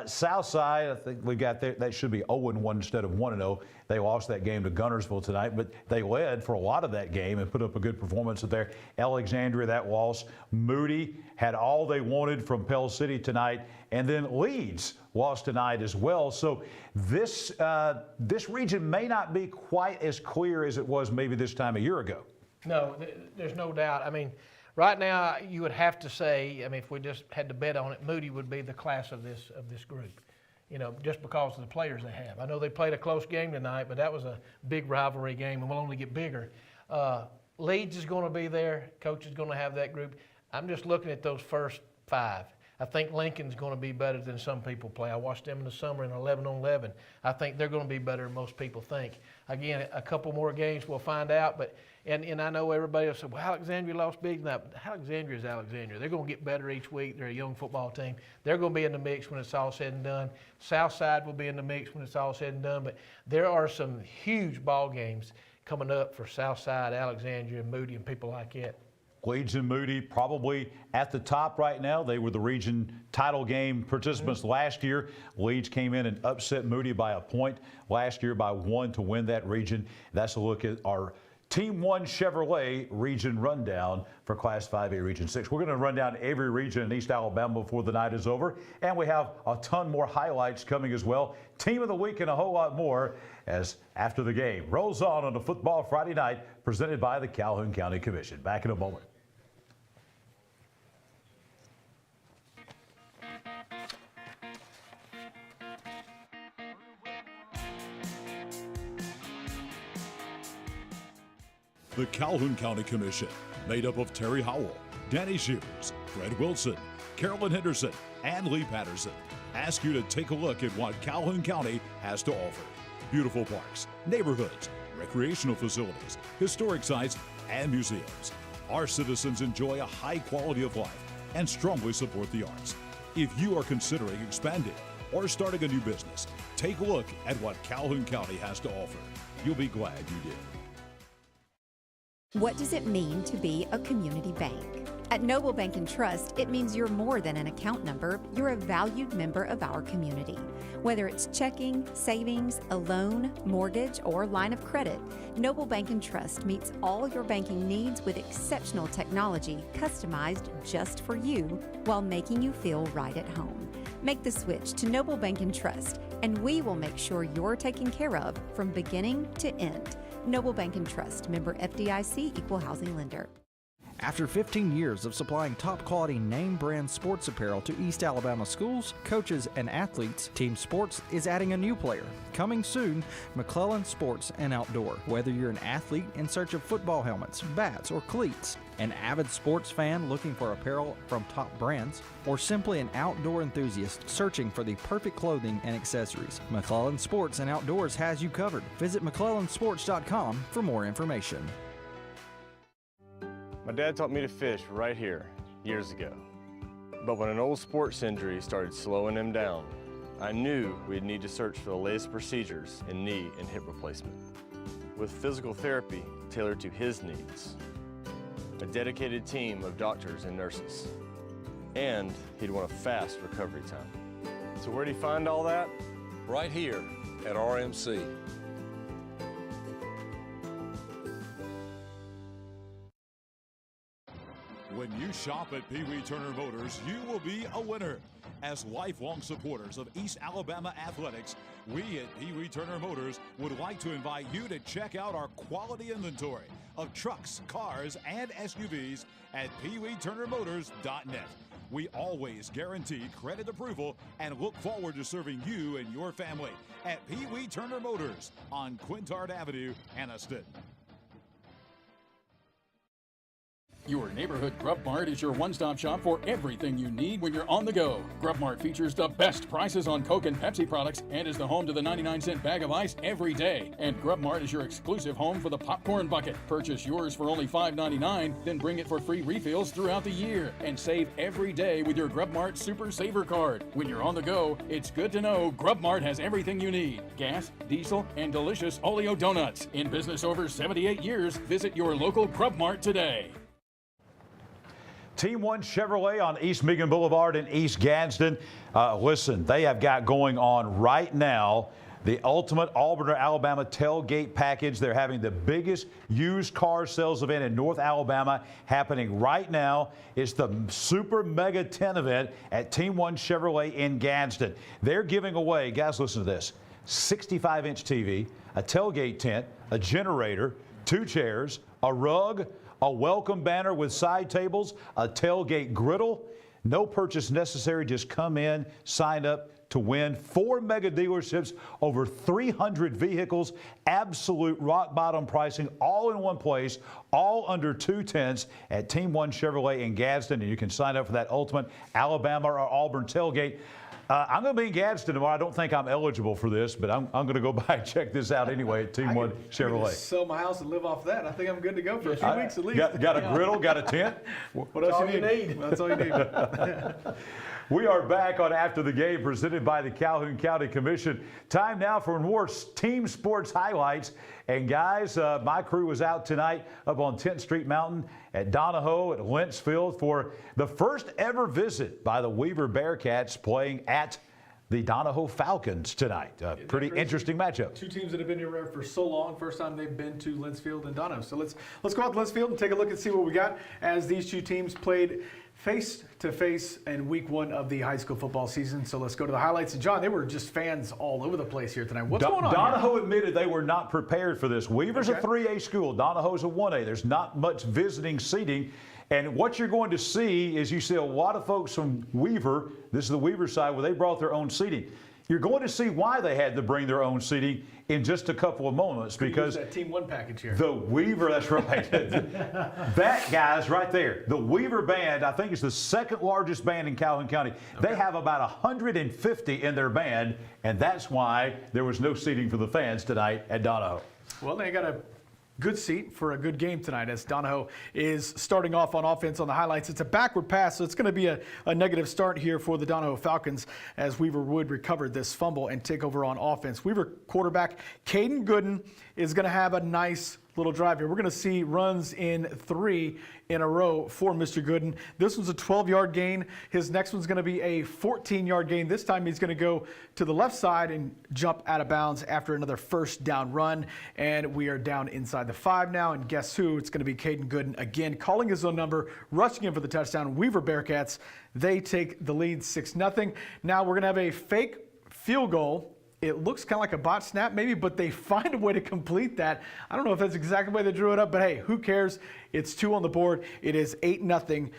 Southside, I think we got there. That should be 0-1 instead of 1-0. They lost that game to Guntersville tonight, but they led for a lot of that game and put up a good performance there. Alexandria, that loss. Moody had all they wanted from Pell City tonight, and then Leeds lost tonight as well. So this region may not be quite as clear as it was maybe this time a year ago. No, there's no doubt. I mean, right now you would have to say, I mean, if we just had to bet on it, Moody would be the class of this group. You know, just because of the players they have. I know they played a close game tonight, but that was a big rivalry game and will only get bigger. Leeds is going to be there. Coach is going to have that group. I'm just looking at those first 5. I think Lincoln's going to be better than some people play. I watched them in the summer in 11-on-11. I think they're going to be better than most people think. Again, a couple more games we'll find out, but and I know everybody will say, well, Alexandria lost big tonight. Alexandria is Alexandria. They're going to get better each week. They're a young football team. They're going to be in the mix when it's all said and done. Southside will be in the mix when it's all said and done, but there are some huge ball games coming up for Southside, Alexandria, Moody, and people like that. Leeds and Moody probably at the top right now. They were the region title game participants last year. Leeds came in and upset Moody by a point last year by 1 to win that region. That's a look at our Team 1 Chevrolet region rundown for Class 5A Region 6. We're going to run down every region in East Alabama before the night is over, and we have a ton more highlights coming as well. Team of the week and a whole lot more as after the game rolls on a Football Friday night presented by the Calhoun County Commission. Back in a moment. The Calhoun County Commission, made up of Terry Howell, Danny Shears, Fred Wilson, Carolyn Henderson, and Lee Patterson, ask you to take a look at what Calhoun County has to offer. Beautiful parks, neighborhoods, recreational facilities, historic sites, and museums. Our citizens enjoy a high quality of life and strongly support the arts. If you are considering expanding or starting a new business, take a look at what Calhoun County has to offer. You'll be glad you did. What does it mean to be a community bank? At Noble Bank and Trust, it means you're more than an account number, you're a valued member of our community. Whether it's checking, savings, a loan, mortgage, or line of credit, Noble Bank and Trust meets all your banking needs with exceptional technology customized just for you while making you feel right at home. Make the switch to Noble Bank and Trust, and we will make sure you're taken care of from beginning to end. Noble Bank and Trust, member FDIC, equal housing lender. After 15 years of supplying top-quality name-brand sports apparel to East Alabama schools, coaches, and athletes, Team Sports is adding a new player. Coming soon, McClellan Sports and Outdoor. Whether you're an athlete in search of football helmets, bats, or cleats, an avid sports fan looking for apparel from top brands, or simply an outdoor enthusiast searching for the perfect clothing and accessories, McClellan Sports and Outdoors has you covered. Visit McClellansports.com for more information. My dad taught me to fish right here years ago. But when an old sports injury started slowing him down, I knew we'd need to search for the latest procedures in knee and hip replacement. With physical therapy tailored to his needs, a dedicated team of doctors and nurses, and he'd want a fast recovery time. So where'd he find all that? Right here at RMC. When you shop at Pee Wee Turner Motors, you will be a winner. As lifelong supporters of East Alabama athletics, we at Pee Wee Turner Motors would like to invite you to check out our quality inventory of trucks, cars, and SUVs at PeeWeeTurnerMotors.net. We always guarantee credit approval and look forward to serving you and your family at Pee Wee Turner Motors on Quintard Avenue, Anniston. Your neighborhood Grub Mart is your one-stop shop for everything you need when you're on the go. Grub Mart features the best prices on Coke and Pepsi products and is the home to the 99-cent bag of ice every day. And Grub Mart is your exclusive home for the popcorn bucket. Purchase yours for only $5.99, then bring it for free refills throughout the year. And save every day with your Grub Mart Super Saver card. When you're on the go, it's good to know Grub Mart has everything you need. Gas, diesel, and delicious Oleo donuts. In business over 78 years, visit your local Grub Mart today. Team 1 Chevrolet on East Meagan Boulevard in East Gadsden. Listen, they have got going on right now the ultimate Auburn, Alabama tailgate package. They're having the biggest used car sales event in North Alabama happening right now. It's the Super Mega 10 event at Team 1 Chevrolet in Gadsden. They're giving away, guys, listen to this, 65-inch TV, a tailgate tent, a generator, 2 chairs, a rug, a welcome banner with side tables, a tailgate griddle. No purchase necessary. Just come in, sign up to win 4 mega dealerships, over 300 vehicles, absolute rock bottom pricing, all in one place, all under 2/10 at Team 1 Chevrolet in Gadsden. And you can sign up for that ultimate Alabama or Auburn tailgate. I'm going to be in Gadsden tomorrow. I don't think I'm eligible for this, but I'm going to go by and check this out anyway at Team 1 Chevrolet. I can sell my house and live off that. I think I'm good to go for a few weeks at least. Got a griddle, got a tent. What else you need? That's all you need. We are back on After the Game, presented by the Calhoun County Commission. Time now for more team sports highlights. And guys, my crew was out tonight up on 10th Street Mountain at Donahoe at Lynchfield for the first ever visit by the Weaver Bearcats playing at the Donahoe Falcons tonight. Pretty interesting matchup. 2 teams that have been here for so long. First time they've been to Lynchfield and Donahoe. So let's go out to Lynchfield and take a look and see what we got as these 2 teams played face-to-face in week 1 of the high school football season. So let's go to the highlights. And John, they were just fans all over the place here tonight. What's going on Donahoe here? admitted they were not prepared for this. Weaver's a 3A school. Donahoe's a 1A. There's not much visiting seating. And what you're going to see is you see a lot of folks from Weaver. This is the Weaver side where they brought their own seating. You're going to see why they had to bring their own seating in just a couple of moments because that Team 1 package here. The Weaver, that's right. That guy's right there. The Weaver band, I think, is the 2nd largest band in Calhoun County. They have about 150 in their band, and that's why there was no seating for the fans tonight at Donahoe. Well, they got a good seat for a good game tonight as Donahoe is starting off on offense on the highlights. It's a backward pass, so it's going to be a negative start here for the Donahoe Falcons as Weaver would recover this fumble and take over on offense. Weaver quarterback Caden Gooden is going to have a nice little drive here. We're going to see runs in 3 in a row for Mr. Gooden. This one's a 12-yard gain. His next one's going to be a 14-yard gain. This time he's going to go to the left side and jump out of bounds after another first down run. And we are down inside the 5 now. And guess who? It's going to be Caden Gooden again, calling his own number, rushing in for the touchdown. Weaver Bearcats, they take the lead 6-0. Now we're going to have a fake field goal. It looks kind of like a bot snap maybe, but they find a way to complete that. I don't know if that's exactly the way they drew it up, but hey, who cares? It's 2 on the board. It is 8-0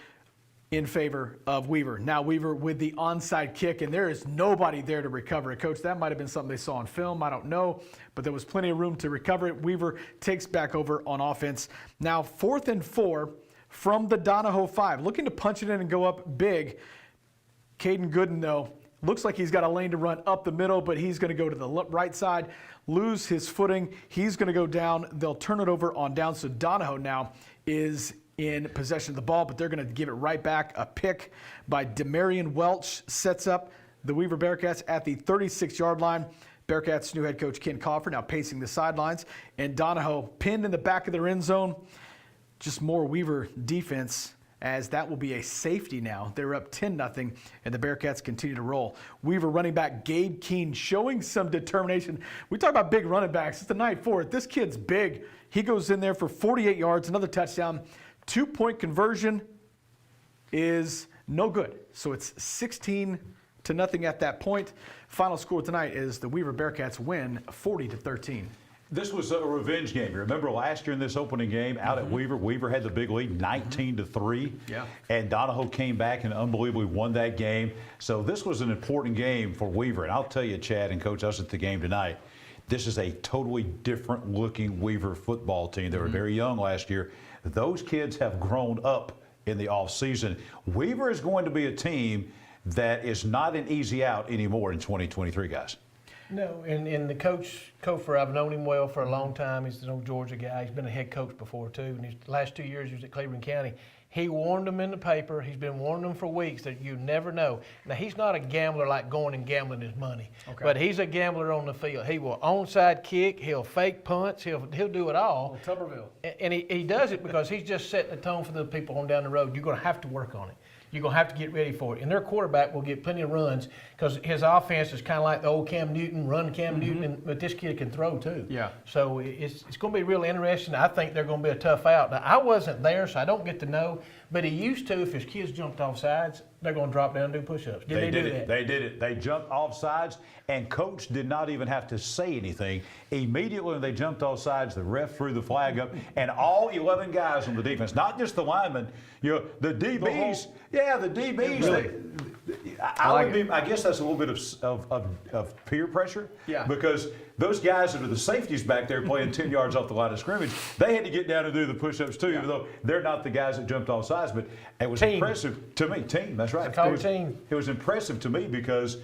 in favor of Weaver. Now Weaver with the onside kick, and there is nobody there to recover it. Coach, that might have been something they saw on film. I don't know, but there was plenty of room to recover it. Weaver takes back over on offense. Now 4th and 4 from the Donahoe 5. Looking to punch it in and go up big. Caden Gooden, though, looks like he's got a lane to run up the middle, but he's going to go to the right side, lose his footing. He's going to go down. They'll turn it over on down. So Donahoe now is in possession of the ball, but they're going to give it right back. A pick by Demarion Welch sets up the Weaver Bearcats at the 36-yard line. Bearcats' new head coach Ken Coffer now pacing the sidelines, and Donahoe pinned in the back of their end zone. Just more Weaver defense, as that will be a safety now. They're up 10-0, and the Bearcats continue to roll. Weaver running back Gabe Keene showing some determination. We talk about big running backs. It's the night for it. This kid's big. He goes in there for 48 yards, another touchdown. 2-point conversion is no good. So it's 16-0 at that point. Final score tonight is the Weaver Bearcats win 40-13. This was a revenge game. You remember last year in this opening game out at Weaver, Weaver had the big lead, 19-3. Yeah. And Donahoe came back and unbelievably won that game. So this was an important game for Weaver. And I'll tell you, Chad and Coach, I was at the game tonight. This is a totally different looking Weaver football team. They were very young last year. Those kids have grown up in the offseason. Weaver is going to be a team that is not an easy out anymore in 2023, guys. No, and the coach, Kofor, I've known him well for a long time. He's an old Georgia guy. He's been a head coach before, too. And the last 2 years he was at Cleveland County. He warned them in the paper. He's been warning them for weeks that you never know. Now, he's not a gambler like going and gambling his money. Okay. But he's a gambler on the field. He will onside kick. He'll fake punts. He'll do it all. Well, Tuberville. And he does it because he's just setting the tone for the people on down the road. You're going to have to work on it. You're going to have to get ready for it. And their quarterback will get plenty of runs because his offense is kind of like the old Cam Newton, run Cam Newton, but this kid can throw too. Yeah. So it's going to be really interesting. I think they're going to be a tough out. Now, I wasn't there, so I don't get to know, but he used to. If his kids jumped off sides, they're going to drop down and do push-ups. They did it. They did it. They jumped off sides, and Coach did not even have to say anything. Immediately when they jumped off sides, the ref threw the flag up, and all 11 guys on the defense, not just the linemen, the DBs. The DBs. Really? I guess that's a little bit of peer pressure. Yeah. Because those guys that are the safeties back there playing 10 yards off the line of scrimmage, they had to get down and do the push-ups too, even though they're not the guys that jumped off sides. But it was impressive to me. Team, that's right. It was impressive to me because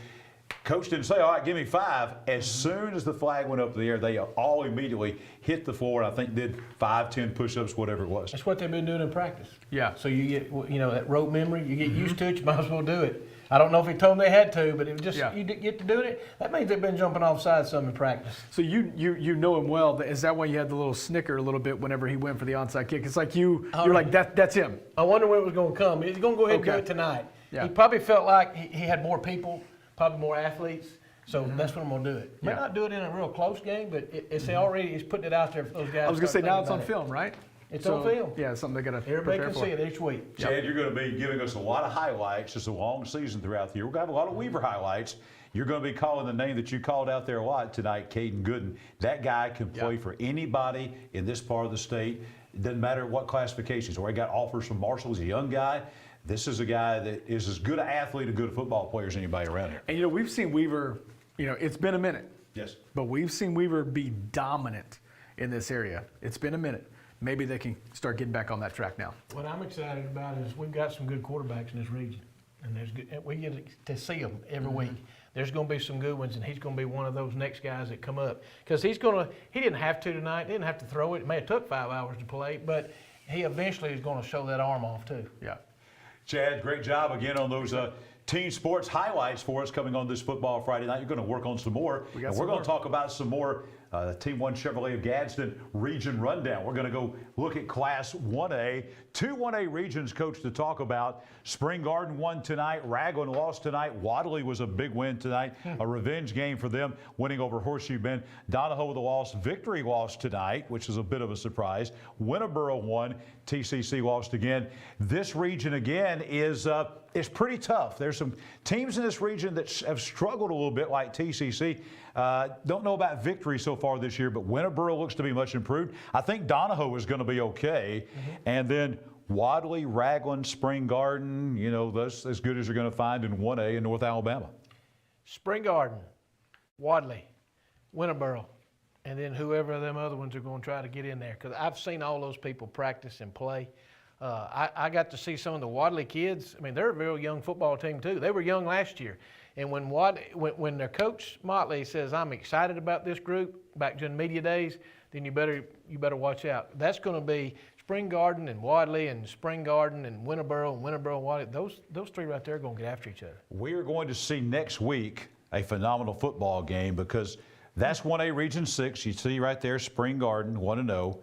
Coach didn't say, all right, give me 5. As soon as the flag went up in the air, they all immediately hit the floor and I think did 5, 10 push-ups, whatever it was. That's what they've been doing in practice. Yeah. So you get, that rote memory, you get used to it, you might as well do it. I don't know if he told them they had to, but it was just you get to doing it. That means they've been jumping off sides some in practice. So you know him well. Is that why you had the little snicker a little bit whenever he went for the onside kick? It's like you're like, that's him. I wonder when it was going to come. He's going to go ahead and do it tonight. Yeah. He probably felt like he had more people, probably more athletes. So that's when I'm going to do it. May not do it in a real close game, but he's putting it out there for those guys. I was going to say, now it's on film, right? It's on film. Yeah, it's something they got to everybody can see it each week. Chad, you're going to be giving us a lot of highlights. It's a long season throughout the year. We're going to have a lot of Weaver highlights. You're going to be calling the name that you called out there a lot tonight, Caden Gooden. That guy can play for anybody in this part of the state. It doesn't matter what classifications. Or he got offers from Marshall. He's a young guy. This is a guy that is as good an athlete, a good football player as anybody around here. And, we've seen Weaver, it's been a minute. Yes. But we've seen Weaver be dominant in this area. It's been a minute. Maybe they can start getting back on that track now. What I'm excited about is we've got some good quarterbacks in this region, and we get to see them every week. There's going to be some good ones, and he's going to be one of those next guys that come up because he didn't have to tonight, didn't have to throw it. It may have took 5 hours to play, but he eventually is going to show that arm off too. Yeah. Chad, great job again on those team sports highlights for us coming on this football Friday night. You're going to work on some more. We're going to talk about some more Team 1 Chevrolet of Gadsden region rundown. We're going to go look at Class 1A. 2 1A regions, Coach, to talk about. Spring Garden won tonight. Raglan lost tonight. Wadley was a big win tonight. A revenge game for them, winning over Horseshoe Bend. Donahoe with a loss. Victory lost tonight, which is a bit of a surprise. Winterboro won. TCC lost again. This region, again, is pretty tough. There's some teams in this region that have struggled a little bit, like TCC. Don't know about Victory so far this year, but Winterboro looks to be much improved. I think Donahoe is going to be okay. And then Wadley, Raglan, Spring Garden, that's as good as you're going to find in 1A in North Alabama. Spring Garden, Wadley, Winterboro, and then whoever them other ones are going to try to get in there. Because I've seen all those people practice and play. I got to see some of the Wadley kids. I mean, they're a real young football team too. They were young last year. And when their coach Motley says, I'm excited about this group back during media days, then you better watch out. That's going to be Spring Garden and Wadley and Spring Garden and Winterboro and Wadley. Those three right there are going to get after each other. We are going to see next week a phenomenal football game because that's 1A Region 6. You see right there, Spring Garden, 1-0.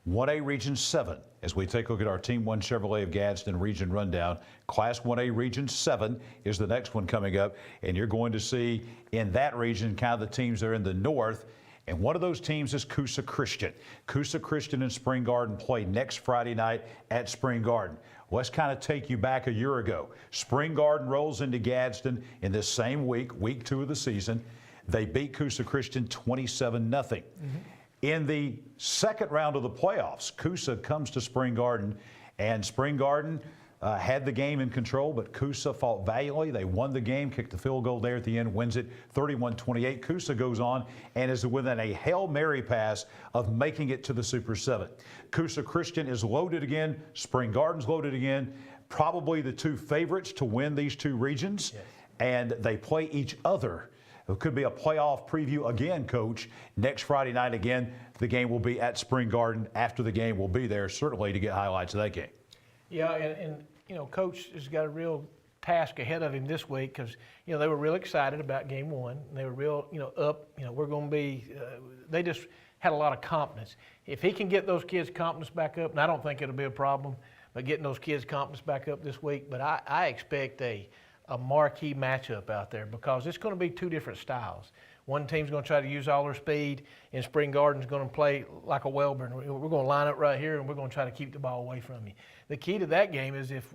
1A Region 7, as we take a look at our Team 1 Chevrolet of Gadsden region rundown. Class 1A Region 7 is the next one coming up, and you're going to see in that region kind of the teams that are in the north, and one of those teams is Coosa Christian. Coosa Christian and Spring Garden play next Friday night at Spring Garden. Let's kind of take you back a year ago. Spring Garden rolls into Gadsden in this same week, week 2 of the season. They beat Coosa Christian 27-0. In the second round of the playoffs, Coosa comes to Spring Garden, and Spring Garden, had the game in control, but Coosa fought valiantly. They won the game, kicked the field goal there at the end, wins it 31-28. Coosa goes on and is within a Hail Mary pass of making it to the Super 7. Coosa Christian is loaded again. Spring Garden's loaded again. Probably the two favorites to win these two regions, and they play each other. It could be a playoff preview again, Coach. Next Friday night again, the game will be at Spring Garden. After the game, we'll be there certainly to get highlights of that game. Yeah, and you know, Coach has got a real task ahead of him this week because, you know, they were real excited about game one. And they were real, you know, up. You know, we're going to be, they just had a lot of confidence. If he can get those kids' confidence back up, and I don't think it'll be a problem, but getting those kids' confidence back up this week, but I expect a marquee matchup out there because it's going to be two different styles. One team's going to try to use all their speed, and Spring Garden's going to play like a Welborn. We're going to line up right here, and we're going to try to keep the ball away from you. The key to that game is if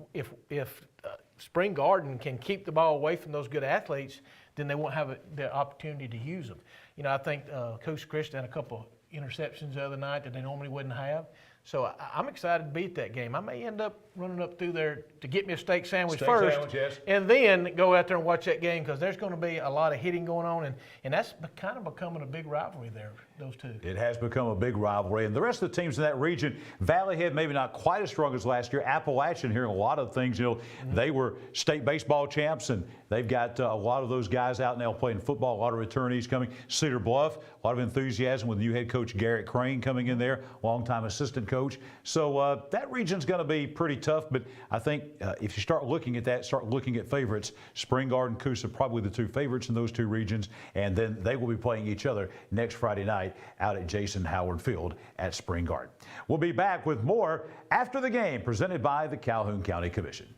Spring Garden can keep the ball away from those good athletes, then they won't have the opportunity to use them. You know, I think Coach Christian had a couple interceptions the other night that they normally wouldn't have. So I'm excited to beat that game. I may end up running up through there to get me a steak sandwich first, and then go out there and watch that game because there's going to be a lot of hitting going on, and that's kind of becoming a big rivalry there, those two. It has become a big rivalry, and the rest of the teams in that region, Valley Head maybe not quite as strong as last year. Appalachian hearing a lot of things. You know, they were state baseball champs, and they've got a lot of those guys out now playing football. A lot of returnees coming. Cedar Bluff, a lot of enthusiasm with new head coach Garrett Crane coming in there, longtime assistant coach. So that region's going to be pretty tough, but I think if you start looking at that, start looking at favorites, Spring Garden, Coosa, probably the two favorites in those two regions, and then they will be playing each other next Friday night out at Jason Howard Field at Spring Garden. We'll be back with more after the game presented by the Calhoun County Commission.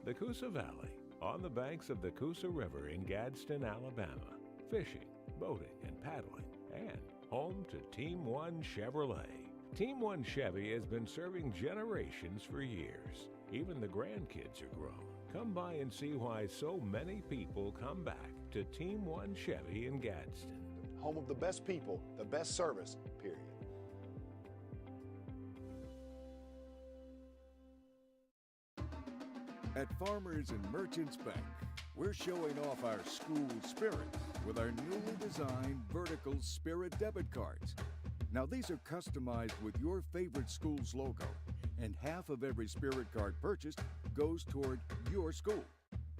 The Coosa Valley, on the banks of the Coosa River in Gadsden, Alabama. Fishing, boating, and paddling, and home to Team One Chevrolet. Team One Chevy has been serving generations for years. Even the grandkids are grown. Come by and see why so many people come back to Team One Chevy in Gadsden. Home of the best people, the best service, period. At Farmers and Merchants Bank, we're showing off our school spirit with our newly designed vertical Spirit debit cards. Now these are customized with your favorite school's logo, and half of every Spirit card purchased goes toward your school.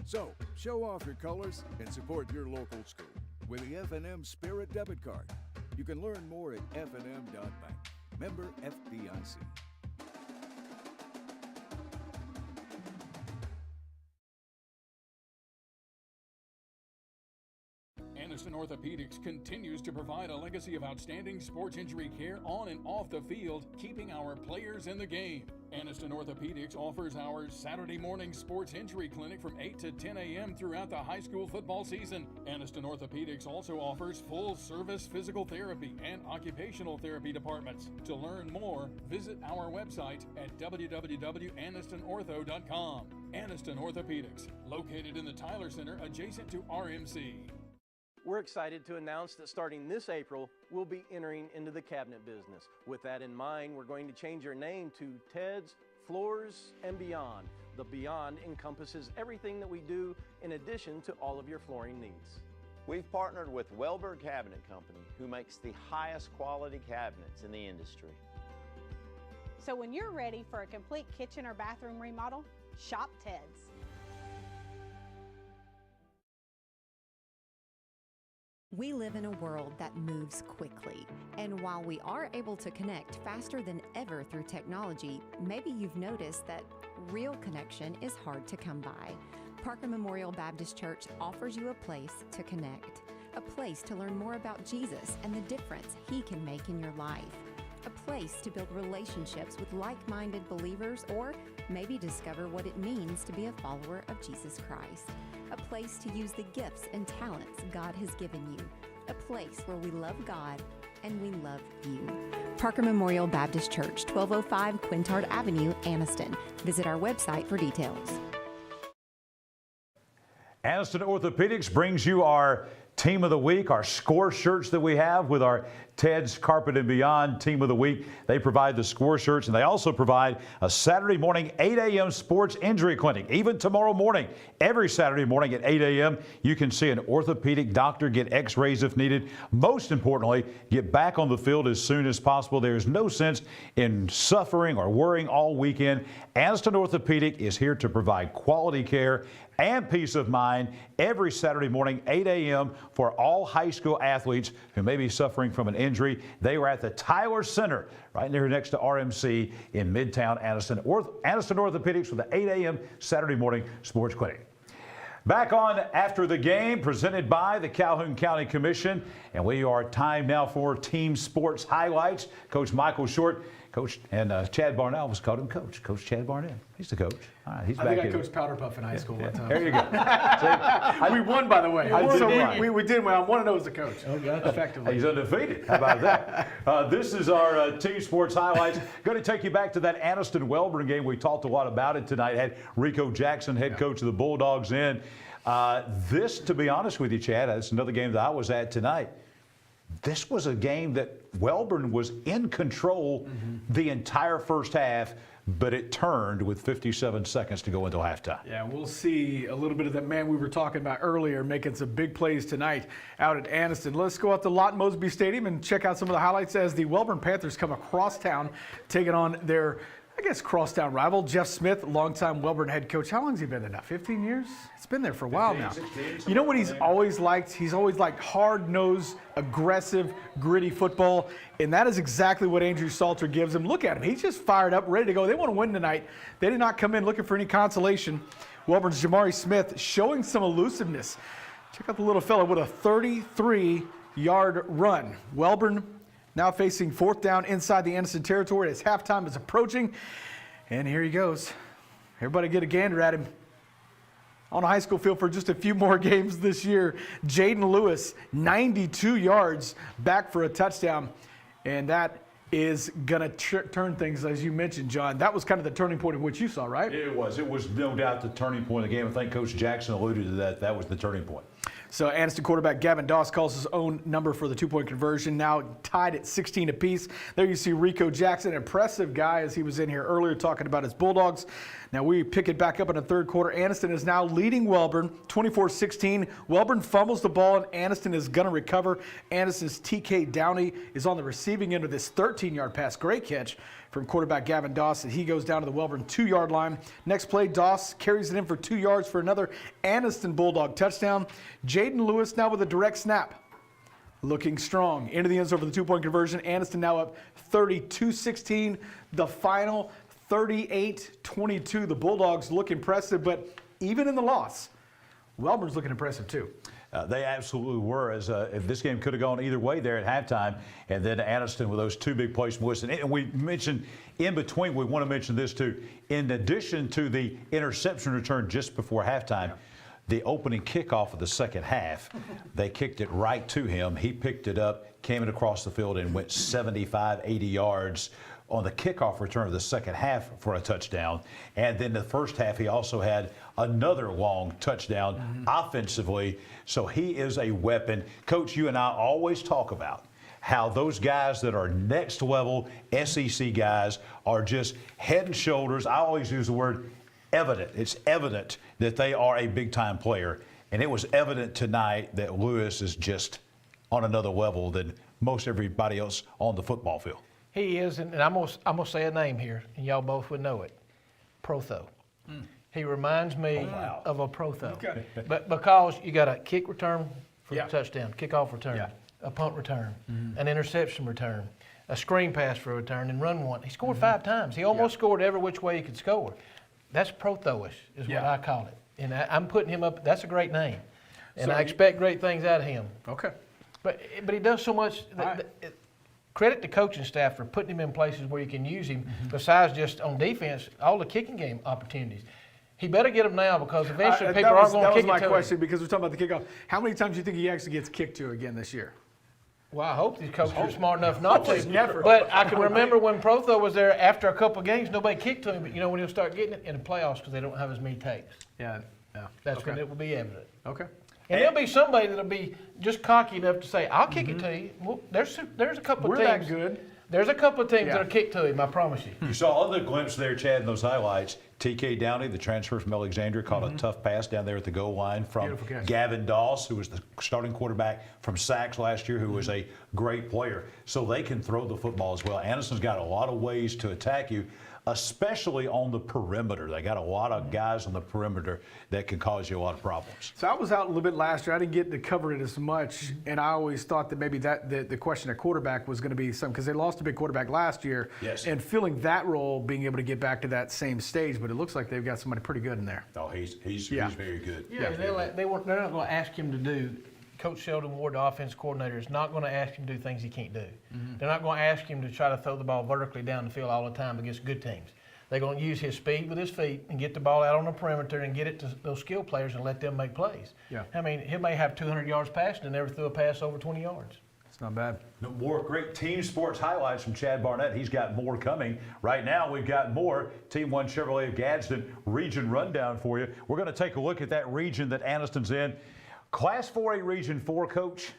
So show off your colors and support your local school with the F&M Spirit debit card. You can learn more at fnm.bank. Member FDIC. Anniston Orthopedics continues to provide a legacy of outstanding sports injury care on and off the field, keeping our players in the game. Anniston Orthopedics offers our Saturday morning sports injury clinic from 8 to 10 a.m. throughout the high school football season. Anniston Orthopedics also offers full-service physical therapy and occupational therapy departments. To learn more, visit our website at www.annistonortho.com. Anniston Orthopedics, located in the Tyler Center adjacent to RMC. We're excited to announce that starting this April, we'll be entering into the cabinet business. With that in mind, we're going to change our name to Ted's Floors and Beyond. The Beyond encompasses everything that we do in addition to all of your flooring needs. We've partnered with Wildberg Cabinet Company, who makes the highest quality cabinets in the industry. So when you're ready for a complete kitchen or bathroom remodel, shop Ted's. We live in a world that moves quickly, and while we are able to connect faster than ever through technology, maybe you've noticed that real connection is hard to come by. Parker Memorial Baptist Church offers you a place to connect, a place to learn more about Jesus and the difference He can make in your life. a place to build relationships with like-minded believers, or maybe discover what it means to be a follower of Jesus Christ. A place to use the gifts and talents God has given you. A place where we love God and we love you. Parker Memorial Baptist Church, 1205 Quintard Avenue, Anniston. Visit our website for details. Anniston Orthopedics brings you our Team of the Week, our score shirts that we have with our Ted's Carpet and Beyond Team of the Week. They provide the score shirts, and they also provide a Saturday morning 8 a.m. sports injury clinic. Even tomorrow morning, every Saturday morning at 8 a.m., you can see an orthopedic doctor, get x-rays if needed. Most importantly, get back on the field as soon as possible. There's no sense in suffering or worrying all weekend. Anniston Orthopedic is here to provide quality care and peace of mind every Saturday morning, 8 a.m. for all high school athletes who may be suffering from an injury. They were at the Tyler Center right there next to RMC in Midtown Anniston. Anniston Orthopedics with the 8 a.m. Saturday morning sports clinic. Back on after the game, presented by the Calhoun County Commission. And we are time now for team sports highlights. Coach Michael Short. Coach, and Chad Barnell was called him Coach. Coach Chad Barnell. He's the coach. All right, he's back. I think I coached Powder Puff in high school one time. There you go. We won, by the way. We did well. I want to know as a coach. Effectively. He's undefeated. How about that? This is our team sports highlights. Going to take you back to that Anniston Welborn game. We talked a lot about it tonight. Had Rico Jackson, head coach of the Bulldogs, in. This, to be honest with you, Chad, it's another game that I was at tonight. This was a game that Welborn was in control the entire first half, but it turned with 57 seconds to go until halftime. Yeah, we'll see a little bit of that man we were talking about earlier making some big plays tonight out at Anniston. Let's go out to Lott Mosby Stadium and check out some of the highlights as the Welborn Panthers come across town, taking on their, I guess, crosstown rival, Jeff Smith, longtime Welborn head coach. How long has he been there now? 15 years? It's been there for a while now. 16, you know what he's always liked? He's always liked hard-nosed, aggressive, gritty football, and that is exactly what Andrew Salter gives him. Look at him. He's just fired up, ready to go. They want to win tonight. They did not come in looking for any consolation. Welborn's Jamari Smith showing some elusiveness. Check out the little fella with a 33-yard run. Welborn now facing fourth down inside the Anniston territory as halftime is approaching. And here he goes. Everybody get a gander at him. On a high school field for just a few more games this year. Jaden Lewis, 92 yards, back for a touchdown. And that is going to turn things, as you mentioned, John. That was kind of the turning point of what you saw, right? It was. It was no doubt the turning point of the game. I think Coach Jackson alluded to that. That was the turning point. So Anniston quarterback Gavin Doss calls his own number for the two-point conversion, now tied at 16 apiece. There you see Rico Jackson, impressive guy as he was in here earlier talking about his Bulldogs. Now we pick it back up in the third quarter. Anniston is now leading Welborn 24-16. Welborn fumbles the ball and Anniston is going to recover. Anniston's TK Downey is on the receiving end of this 13-yard pass. Great catch from quarterback Gavin Doss, and he goes down to the Welborn 2-yard line. Next play, Doss carries it in for 2 yards for another Anniston Bulldog touchdown. Jaden Lewis now with a direct snap. Looking strong. Into the end zone for the two-point conversion. Anniston now up 32-16. The final 38-22. The Bulldogs look impressive, but even in the loss, Welborn's looking impressive too. They absolutely were, as if this game could have gone either way there at halftime. And then Anniston with those two big plays from Wilson. And we mentioned in between, we want to mention this too. In addition to the interception return just before halftime, the opening kickoff of the second half, they kicked it right to him. He picked it up, came it across the field, and went 75, 80 yards on the kickoff return of the second half for a touchdown. And then the first half, he also had another long touchdown offensively. So he is a weapon. Coach, you and I always talk about how those guys that are next level SEC guys are just head and shoulders. I always use the word evident. It's evident that they are a big-time player. And it was evident tonight that Lewis is just on another level than most everybody else on the football field. He is, and I'm gonna say a name here, and y'all both would know it. Protho. He reminds me of a Protho. Okay. But because you got a kick return for a touchdown, kickoff return, a punt return, an interception return, a screen pass for a return, and run one. He scored 5 times. He almost scored every which way he could score. That's Protho-ish is what I call it. And I'm putting him up. That's a great name. And I expect great things out of him. Okay. But he does so much. credit the coaching staff for putting him in places where you can use him besides just on defense, all the kicking game opportunities. He better get them now because eventually people are going to kick it to him. That was my question because we're talking about the kickoff. How many times do you think he actually gets kicked to again this year? Well, I hope these coaches are smart enough not to. But I can remember when Protho was there after a couple of games, nobody kicked to him. But you know when he'll start getting it in the playoffs because they don't have as many tapes. Yeah. That's when it will be evident. Okay. And there'll be somebody that'll be just cocky enough to say, "I'll kick it to you." Well, there's a couple of teams. We're that good. There's a couple of teams that'll kick to him. I promise you. You saw other glimpse there, Chad, in those highlights. TK Downey, the transfer from Alexandria, caught a tough pass down there at the goal line from Gavin Doss, who was the starting quarterback from Sachs last year, who was a great player. So they can throw the football as well. Anniston's got a lot of ways to attack you, especially on the perimeter. They got a lot of guys on the perimeter that can cause you a lot of problems. So I was out a little bit last year. I didn't get to cover it as much, and I always thought that maybe the question at quarterback was going to be something because they lost a big quarterback last year. Yes. And filling that role, being able to get back to that same stage, but it looks like they've got somebody pretty good in there. Oh, he's very good. Yeah, they're not going to ask him to do. Coach Sheldon Ward, the offense coordinator, is not going to ask him to do things he can't do. They're not going to ask him to try to throw the ball vertically down the field all the time against good teams. They're going to use his speed with his feet and get the ball out on the perimeter and get it to those skill players and let them make plays. Yeah. I mean, he may have 200 yards passing and never threw a pass over 20 yards. It's not bad. No more great team sports highlights from Chad Barnett. He's got more coming. Right now, we've got more Team 1 Chevrolet of Gadsden region rundown for you. We're going to take a look at that region that Anniston's in. Class 4A Region 4, Coach.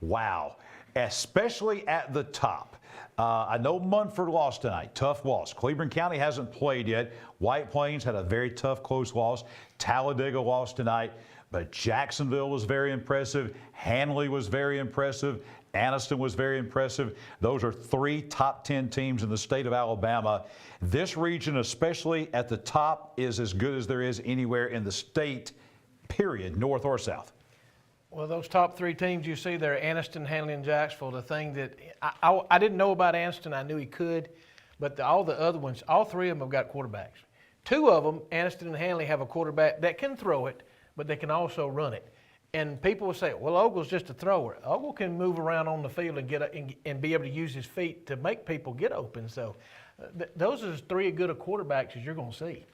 Wow. Especially at the top. I know Munford lost tonight. Tough loss. Cleveland County hasn't played yet. White Plains had a very tough, close loss. Talladega lost tonight. But Jacksonville was very impressive. Hanley was very impressive. Anniston was very impressive. Those are 3 top 10 teams in the state of Alabama. This region, especially at the top, is as good as there is anywhere in the state, period, north or south. Well, those top 3 teams you see there, Anniston, Hanley, and Jacksonville, the thing that I didn't know about Anniston, I knew he could, but all the other ones, all 3 of them have got quarterbacks. 2 of them, Anniston and Hanley, have a quarterback that can throw it, but they can also run it. And people will say, well, Ogle's just a thrower. Ogle can move around on the field and be able to use his feet to make people get open. So those are as 3 good of quarterbacks as you're going to see.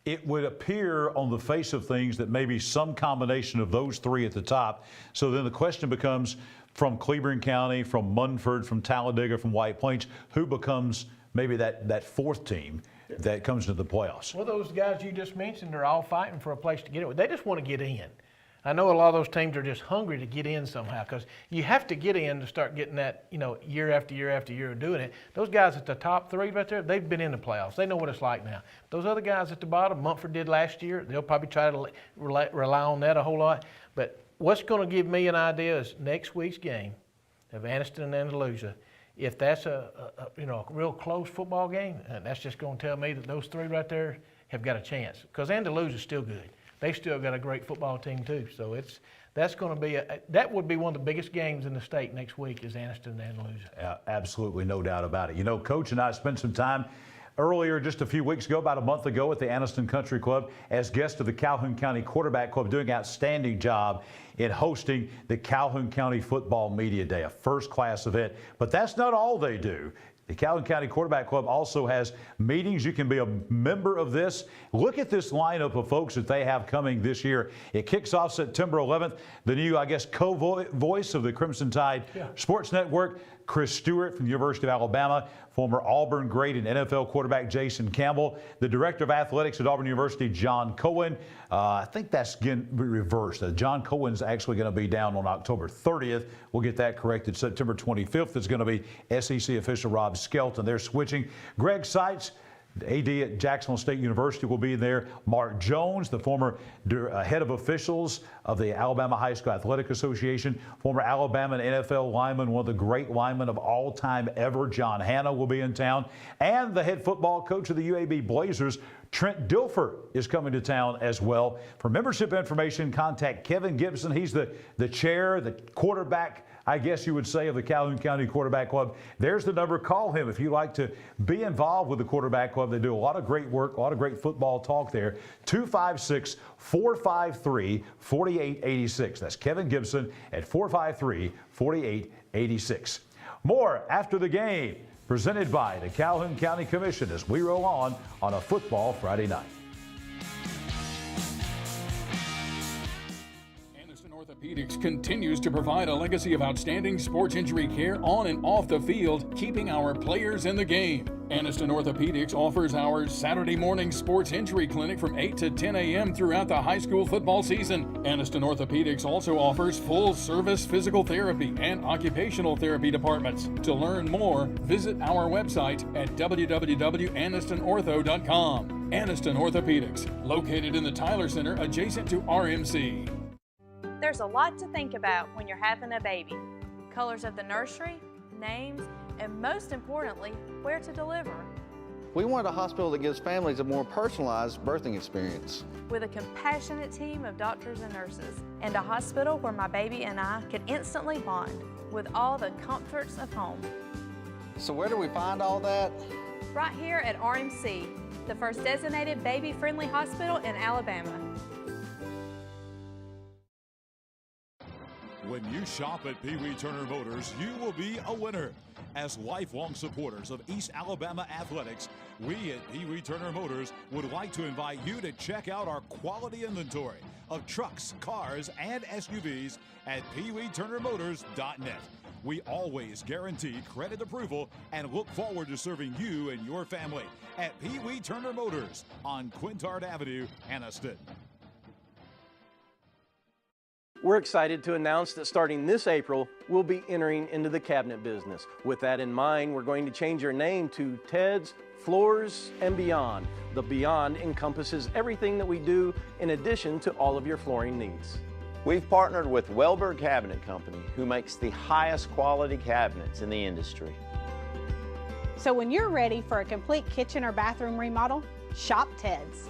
It would appear on the face of things that maybe some combination of those 3 at the top. So then the question becomes, from Cleveland County, from Munford, from Talladega, from White Plains, who becomes maybe that 4th team that comes into the playoffs? Well, those guys you just mentioned are all fighting for a place to get in. They just want to get in. I know a lot of those teams are just hungry to get in somehow because you have to get in to start getting that, year after year after year of doing it. Those guys at the top 3 right there, they've been in the playoffs. They know what it's like now. Those other guys at the bottom, Munford did last year, they'll probably try to rely on that a whole lot. But what's going to give me an idea is next week's game of Anniston and Andalusia. If that's a real close football game, that's just going to tell me that those 3 right there have got a chance because Andalusia's still good. They still got a great football team too, so that would be one of the biggest games in the state next week is Anniston and Andalusia. Absolutely, no doubt about it. Coach and I spent some time earlier, just a few weeks ago, about a month ago, at the Anniston Country Club as guest of the Calhoun County Quarterback Club, doing an outstanding job in hosting the Calhoun County Football Media Day, a first-class event. But that's not all they do. The Calhoun County Quarterback Club also has meetings. You can be a member of this. Look at this lineup of folks that they have coming this year. It kicks off September 11th. The new, co-voice of the Crimson Tide Sports Network, Chris Stewart from the University of Alabama, former Auburn great and NFL quarterback Jason Campbell, the Director of Athletics at Auburn University, John Cohen. I think that's again reversed. John Cohen's actually going to be down on October 30th. We'll get that corrected. September 25th is going to be SEC official Rob Skelton. They're switching. Greg Seitz, the AD at Jacksonville State University, will be there. Mark Jones, the former head of officials of the Alabama High School Athletic Association, former Alabama and NFL lineman, one of the great linemen of all time ever, John Hanna, will be in town. And the head football coach of the UAB Blazers, Trent Dilfer, is coming to town as well. For membership information, contact Kevin Gibson. He's the chair, the quarterback, I guess you would say, of the Calhoun County Quarterback Club. There's the number. Call him if you'd like to be involved with the Quarterback Club. They do a lot of great work, a lot of great football talk there. 256-453-4886. That's Kevin Gibson at 453-4886. More after the game, presented by the Calhoun County Commission as we roll on a football Friday night. Orthopedics continues to provide a legacy of outstanding sports injury care on and off the field, keeping our players in the game. Anniston Orthopedics offers our Saturday morning sports injury clinic from 8 to 10 a.m. throughout the high school football season. Anniston Orthopedics also offers full-service physical therapy and occupational therapy departments. To learn more, visit our website at www.annistonortho.com. Anniston Orthopedics, located in the Tyler Center adjacent to RMC. There's a lot to think about when you're having a baby. Colors of the nursery, names, and most importantly, where to deliver. We want a hospital that gives families a more personalized birthing experience. With a compassionate team of doctors and nurses, and a hospital where my baby and I can instantly bond with all the comforts of home. So where do we find all that? Right here at RMC, the first designated baby-friendly hospital in Alabama. When you shop at Pee Wee Turner Motors, you will be a winner. As lifelong supporters of East Alabama athletics, we at Pee Wee Turner Motors would like to invite you to check out our quality inventory of trucks, cars, and SUVs at peeweeturnermotors.net. We always guarantee credit approval and look forward to serving you and your family at Pee Wee Turner Motors on Quintard Avenue, Anniston. We're excited to announce that starting this April, we'll be entering into the cabinet business. With that in mind, we're going to change our name to Ted's Floors and Beyond. The Beyond encompasses everything that we do in addition to all of your flooring needs. We've partnered with Wildcats Cabinet Company, who makes the highest quality cabinets in the industry. So when you're ready for a complete kitchen or bathroom remodel, shop Ted's.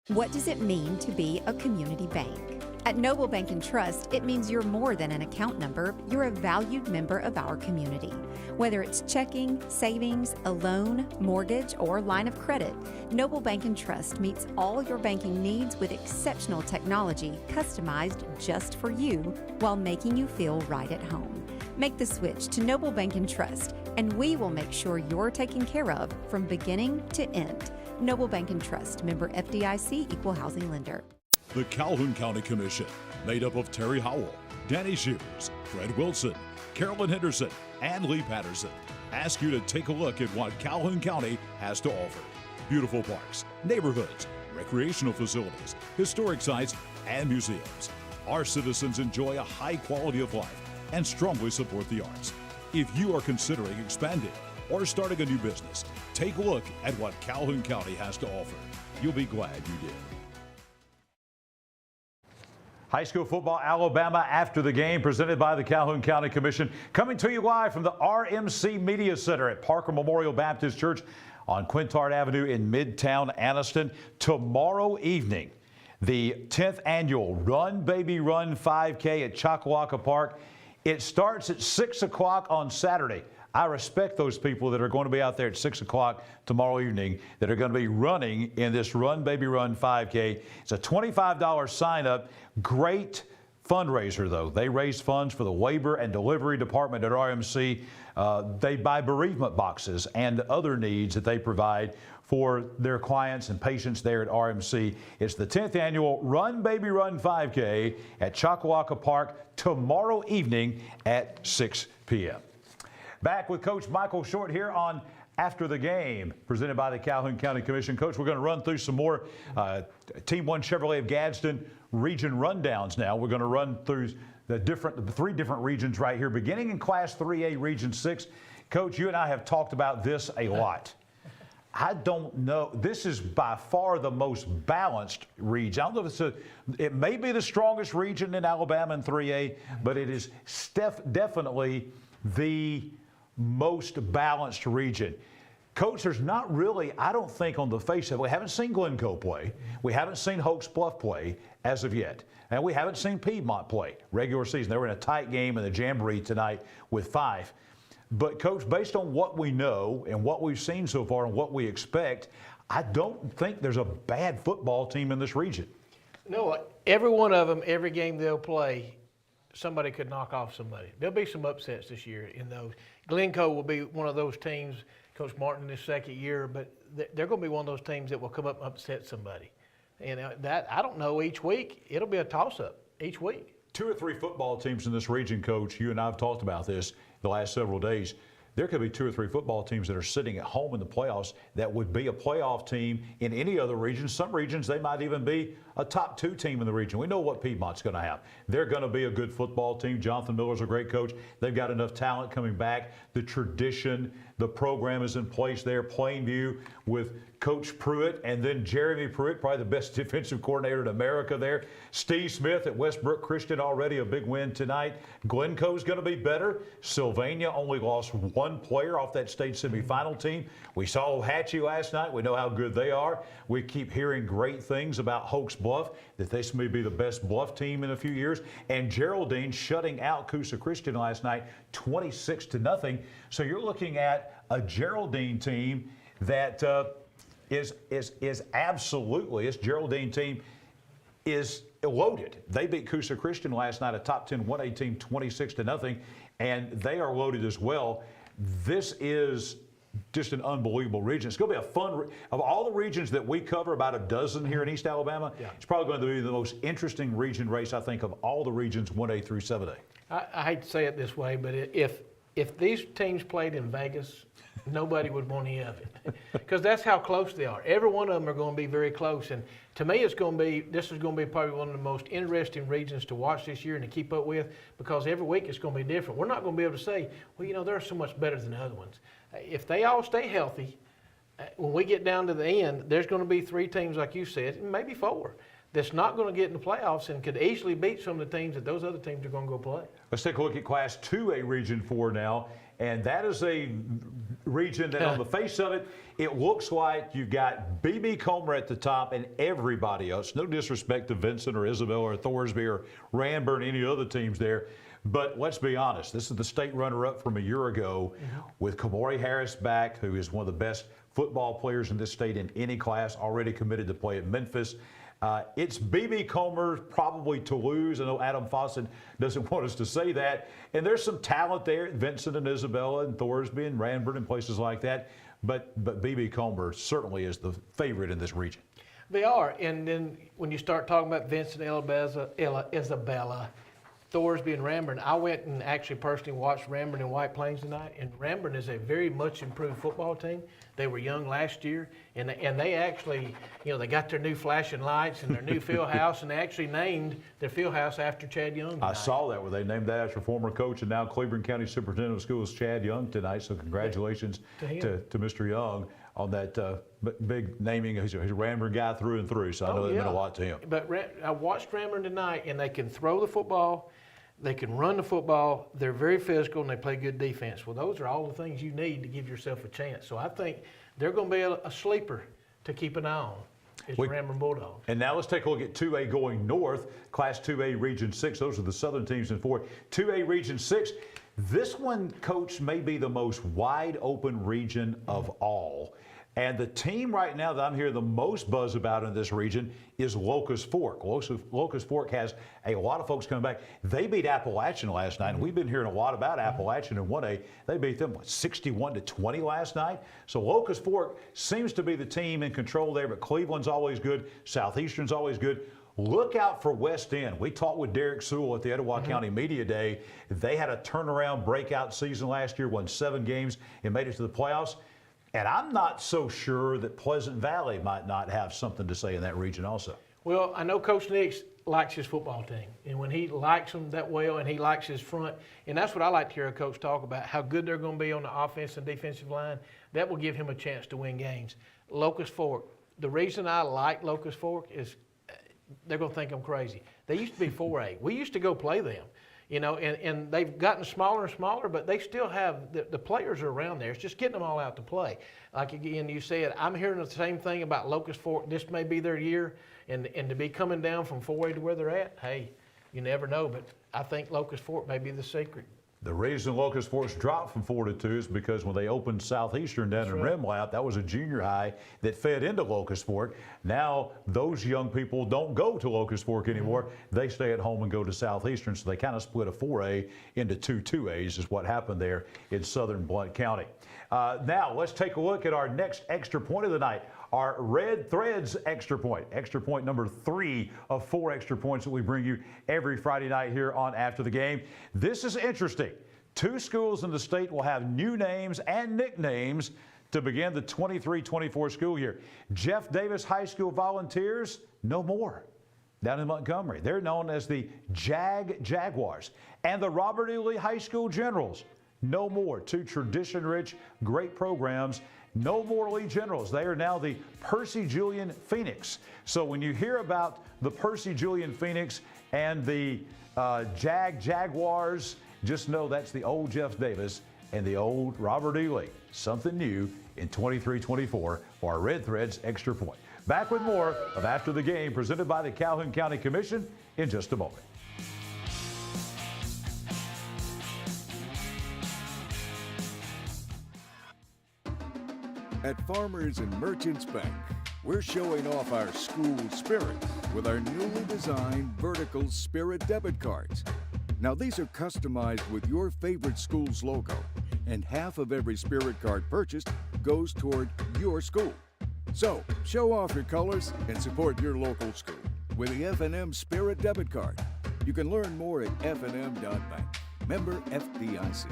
What does it mean to be a community bank? At Noble Bank and Trust, it means you're more than an account number, you're a valued member of our community. Whether it's checking, savings, a loan, mortgage, or line of credit, Noble Bank and Trust meets all your banking needs with exceptional technology customized just for you while making you feel right at home. Make the switch to Noble Bank and Trust, and we will make sure you're taken care of from beginning to end. Noble Bank and Trust, member FDIC, equal housing lender. The Calhoun County Commission, made up of Terry Howell, Danny Shears, Fred Wilson, Carolyn Henderson, and Lee Patterson, ask you to take a look at what Calhoun County has to offer. Beautiful parks, neighborhoods, recreational facilities, historic sites, and museums. Our citizens enjoy a high quality of life and strongly support the arts. If you are considering expanding or starting a new business, take a look at what Calhoun County has to offer. You'll be glad you did. High school football, Alabama after the game, presented by the Calhoun County Commission. Coming to you live from the RMC Media Center at Parker Memorial Baptist Church on Quintard Avenue in Midtown Anniston. Tomorrow evening, the 10th annual Run Baby Run 5K at Choccolocca Park. It starts at 6 o'clock on Saturday. I respect those people that are going to be out there at 6 o'clock tomorrow evening that are going to be running in this Run Baby Run 5K. It's a $25 sign up. Great fundraiser, though. They raise funds for the labor and delivery department at RMC. They buy bereavement boxes and other needs that they provide for their clients and patients there at RMC. It's the 10th annual Run Baby Run 5K at Choccolocca Park tomorrow evening at 6 p.m. Back with Coach Michael Short here on After the Game, presented by the Calhoun County Commission. Coach, we're going to run through some more Team 1 Chevrolet of Gadsden region rundowns now. We're going to run through the three different regions right here, beginning in Class 3A Region 6. Coach, you and I have talked about this a lot. I don't know. This is by far the most balanced region. I don't know if it may be the strongest region in Alabama in 3A, but it is definitely the most balanced region. Coach, there's not really, I don't think on the face of it, we haven't seen Glencoe play. We haven't seen Hoax Bluff play as of yet. And we haven't seen Piedmont play regular season. They were in a tight game in the Jamboree tonight with 5. But Coach, based on what we know and what we've seen so far and what we expect, I don't think there's a bad football team in this region. No, every one of them, every game they'll play, somebody could knock off somebody. There'll be some upsets this year in those. Glencoe will be one of those teams, Coach Martin in his second year, but they're going to be one of those teams that will come up and upset somebody. And that, I don't know, each week, it'll be a toss-up each week. 2 or 3 football teams in this region, Coach, you and I have talked about this the last several days. There could be 2 or 3 football teams that are sitting at home in the playoffs that would be a playoff team in any other region. Some regions, they might even be a top 2 team in the region. We know what Piedmont's going to have. They're going to be a good football team. Jonathan Miller's a great coach. They've got enough talent coming back. The tradition, the program is in place there. Plainview with Coach Pruitt and then Jeremy Pruitt, probably the best defensive coordinator in America there. Steve Smith at Westbrook Christian, already a big win tonight. Glencoe's going to be better. Sylvania only lost 1 player off that state semifinal team. We saw Ohatchee last night. We know how good they are. We keep hearing great things about Hoax Bluff, that this may be the best Bluff team in a few years. And Geraldine shutting out Coosa Christian last night, 26-0. So you're looking at a Geraldine team that is absolutely, this Geraldine team is loaded. They beat Coosa Christian last night, a top 10 1A team, 26-0, and they are loaded as well. This is just an unbelievable region. It's going to be a fun, of all the regions that we cover, about a dozen here in East Alabama, it's probably going to be the most interesting region race, I think, of all the regions 1A through 7A. I hate to say it this way, but if these teams played in Vegas, nobody would want any of it, because that's how close they are. Every one of them are going to be very close, and to me, this is going to be probably one of the most interesting regions to watch this year and to keep up with, because every week it's going to be different. We're not going to be able to say, well, you know, they're so much better than the other ones. If they all stay healthy, when we get down to the end, there's going to be 3 teams, like you said, maybe 4, that's not going to get in the playoffs and could easily beat some of the teams that those other teams are going to go play. Let's take a look at Class 2A Region 4 now. And that is a region that on the face of it, it looks like you've got B.B. Comer at the top and everybody else. No disrespect to Vincent or Isabel or Thorsby or Ranburn, any other teams there. But let's be honest, this is the state runner-up from a year ago with Kamori Harris back, who is one of the best football players in this state in any class, already committed to play at Memphis. It's B.B. Comer probably to lose. I know Adam Fawcett doesn't want us to say that. And there's some talent there, Vincent and Isabella and Thorsby and Ranburn and places like that. But B.B. Comer certainly is the favorite in this region. They are. And then when you start talking about Vincent, Isabella, Thorsby, and Ranburn, I went and actually personally watched Ranburn and White Plains tonight. And Ranburn is a very much improved football team. They were young last year, and they actually, you know, they got their new flashing lights and their new field house, and they actually named their field house after Chad Young tonight. I saw that, where they named that after former coach and now Cleveland County Superintendent of Schools Chad Young tonight. So congratulations to Mr. Young on that big naming. He's a Ranburn guy through and through, so I know that meant a lot to him. But I watched Ranburn tonight, and they can throw the football. They can run the football. They're very physical, and they play good defense. Well, those are all the things you need to give yourself a chance. So I think they're going to be a sleeper to keep an eye on. It's Ranburn Bulldogs. And now let's take a look at 2A going north, Class 2A Region 6. Those are the southern teams in 4. 2A Region 6. This one, Coach, may be the most wide open region of all. And the team right now that I'm hearing the most buzz about in this region is Locust Fork. Locust Fork has a lot of folks coming back. They beat Appalachian last night, and we've been hearing a lot about Appalachian in 1A. They beat them 61-20 last night. So Locust Fork seems to be the team in control there, but Cleveland's always good. Southeastern's always good. Look out for West End. We talked with Derek Sewell at the Etowah County Media Day. They had a turnaround breakout season last year, won 7 games and made it to the playoffs. And I'm not so sure that Pleasant Valley might not have something to say in that region also. Well, I know Coach Nix likes his football team. And when he likes them that well and he likes his front, and that's what I like to hear a coach talk about, how good they're going to be on the offense and defensive line, that will give him a chance to win games. Locust Fork, the reason I like Locust Fork is they're going to think I'm crazy. They used to be 4A. We used to go play them. You know, and they've gotten smaller and smaller, but they still have, the players are around there. It's just getting them all out to play. Like, again, you said, I'm hearing the same thing about Locust Fork. This may be their year, and to be coming down from 4A to where they're at, hey, you never know. But I think Locust Fork may be the secret The reason Locust Forks dropped from 4 to 2 is because when they opened Southeastern down in Remlap, that was a junior high that fed into Locust Fork. Now those young people don't go to Locust Fork anymore. They stay at home and go to Southeastern, so they kind of split a 4A into 2 2As is what happened there in southern Blount County. Now let's take a look at our next extra point of the night. Our Red Threads extra point number 3 of 4 extra points that we bring you every Friday night here on After the Game. This is interesting. 2 schools in the state will have new names and nicknames to begin the 23-24 school year. Jeff Davis High School Volunteers, no more. Down in Montgomery, they're known as the Jaguars. And the Robert E. Lee High School Generals, no more. 2 tradition-rich, great programs. No more Lee Generals. They are now the Percy Julian Phoenix. So when you hear about the Percy Julian Phoenix and the Jaguars, just know that's the old Jeff Davis and the old Robert E. Lee. Something new in 23-24 for our Red Threads extra point. Back with more of After the Game presented by the Calhoun County Commission in just a moment. At Farmers and Merchants Bank, we're showing off our school spirit with our newly designed vertical Spirit debit cards. Now these are customized with your favorite school's logo, and half of every Spirit card purchased goes toward your school. So show off your colors and support your local school with the F&M Spirit debit card. You can learn more at fnm.bank. Member FDIC.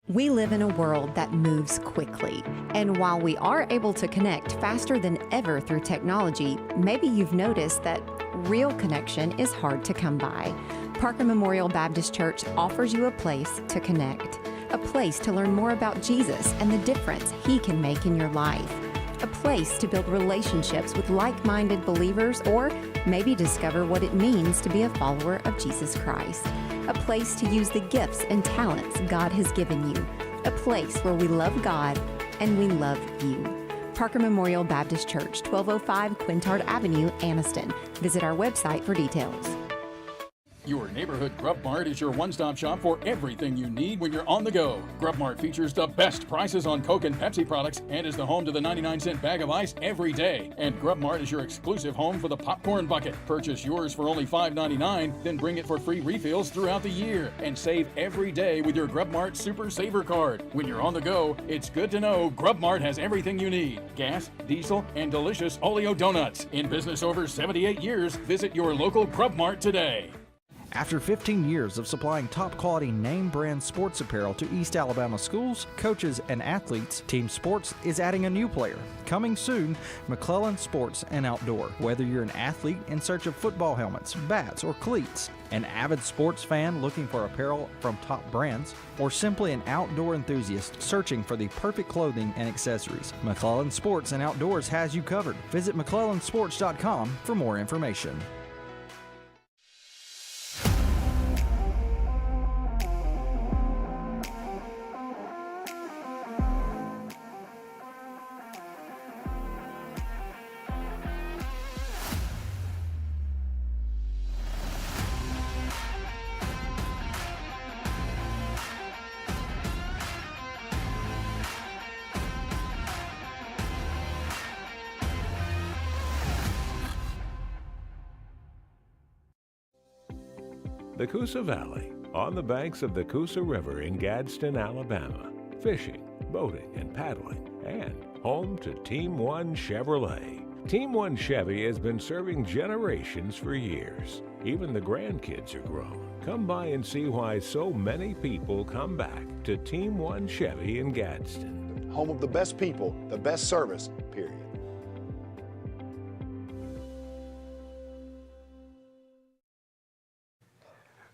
We live in a world that moves quickly, and while we are able to connect faster than ever through technology, maybe you've noticed that real connection is hard to come by. Parker Memorial Baptist Church offers you a place to connect, a place to learn more about Jesus and the difference He can make in your life, a place to build relationships with like-minded believers, or maybe discover what it means to be a follower of Jesus Christ. A place to use the gifts and talents God has given you. A place where we love God and we love you. Parker Memorial Baptist Church, 1205 Quintard Avenue, Anniston. Visit our website for details. Your neighborhood Grub Mart is your one-stop shop for everything you need when you're on the go. Grub Mart features the best prices on Coke and Pepsi products and is the home to the 99-cent bag of ice every day. And Grub Mart is your exclusive home for the popcorn bucket. Purchase yours for only $5.99, then bring it for free refills throughout the year. And save every day with your Grub Mart Super Saver card. When you're on the go, it's good to know Grub Mart has everything you need. Gas, diesel, and delicious Oleo donuts. In business over 78 years, visit your local Grub Mart today. After 15 years of supplying top-quality name-brand sports apparel to East Alabama schools, coaches, and athletes, Team Sports is adding a new player. Coming soon, McClellan Sports and Outdoor. Whether you're an athlete in search of football helmets, bats, or cleats, an avid sports fan looking for apparel from top brands, or simply an outdoor enthusiast searching for the perfect clothing and accessories, McClellan Sports and Outdoors has you covered. Visit McClellansports.com for more information. The Coosa Valley, on the banks of the Coosa River in Gadsden, Alabama. Fishing, boating, and paddling, and home to Team One Chevrolet. Team One Chevy has been serving generations for years. Even the grandkids are grown. Come by and see why so many people come back to Team One Chevy in Gadsden. Home of the best people, the best service, period.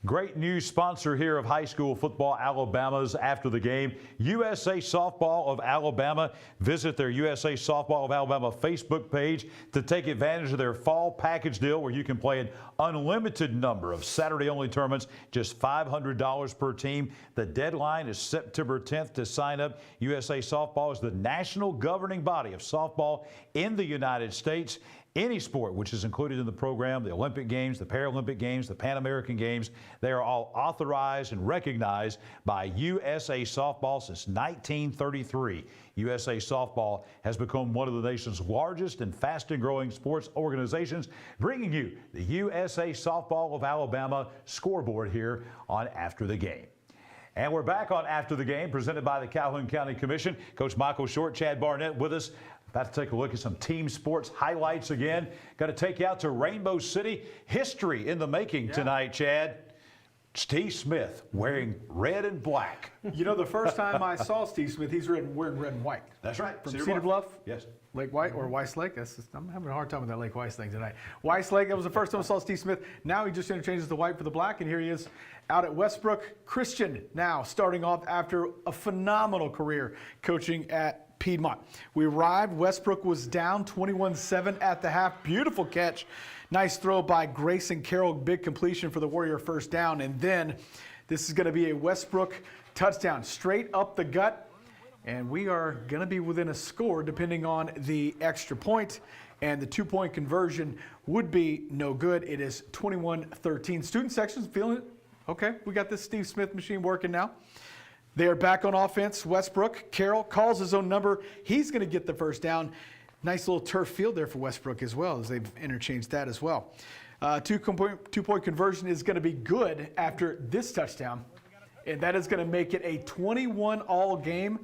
Great news sponsor here of high school football, Alabama's After the Game, USA Softball of Alabama. Visit their USA Softball of Alabama Facebook page to take advantage of their fall package deal where you can play an unlimited number of Saturday-only tournaments, just $500 per team. The deadline is September 10th to sign up. USA Softball is the national governing body of softball in the United States. Any sport which is included in the program, the Olympic Games, the Paralympic Games, the Pan American Games, they are all authorized and recognized by USA Softball since 1933. USA Softball has become one of the nation's largest and fastest growing sports organizations, bringing you the USA Softball of Alabama scoreboard here on After the Game. And we're back on After the Game, presented by the Calhoun County Commission. Coach Michael Short, Chad Barnett with us. About to take a look at some team sports highlights again. Got to take you out to Rainbow City. History in the making tonight, Chad. Steve Smith wearing red and black. You know, the first time I saw Steve Smith, he's wearing red and white. That's right. From Cedar Bluff? Yes. Lake White or Weiss Lake? I'm having a hard time with that Lake Weiss thing tonight. Weiss Lake, that was the first time I saw Steve Smith. Now he just interchanges the white for the black, and here he is out at Westbrook Christian now, starting off after a phenomenal career coaching at Piedmont. We arrived. Westbrook was down 21-7 at the half. Beautiful catch. Nice throw by Grayson Carroll. Big completion for the Warrior first down. And then this is going to be a Westbrook touchdown straight up the gut. And we are going to be within a score depending on the extra point. And the 2-point conversion would be no good. It is 21-13. Student section's feeling it. Okay, we got this Steve Smith machine working now. They are back on offense. Westbrook, Carroll calls his own number. He's going to get the first down. Nice little turf field there for Westbrook as well, as they've interchanged that as well. Two-point conversion is going to be good after this touchdown, and that is going to make it a 21-all game.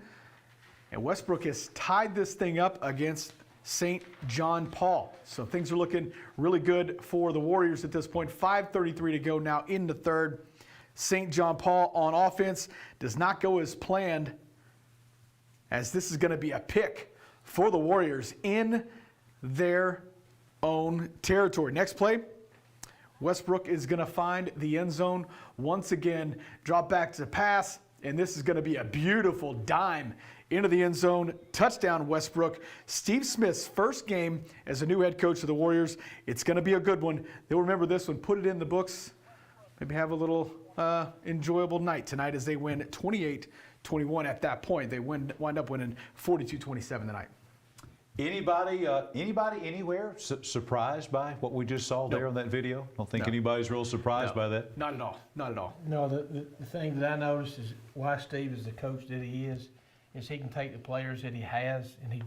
And Westbrook has tied this thing up against St. John Paul. So things are looking really good for the Warriors at this point. 5:33 to go now in the third. St. John Paul on offense does not go as planned, as this is going to be a pick for the Warriors in their own territory. Next play, Westbrook is going to find the end zone once again, drop back to pass, and this is going to be a beautiful dime into the end zone. Touchdown, Westbrook. Steve Smith's first game as a new head coach of the Warriors. It's going to be a good one. They'll remember this one, put it in the books, maybe have a little enjoyable night tonight as they win 28-21 at that point. They wind up winning 42-27 tonight. Anybody anywhere surprised by what we just saw there on that video? I don't think anybody's real surprised by that. Not at all. Not at all. No, the thing that I noticed is why Steve is the coach that he is he can take the players that he has and he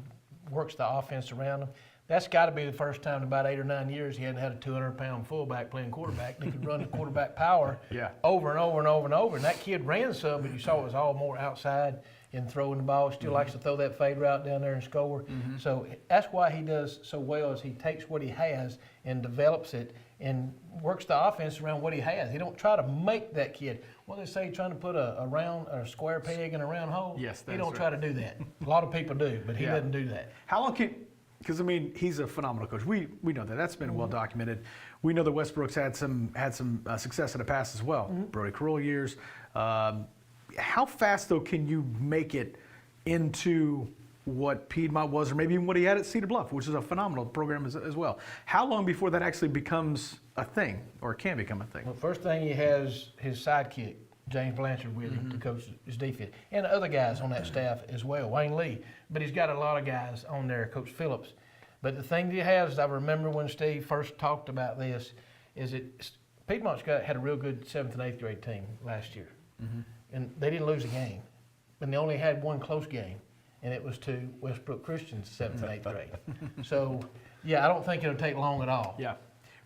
works the offense around them. That's got to be the first time in about 8 or 9 years he hadn't had a 200-pound fullback playing quarterback. He could run the quarterback power over and over and over and over. And that kid ran some, but you saw it was all more outside and throwing the ball. Still likes to throw that fade route down there and score. So that's why he does so well, is he takes what he has and develops it and works the offense around what he has. He don't try to make that kid. What they say, trying to put a square peg in a round hole? Yes, he don't try to do that. A lot of people do, but he doesn't do that. How long can... Because, I mean, he's a phenomenal coach. We know that. That's been well documented. We know that Westbrook's had some success in the past as well. Brody Carroll years. How fast, though, can you make it into what Piedmont was, or maybe even what he had at Cedar Bluff, which is a phenomenal program as well? How long before that actually becomes a thing, or can become a thing? Well, first thing, he has his sidekick, James Blanchard, with him to coach his defense, and other guys on that staff as well, Wayne Lee. But he's got a lot of guys on there, Coach Phillips. But the thing that he has, I remember when Steve first talked about this, is that Piedmont's had a real good 7th and 8th grade team last year. And they didn't lose a game. And they only had one close game, and it was to Westbrook Christian's 7th and 8th grade. So, yeah, I don't think it'll take long at all. Yeah.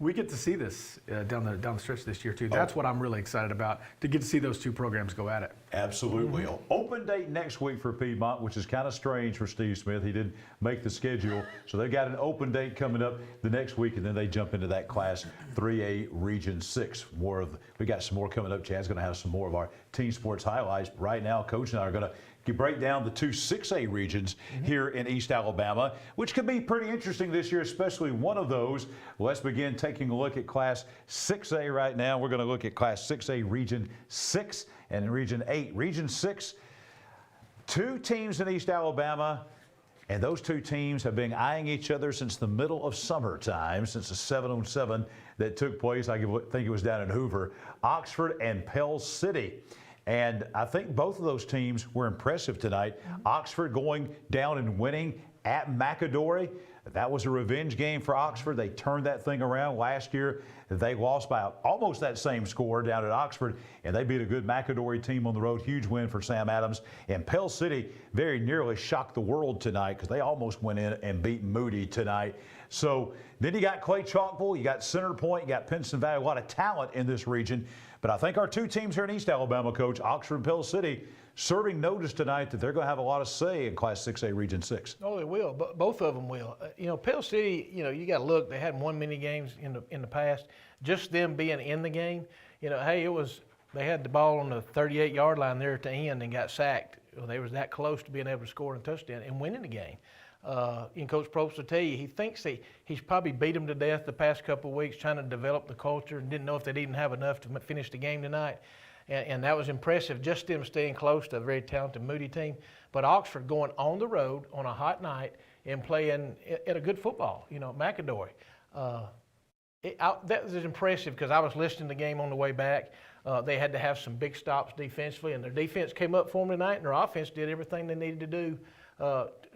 We get to see this down the stretch this year, too. That's what I'm really excited about, to get to see those two programs go at it. Absolutely. Open date next week for Piedmont, which is kind of strange for Steve Smith. He didn't make the schedule. So they've got an open date coming up the next week, and then they jump into that Class 3A Region 6. We got some more coming up. Chad's going to have some more of our team sports highlights. But right now, Coach and I are going to You break down the two 6A regions here in East Alabama, which could be pretty interesting this year, especially one of those. Let's begin taking a look at Class 6A right now. We're going to look at Class 6A Region 6 and Region 8. Region 6, two teams in East Alabama, and those two teams have been eyeing each other since the middle of summertime, since the 7-on-7 that took place, I think it was down in Hoover, Oxford and Pell City. And I think both of those teams were impressive tonight. Oxford going down and winning at McAdory. That was a revenge game for Oxford. They turned that thing around. Last year, they lost by almost that same score down at Oxford, and they beat a good McAdory team on the road. Huge win for Sam Adams. And Pell City very nearly shocked the world tonight because they almost went in and beat Moody tonight. So then you got Clay Chalkville, you got Center Point, you got Pinson Valley, a lot of talent in this region. But I think our two teams here in East Alabama, Coach, Oxford and Pell City, serving notice tonight that they're going to have a lot of say in Class 6A Region 6. Oh, they will. Both of them will. Pell City, you got to look. They hadn't won many games in the past. Just them being in the game, hey, they had the ball on the 38-yard line there at the end and got sacked. They was that close to being able to score a touchdown and winning the game. Coach Probst will tell you, he thinks he's probably beat them to death the past couple of weeks trying to develop the culture and didn't know if they'd even have enough to finish the game tonight. And that was impressive, just them staying close to a very talented Moody team. But Oxford going on the road on a hot night and playing at a good football, McAdory. That was impressive because I was listening to the game on the way back. They had to have some big stops defensively, and their defense came up for them tonight, and their offense did everything they needed to do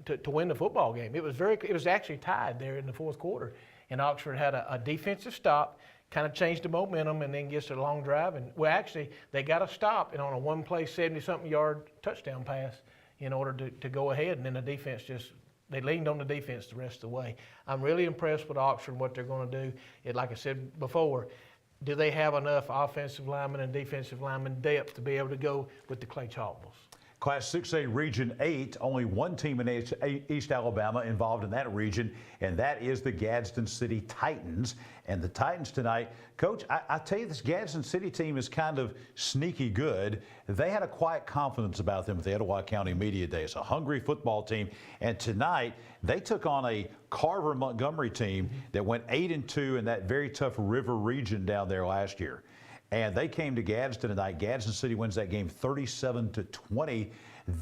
to win the football game. It was actually tied there in the fourth quarter, and Oxford had a defensive stop, kind of changed the momentum, and then gets a long drive. And actually, they got a stop and on a one-play 70-something yard touchdown pass in order to go ahead, and then the defense they leaned on the defense the rest of the way. I'm really impressed with Oxford and what they're going to do. Like I said before, do they have enough offensive linemen and defensive linemen depth to be able to go with the Clay Chalkvilles? Class 6A Region 8, only one team in East Alabama involved in that region, and that is the Gadsden City Titans. And the Titans tonight, Coach, I tell you, this Gadsden City team is kind of sneaky good. They had a quiet confidence about them at the Etowah County Media Day. It's a hungry football team, and tonight they took on a Carver Montgomery team that went 8-2 in that very tough river region down there last year. And they came to Gadsden tonight. Gadsden City wins that game 37-20.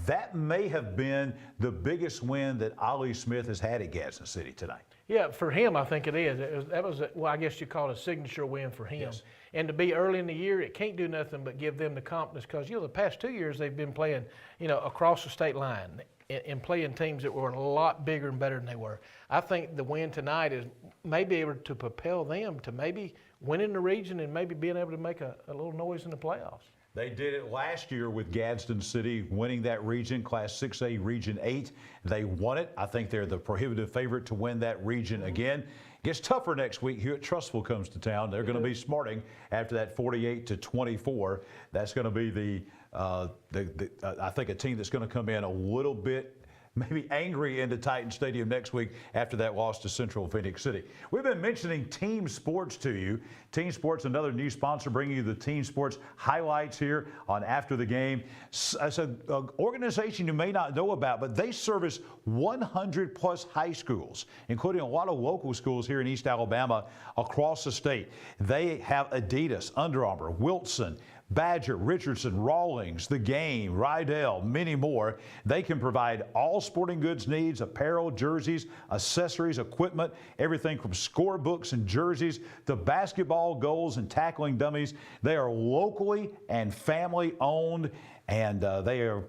That may have been the biggest win that Ollie Smith has had at Gadsden City tonight. Yeah, for him, I think it is. That was I guess you call it a signature win for him. Yes. And to be early in the year, it can't do nothing but give them the confidence because, the past 2 years they've been playing, across the state line and playing teams that were a lot bigger and better than they were. I think the win tonight is maybe able to propel them to maybe winning the region and maybe being able to make a little noise in the playoffs. They did it last year with Gadsden City winning that region, Class 6A Region 8. They won it. I think they're the prohibitive favorite to win that region again. Gets tougher next week. Hewitt-Trussville comes to town. They're going to be smarting after that 48-24. That's going to be I think a team that's going to come in a little bit maybe angry into Titan Stadium next week after that loss to Central Phoenix City. We've been mentioning Team Sports to you. Team Sports, another new sponsor, bringing you the Team Sports highlights here on After the Game. It's an organization you may not know about, but they service 100-plus high schools, including a lot of local schools here in East Alabama across the state. They have Adidas, Under Armour, Wilson, Badger, Richardson, Rawlings, The Game, Rydell, many more. They can provide all sporting goods needs, apparel, jerseys, accessories, equipment, everything from scorebooks and jerseys to basketball goals and tackling dummies. They are locally and family owned, and they are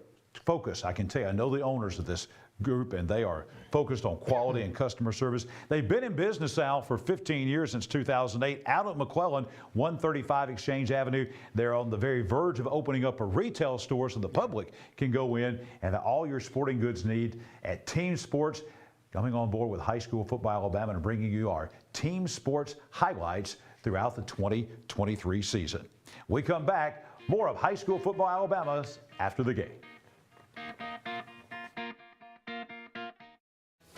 focused. I can tell you, I know the owners of this group, and they are focused on quality and customer service. They've been in business, Al, for 15 years, since 2008, out at McClellan, 135 Exchange Avenue. They're on the very verge of opening up a retail store so the public can go in and all your sporting goods need at Team Sports. Coming on board with High School Football Alabama and bringing you our Team Sports highlights throughout the 2023 season. We come back, more of High School Football Alabama's After the Game.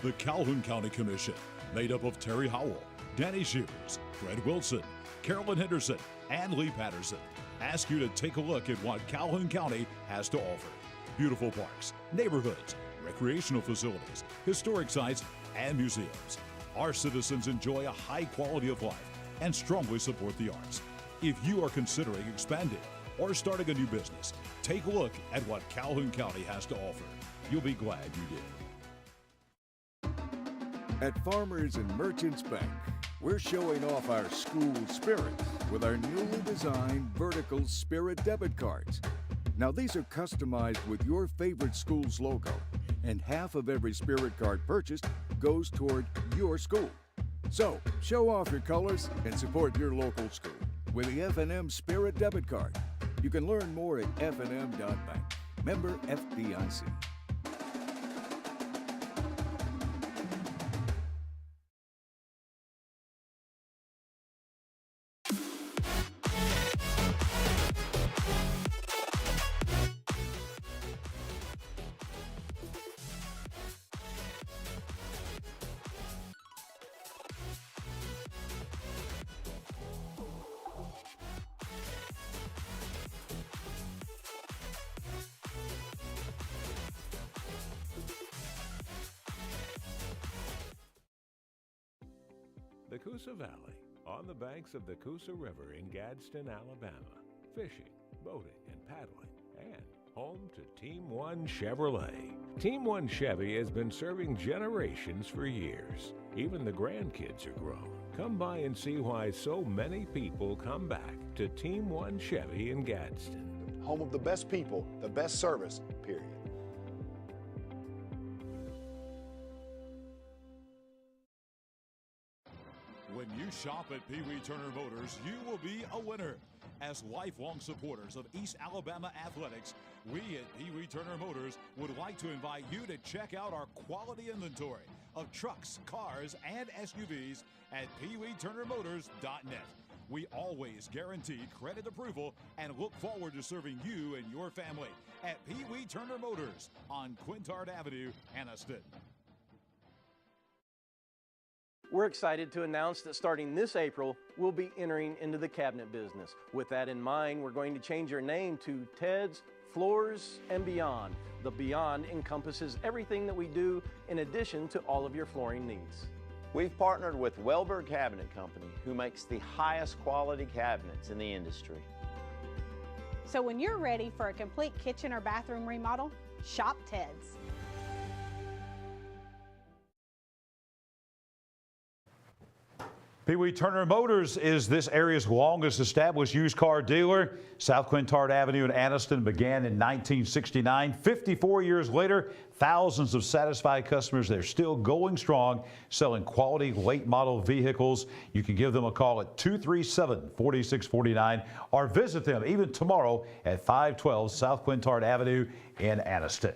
The Calhoun County Commission, made up of Terry Howell, Danny Shears, Fred Wilson, Carolyn Henderson, and Lee Patterson, ask you to take a look at what Calhoun County has to offer. beautiful parks, neighborhoods, recreational facilities, historic sites, and museums. Our citizens enjoy a high quality of life and strongly support the arts. If you are considering expanding or starting a new business, take a look at what Calhoun County has to offer. You'll be glad you did. At Farmers and Merchants Bank, we're showing off our school spirit with our newly designed vertical Spirit debit cards. Now these are customized with your favorite school's logo, and half of every Spirit card purchased goes toward your school. So, show off your colors and support your local school with the F&M Spirit debit card. You can learn more at fnm.bank. Member FDIC. The Coosa Valley, on the banks of the Coosa River in Gadsden, Alabama. Fishing, boating, and paddling, and home to Team One Chevrolet. Team One Chevy has been serving generations for years. Even the grandkids are grown. Come by and see why so many people come back to Team One Chevy in Gadsden. Home of the best people, the best service, period. When you shop at Pee Wee Turner Motors, you will be a winner. As lifelong supporters of East Alabama athletics, we at Pee Wee Turner Motors would like to invite you to check out our quality inventory of trucks, cars, and SUVs at PeeWeeTurnerMotors.net. We always guarantee credit approval and look forward to serving you and your family at Pee Wee Turner Motors on Quintard Avenue, Anniston. We're excited to announce that starting this April, we'll be entering into the cabinet business. With that in mind, we're going to change our name to Ted's Floors and Beyond. The Beyond encompasses everything that we do in addition to all of your flooring needs. We've partnered with Wildcats Cabinet Company, who makes the highest quality cabinets in the industry. So when you're ready for a complete kitchen or bathroom remodel, shop Ted's. Pee Wee Turner Motors is this area's longest established used car dealer. South Quintard Avenue in Anniston began in 1969. 54 years later, thousands of satisfied customers. They're still going strong, selling quality late model vehicles. You can give them a call at 237-4649 or visit them even tomorrow at 512 South Quintard Avenue in Anniston.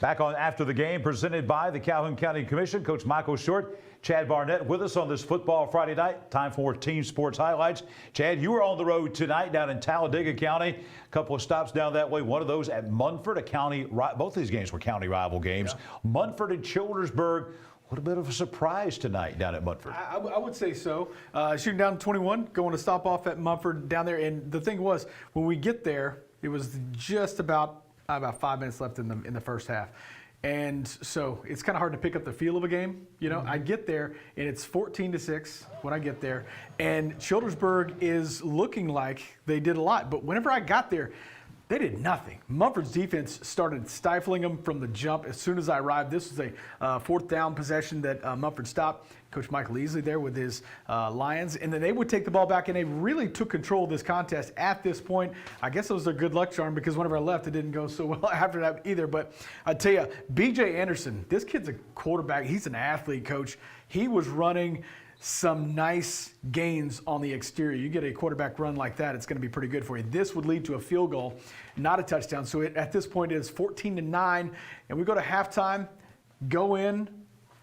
Back on After the Game, presented by the Calhoun County Commission. Coach Michael Short, Chad Barnett with us on this football Friday night. Time for team sports highlights. Chad, you were on the road tonight down in Talladega County. A couple of stops down that way. One of those at Munford, a county. Both of these games were county rival games. Yeah. Munford and Childersburg. What a bit of a surprise tonight down at Munford. I would say so. Shooting down 21, going to stop off at Munford down there. And the thing was, when we get there, it was just about 5 minutes left in the first half. And so it's kind of hard to pick up the feel of a game. You know, I get there and it's 14-6 when I get there. And Childersburg is looking like they did a lot. But whenever I got there, they did nothing. Munford's defense started stifling them from the jump as soon as I arrived. This was a fourth down possession that Munford stopped. Coach Michael Easley there with his Lions. And then they would take the ball back, and they really took control of this contest at this point. I guess it was a good luck charm because whenever I left, it didn't go so well after that either. But I tell you, B.J. Anderson, this kid's a quarterback. He's an athlete, Coach. He was running some nice gains on the exterior. You get a quarterback run like that, it's going to be pretty good for you. This would lead to a field goal, not a touchdown. So at this point, it is 14-9, and we go to halftime, go in,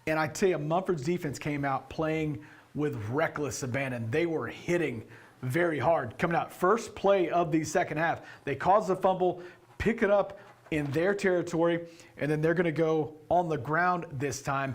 and I tell you, Munford's defense came out playing with reckless abandon. They were hitting very hard. Coming out first play of the second half, they caused a fumble, pick it up in their territory, and then they're going to go on the ground this time.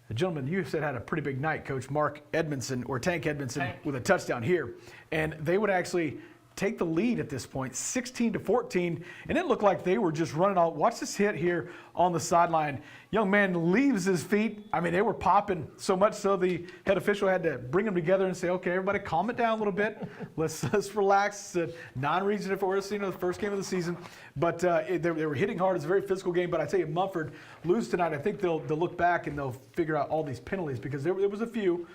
The gentleman you said had a pretty big night, Coach Mark Edmondson, or Tank Edmondson, with a touchdown here. And they would actually take the lead at this point, 16-14, and it looked like they were just running all. Watch this hit here on the sideline. Young man leaves his feet. I mean, they were popping so much so the head official had to bring them together and say, okay, everybody calm it down a little bit. Let's relax. Non-region for us, the first game of the season. But they were hitting hard. It's a very physical game. But I tell you, Munford lose tonight. I think they'll look back and they'll figure out all these penalties because there was a few,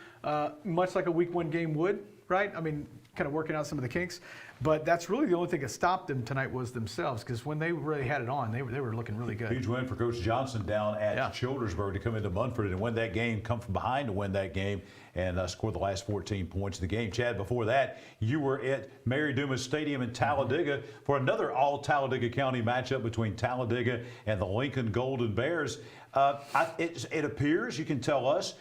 much like a week 1 game would, right? I mean, kind of working out some of the kinks. But that's really the only thing that stopped them tonight was themselves, because when they really had it on, they were looking really good. Huge win for Coach Johnson down at Childersburg to come into Munford and win that game, come from behind to win that game, and score the last 14 points of the game. Chad, before that, you were at Mary Dumas Stadium in Talladega for another all-Talladega County matchup between Talladega and the Lincoln Golden Bears. It appears, you can tell us,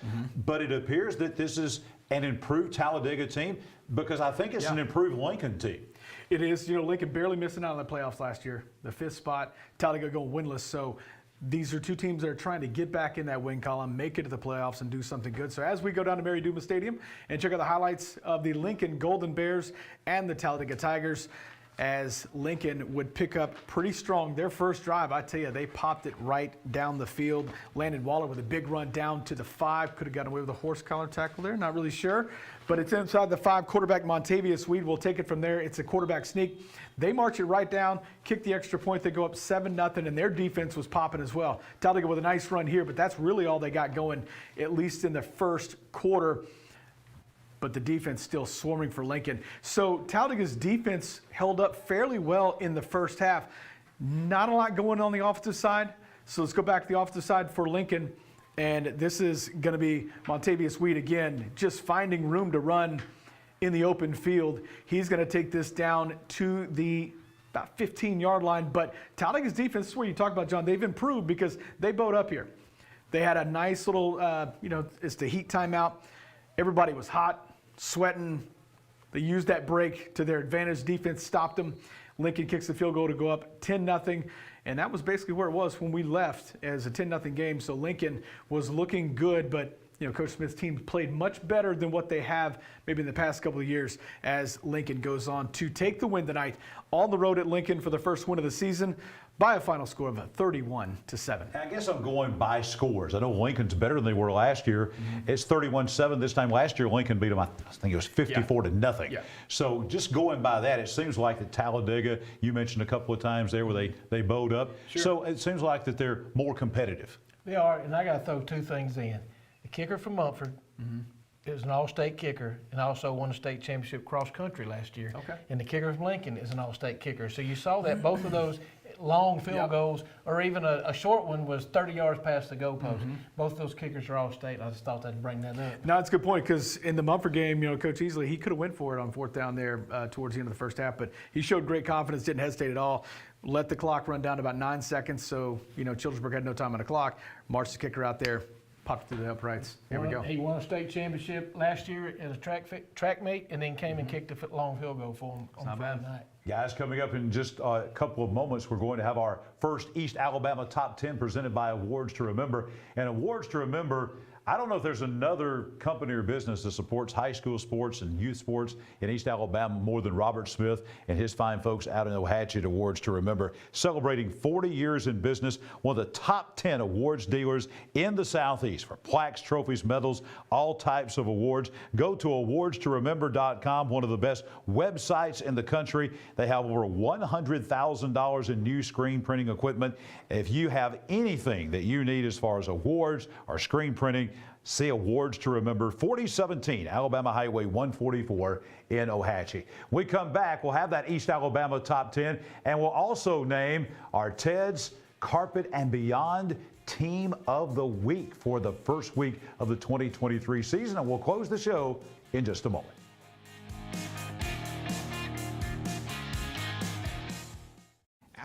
but it appears that this is an improved Talladega team, because I think it's an improved Lincoln team. It is. Lincoln barely missing out on the playoffs last year. The 5th spot, Talladega going winless. So these are two teams that are trying to get back in that win column, make it to the playoffs, and do something good. So as we go down to Mary Dumas Stadium and check out the highlights of the Lincoln Golden Bears and the Talladega Tigers, as Lincoln would pick up pretty strong their first drive. I tell you, they popped it right down the field. Landon Waller with a big run down to the 5. Could have gotten away with a horse collar tackle there, not really sure. But it's inside the 5. Quarterback Montavious Weed will take it from there. It's a quarterback sneak. They march it right down, kick the extra point. They go up 7-0, and their defense was popping as well. Talladega with a nice run here, but that's really all they got going, at least in the first quarter. But the defense still swarming for Lincoln. So Talladega's defense held up fairly well in the first half. Not a lot going on the offensive side. So let's go back to the offensive side for Lincoln. And this is going to be Montavious Weed again, just finding room to run in the open field. He's going to take this down to the about 15-yard line. But Talladega's defense, this is where you talk about, John, they've improved because they bowed up here. They had a nice little, it's the heat timeout. Everybody was hot, sweating. They used that break to their advantage. Defense stopped them. Lincoln kicks the field goal to go up 10-0. And that was basically where it was when we left, as a 10-0 game. So Lincoln was looking good, but Coach Smith's team played much better than what they have maybe in the past couple of years, as Lincoln goes on to take the win tonight on the road at Lincoln for the first win of the season by a final score of 31-7. I guess I'm going by scores. I know Lincoln's better than they were last year. It's 31-7 this time. Last year, Lincoln beat them, I think it was 54-0. Yeah. So just going by that, it seems like the Talladega, you mentioned a couple of times there where they bowed up. Sure. So it seems like that they're more competitive. They are, and I got to throw two things in. The kicker from Munford is an all-state kicker and also won the state championship cross-country last year. Okay. And the kicker from Lincoln is an all-state kicker. So you saw that both of those long field goals, or even a short one was 30 yards past the goalpost. Both of those kickers are all-state. I just thought I'd bring that up. No, it's a good point, because in the Munford game, Coach Easley, he could have went for it on 4th down there towards the end of the first half, but he showed great confidence, didn't hesitate at all. Let the clock run down to about 9 seconds, so, Childersburg had no time on the clock. Marched the kicker out there, popped through the uprights. There we go. He won a state championship last year as a track meet, and then came and kicked a long field goal for him on Friday night. Guys, coming up in just a couple of moments, we're going to have our first East Alabama Top 10 presented by Awards to Remember. And Awards to Remember, I don't know if there's another company or business that supports high school sports and youth sports in East Alabama more than Robert Smith and his fine folks out in Ohatchee at Awards to Remember. Celebrating 40 years in business, one of the top 10 awards dealers in the Southeast for plaques, trophies, medals, all types of awards. Go to awardstoremember.com, one of the best websites in the country. They have over $100,000 in new screen printing equipment. If you have anything that you need as far as awards or screen printing, see Awards to Remember, 4017 Alabama Highway 144 in Ohatchee. When we come back, we'll have that East Alabama Top 10, and we'll also name our Ted's Carpet and Beyond Team of the Week for the first week of the 2023 season, and we'll close the show in just a moment.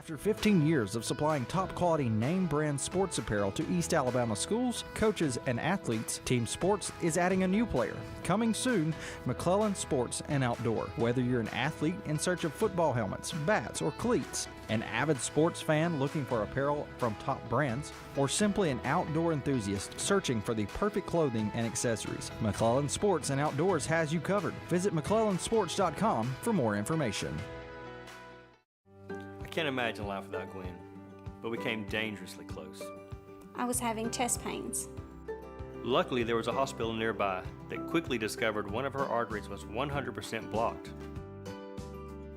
After 15 years of supplying top-quality name-brand sports apparel to East Alabama schools, coaches, and athletes, Team Sports is adding a new player. Coming soon, McClellan Sports and Outdoor. Whether you're an athlete in search of football helmets, bats, or cleats, an avid sports fan looking for apparel from top brands, or simply an outdoor enthusiast searching for the perfect clothing and accessories, McClellan Sports and Outdoors has you covered. Visit McClellansports.com for more information. I can't imagine life without Gwen, but we came dangerously close. I was having chest pains. Luckily, there was a hospital nearby that quickly discovered one of her arteries was 100% blocked.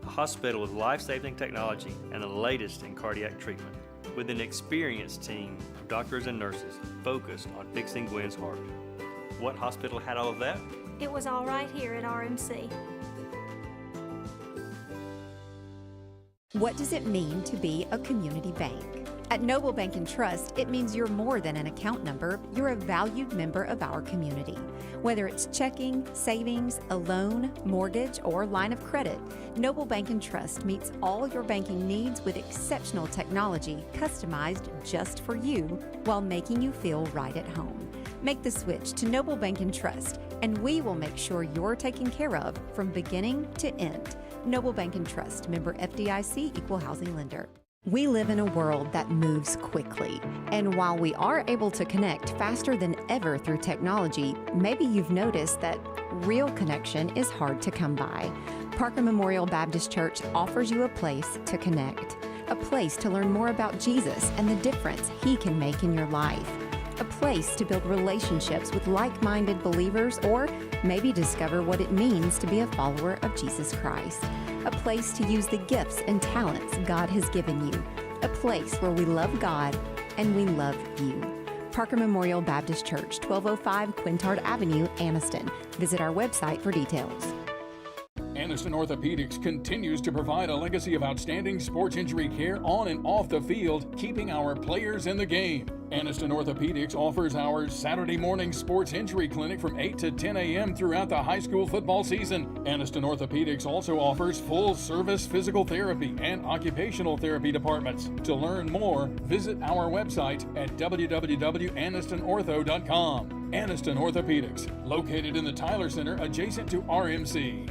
A hospital with life-saving technology and the latest in cardiac treatment, with an experienced team of doctors and nurses focused on fixing Gwen's heart. What hospital had all of that? It was all right here at RMC. What does it mean to be a community bank? At Noble Bank and Trust, it means you're more than an account number, you're a valued member of our community. Whether it's checking, savings, a loan, mortgage, or line of credit, Noble Bank and Trust meets all your banking needs with exceptional technology customized just for you while making you feel right at home. Make the switch to Noble Bank and Trust, and we will make sure you're taken care of from beginning to end. Noble Bank and Trust, member FDIC, equal housing lender. We live in a world that moves quickly, and while we are able to connect faster than ever through technology, maybe you've noticed that real connection is hard to come by. Parker Memorial Baptist Church offers you a place to connect, a place to learn more about Jesus and the difference He can make in your life, a place to build relationships with like-minded believers, or maybe discover what it means to be a follower of Jesus Christ. A place to use the gifts and talents God has given you. A place where we love God and we love you. Parker Memorial Baptist Church, 1205 Quintard Avenue, Anniston. Visit our website for details. Anniston Orthopedics continues to provide a legacy of outstanding sports injury care on and off the field, keeping our players in the game. Anniston Orthopedics offers our Saturday morning sports injury clinic from 8 to 10 a.m. throughout the high school football season. Anniston Orthopedics also offers full-service physical therapy and occupational therapy departments. To learn more, visit our website at www.annistonortho.com. Anniston Orthopedics, located in the Tyler Center adjacent to RMC.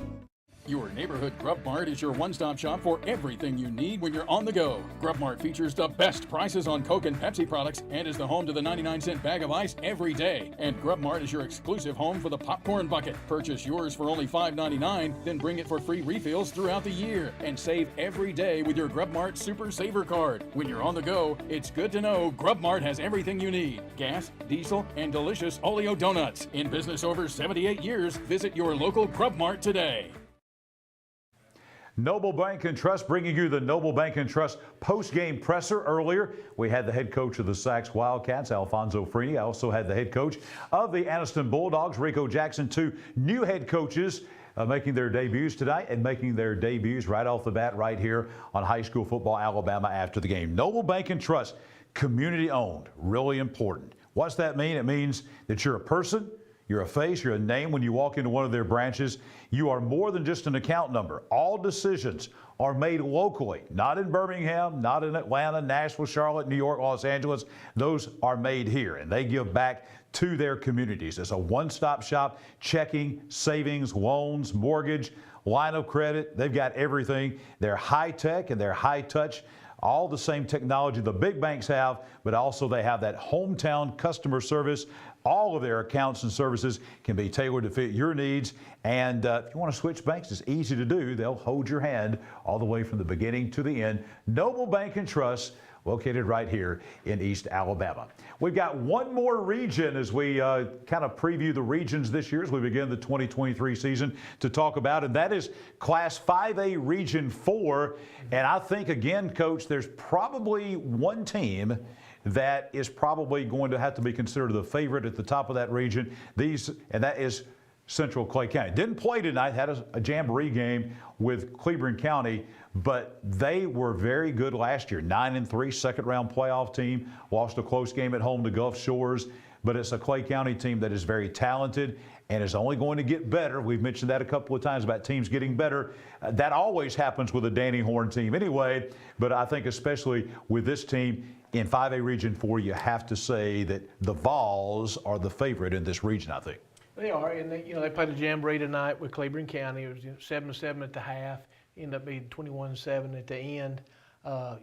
Your neighborhood Grub Mart is your one-stop shop for everything you need when you're on the go. Grub Mart features the best prices on Coke and Pepsi products and is the home to the 99-cent bag of ice every day. And Grub Mart is your exclusive home for the popcorn bucket. Purchase yours for only $5.99, then bring it for free refills throughout the year. And save every day with your Grub Mart Super Saver card. When you're on the go, it's good to know Grub Mart has everything you need. Gas, diesel, and delicious Oleo donuts. In business over 78 years, visit your local Grub Mart today. Noble Bank and Trust bringing you the Noble Bank and Trust post-game presser. Earlier, we had the head coach of the Sacs Wildcats, Alfonso Freeney. I also had the head coach of the Anniston Bulldogs, Rico Jackson, two new head coaches making their debuts tonight and making their debuts right off the bat right here on High School Football Alabama after the game. Noble Bank and Trust, community owned, really important. What's that mean? It means that you're a person, you're a face, you're a name when you walk into one of their branches. You are more than just an account number. All decisions are made locally, not in Birmingham, not in Atlanta, Nashville, Charlotte, New York, Los Angeles. Those are made here, and they give back to their communities. It's a one-stop shop, checking, savings, loans, mortgage, line of credit. They've got everything. They're high-tech and they're high-touch. All the same technology the big banks have, but also they have that hometown customer service. All of their accounts and services can be tailored to fit your needs. And if you want to switch banks, it's easy to do. They'll hold your hand all the way from the beginning to the end. Noble Bank and Trust, located right here in East Alabama. We've got one more region as we kind of preview the regions this year as we begin the 2023 season to talk about, and that is Class 5A Region 4. And I think, again, Coach, there's probably one team that is probably going to have to be considered the favorite at the top of that region. And that is Central Clay County. Didn't play tonight, had a jamboree game with Cleveland County, but they were very good last year. 9-3, second-round playoff team. Lost a close game at home to Gulf Shores. but it's a Clay County team that is very talented and is only going to get better. We've mentioned that a couple of times about teams getting better. That always happens with a Danny Horn team anyway, but I think especially with this team in 5A Region 4, you have to say that the Vols are the favorite in this region, I think. They are, and they played a jamboree tonight with Cleburne County. It was 7-7 at the half, ended up being 21-7 at the end.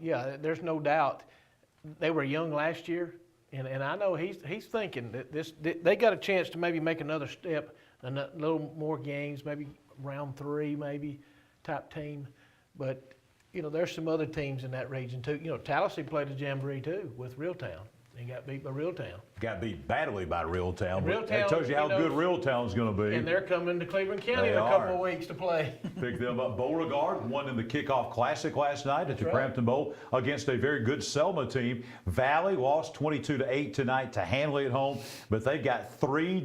Yeah, there's no doubt. They were young last year, and I know he's thinking that they got a chance to maybe make another step, a little more games, maybe round 3, maybe type team. But there's some other teams in that region too. Tallahassee played a jamboree too with Reeltown. They got beat by Reeltown. Got beat badly by Reeltown. Reeltown, that tells you how good Reeltown's going to be. And they're coming to Cleburne County in a couple of weeks to play. Pick them up. Beauregard won in the kickoff classic last night at the Crampton Bowl against a very good Selma team. Valley lost 22-8 tonight to Hanley at home, but they've got three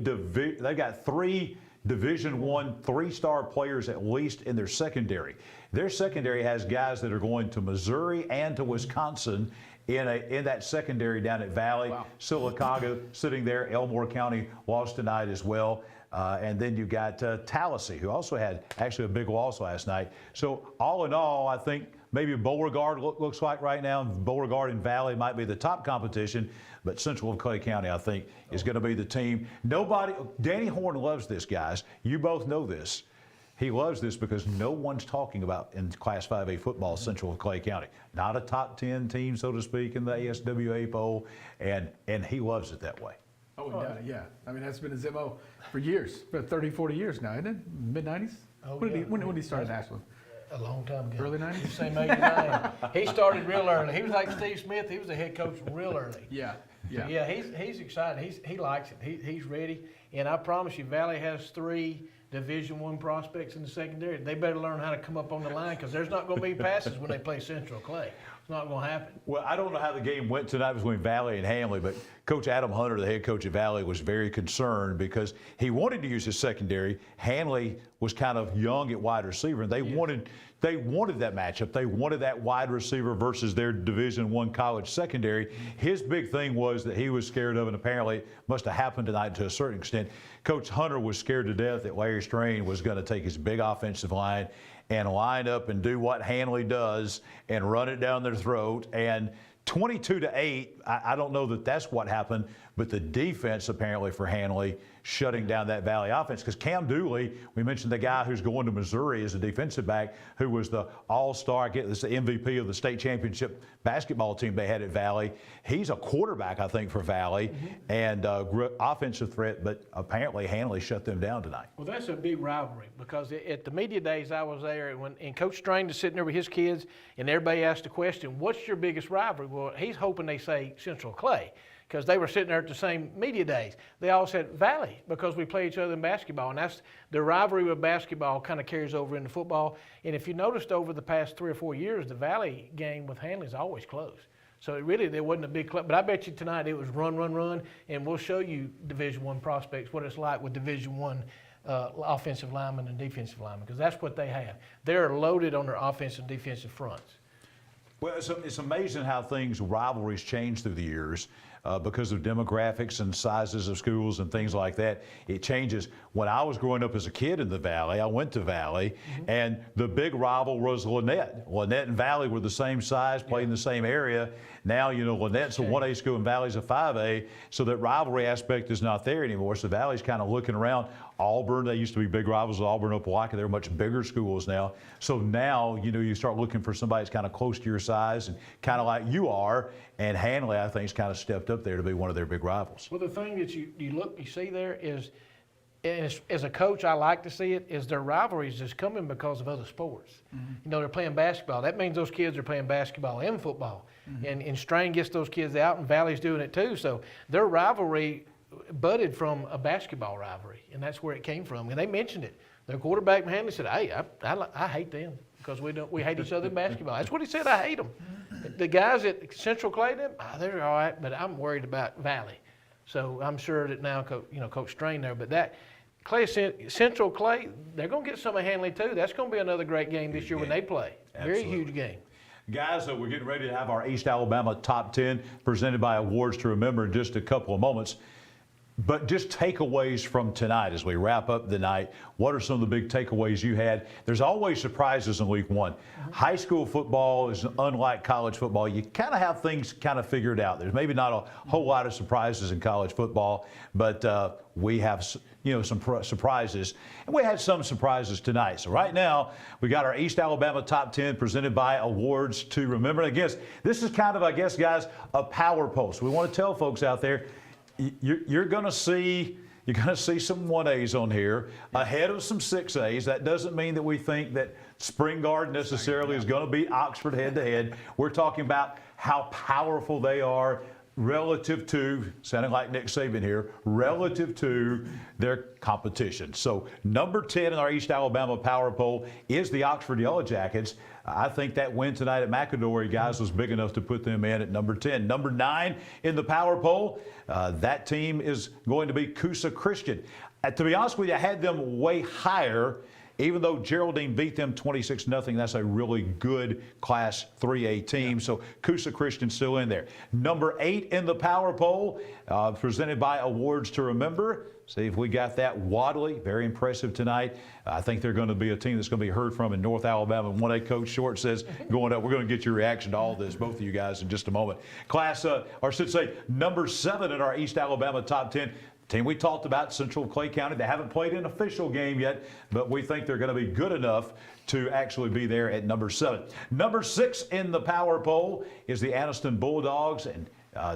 Division I 3-star players at least in their secondary. Their secondary has guys that are going to Missouri and to Wisconsin in that secondary down at Valley. Wow. Sylacauga sitting there. Elmore County lost tonight as well. And then you got Tallahassee, who also had actually a big loss last night. So all in all, I think maybe Beauregard looks like right now. Beauregard and Valley might be the top competition, but Central of Clay County, I think, is going to be the team. Danny Horn loves this, guys. You both know this. He loves this because no one's talking about in Class 5A football Central of Clay County. Not a top 10 team, so to speak, in the ASWA poll, and he loves it that way. Oh, yeah. I mean, that's been his MO for years, for 30, 40 years now, isn't it? Mid-90s? Oh, when did he start at Ashland? A long time ago. Early 90s? Same age as I am. He started real early. He was like Steve Smith. He was a head coach real early. Yeah. He's excited. He likes it. He's ready. And I promise you, Valley has 3 Division I prospects in the secondary. They better learn how to come up on the line because there's not going to be passes when they play Central Clay. It's not going to happen. Well, I don't know how the game went tonight between Valley and Hanley, but Coach Adam Hunter, the head coach at Valley, was very concerned because he wanted to use his secondary. Hanley was kind of young at wide receiver, and they wanted that matchup. They wanted that wide receiver versus their Division I college secondary. His big thing was that he was scared of, and apparently it must have happened tonight to a certain extent. Coach Hunter was scared to death that Larry Strain was going to take his big offensive line and line up and do what Hanley does and run it down their throat. And 22-8, I don't know that that's what happened, but the defense apparently for Hanley shutting down that Valley offense. Because Cam Dooley, we mentioned the guy who's going to Missouri as a defensive back, who was the all-star, the MVP of the state championship basketball team they had at Valley. He's a quarterback, I think, for Valley, and offensive threat, but apparently Hanley shut them down tonight. Well, that's a big rivalry because at the media days I was there, and Coach Strain is sitting there with his kids, and everybody asked the question, what's your biggest rivalry? Well, he's hoping they say Central Clay, because they were sitting there at the same media days. They all said Valley because we play each other in basketball, and that's the rivalry with basketball kind of carries over into football. And if you noticed over the past 3 or 4 years, the Valley game with Hanley is always close. So really there wasn't a big club, but I bet you tonight it was run, and we'll show you Division I prospects, what it's like with Division I offensive linemen and defensive linemen, because that's what they have. They're loaded on their offensive and defensive fronts. Well, it's amazing how rivalries change through the years because of demographics and sizes of schools and things like that. It changes. When I was growing up as a kid in the Valley, I went to Valley, and the big rival was Lynette. Lynette and Valley were the same size, played in the same area. Now, Lynette's a 1A school and Valley's a 5A, so that rivalry aspect is not there anymore. So Valley's kind of looking around. Auburn, they used to be big rivals with Auburn, Opelika. They're much bigger schools now. So now, you start looking for somebody that's kind of close to your size and kind of like you are. And Hanley, I think, has kind of stepped up there to be one of their big rivals. Well, the thing that you see there is, and as a coach, I like to see it, is their rivalries is coming because of other sports. They're playing basketball. That means those kids are playing basketball and football. And Strain gets those kids out, and Valley's doing it too. So their rivalry budded from a basketball rivalry, and that's where it came from. And they mentioned it. Their quarterback, Hanley, said, hey, I hate them because we hate each other in basketball. That's what he said, I hate them. The guys at Central Clay, they're all right, but I'm worried about Valley. So I'm sure that now, Coach Strain there, but that Central Clay, they're going to get some of Hanley too. That's going to be another great game this year when they play. Very huge game. Guys, we're getting ready to have our East Alabama Top 10 presented by Awards to Remember in just a couple of moments. But just takeaways from tonight as we wrap up the night. What are some of the big takeaways you had? There's always surprises in week one. High school football is unlike college football. You kind of have things kind of figured out. There's maybe not a whole lot of surprises in college football, but we have some surprises. And we had some surprises tonight. So right now, we got our East Alabama Top 10 presented by Awards to Remember. And I guess this is kind of, I guess, guys, a power poll. So we want to tell folks out there, you're going to see some 1As on here ahead of some 6As. That doesn't mean that we think that Spring Garden necessarily is going to beat Oxford head-to-head. We're talking about how powerful they are relative to, sounding like Nick Saban here, relative to their competition. So number 10 in our East Alabama Power Poll is the Oxford Yellow Jackets. I think that win tonight at McAdory, guys, was big enough to put them in at number 10. Number 9 in the Power Poll, that team is going to be Coosa Christian. To be honest with you, I had them way higher, even though Geraldine beat them 26-0. That's a really good Class 3A team. So Coosa Christian still in there. Number 8 in the Power Poll, presented by Awards to Remember. See if we got that. Wadley, very impressive tonight. I think they're going to be a team that's going to be heard from in North Alabama. 1A Coach Short says, going up, we're going to get your reaction to all this, both of you guys, in just a moment. Number 7 in our East Alabama Top 10. Team we talked about, Central Clay County. They haven't played an official game yet, but we think they're going to be good enough to actually be there at number 7. Number 6 in the Power Poll is the Anniston Bulldogs, and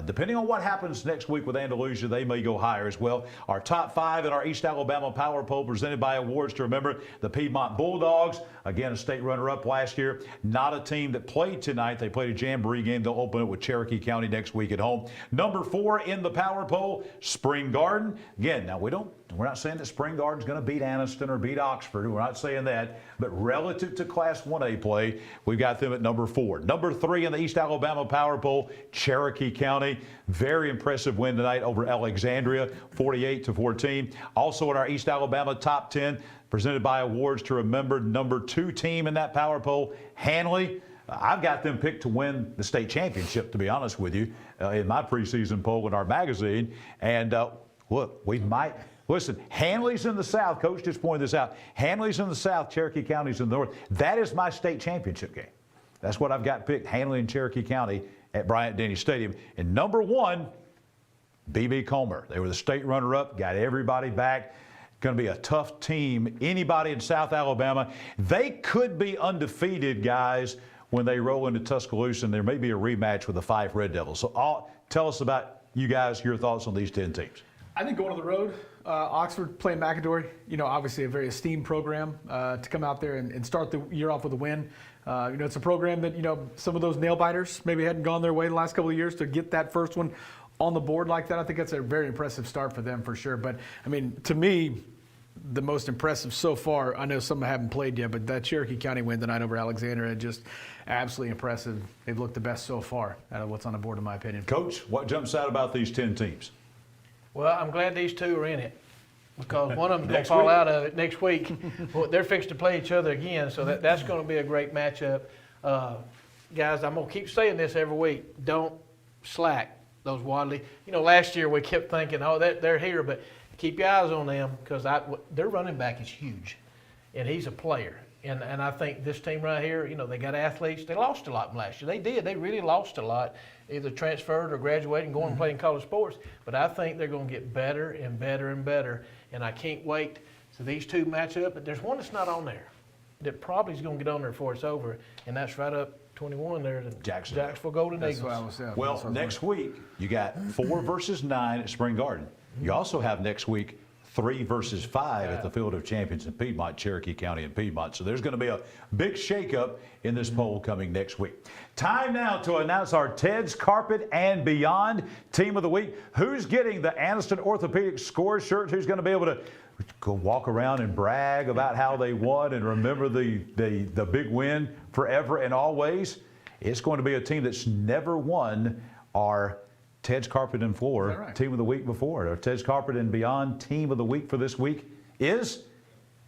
depending on what happens next week with Andalusia, they may go higher as well. Our top 5 in our East Alabama Power Poll, presented by Awards to Remember, the Piedmont Bulldogs. Again, a state runner-up last year. Not a team that played tonight. They played a jamboree game. They'll open it with Cherokee County next week at home. Number 4 in the Power Poll, Spring Garden. Again, now we're not saying that Spring Garden's going to beat Anniston or beat Oxford. We're not saying that. But relative to Class 1A play, we've got them at number 4. Number 3 in the East Alabama Power Poll, Cherokee County. Very impressive win tonight over Alexandria, 48-14. Also in our East Alabama Top 10, presented by Awards to Remember, number 2 team in that Power Poll, Hanley. I've got them picked to win the state championship, to be honest with you, in my preseason poll in our magazine. And look, we might. Listen, Hanley's in the South. Coach just pointed this out. Hanley's in the South, Cherokee County's in the North. That is my state championship game. That's what I've got picked, Hanley and Cherokee County at Bryant-Denny Stadium. And number 1, B.B. Comer. They were the state runner-up, got everybody back. Going to be a tough team. Anybody in South Alabama, they could be undefeated, guys, when they roll into Tuscaloosa, and there may be a rematch with the Fife Red Devils. So tell us about you guys, your thoughts on these 10 teams. I think going on the road, Oxford playing McAdory, obviously a very esteemed program to come out there and start the year off with a win. It's a program that, some of those nail biters maybe hadn't gone their way the last couple of years to get that first one on the board like that. I think that's a very impressive start for them for sure. But, to me, the most impressive so far, I know some haven't played yet, but that Cherokee County win tonight over Alexandria, just absolutely impressive. They've looked the best so far out of what's on the board, in my opinion. Coach, what jumps out about these 10 teams? Well, I'm glad these two are in it, because one of them's going to fall out of it next week. Well, they're fixed to play each other again, so that's going to be a great matchup. Guys, I'm going to keep saying this every week. Don't slack those Wadley. Last year we kept thinking, oh, they're here, but keep your eyes on them, because their running back is huge, and he's a player. And I think this team right here, they got athletes. They lost a lot from last year. They did. They really lost a lot, either transferred or graduated and going and playing college sports. But I think they're going to get better and better and better. And I can't wait to these two match up. But there's one that's not on there that probably is going to get on there before it's over, and that's right up 21 there, the Jacksonville Golden Eagles. Well, next week, you got 4 versus 9 at Spring Garden. You also have next week 3 versus 5 at the Field of Champions in Piedmont, Cherokee County and Piedmont. So there's going to be a big shakeup in this poll coming next week. Time now to announce our Ted's Carpet and Beyond Team of the Week. Who's getting the Anniston Orthopedic Score shirt? Who's going to be able to go walk around and brag about how they won and remember the big win forever and always? It's going to be a team that's never won our Ted's Carpet and Floor Team of the Week before. Our Ted's Carpet and Beyond Team of the Week for this week is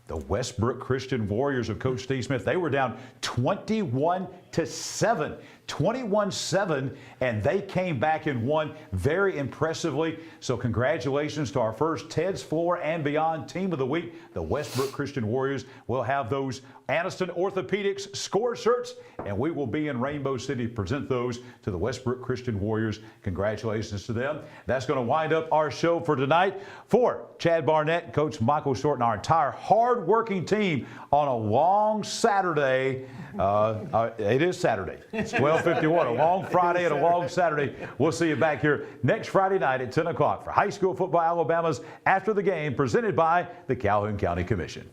The Westbrook Christian Warriors of Coach Steve Smith, they were down 21-7. 21-7, and they came back and won very impressively. So congratulations to our first Ted's Floor and Beyond Team of the Week. The Westbrook Christian Warriors will have those Anniston Orthopedics score shirts, and we will be in Rainbow City to present those to the Westbrook Christian Warriors. Congratulations to them. That's going to wind up our show for tonight. For Chad Barnett, Coach Michael Short, and our entire hard-working team on a long Saturday. It is Saturday. It's 12:51, a long Friday and a long Saturday. We'll see you back here next Friday night at 10 o'clock for High School Football Alabama's After the Game, presented by the Calhoun County Commission.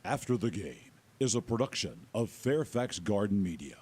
After the Game is a production of Fairfax Garden Media.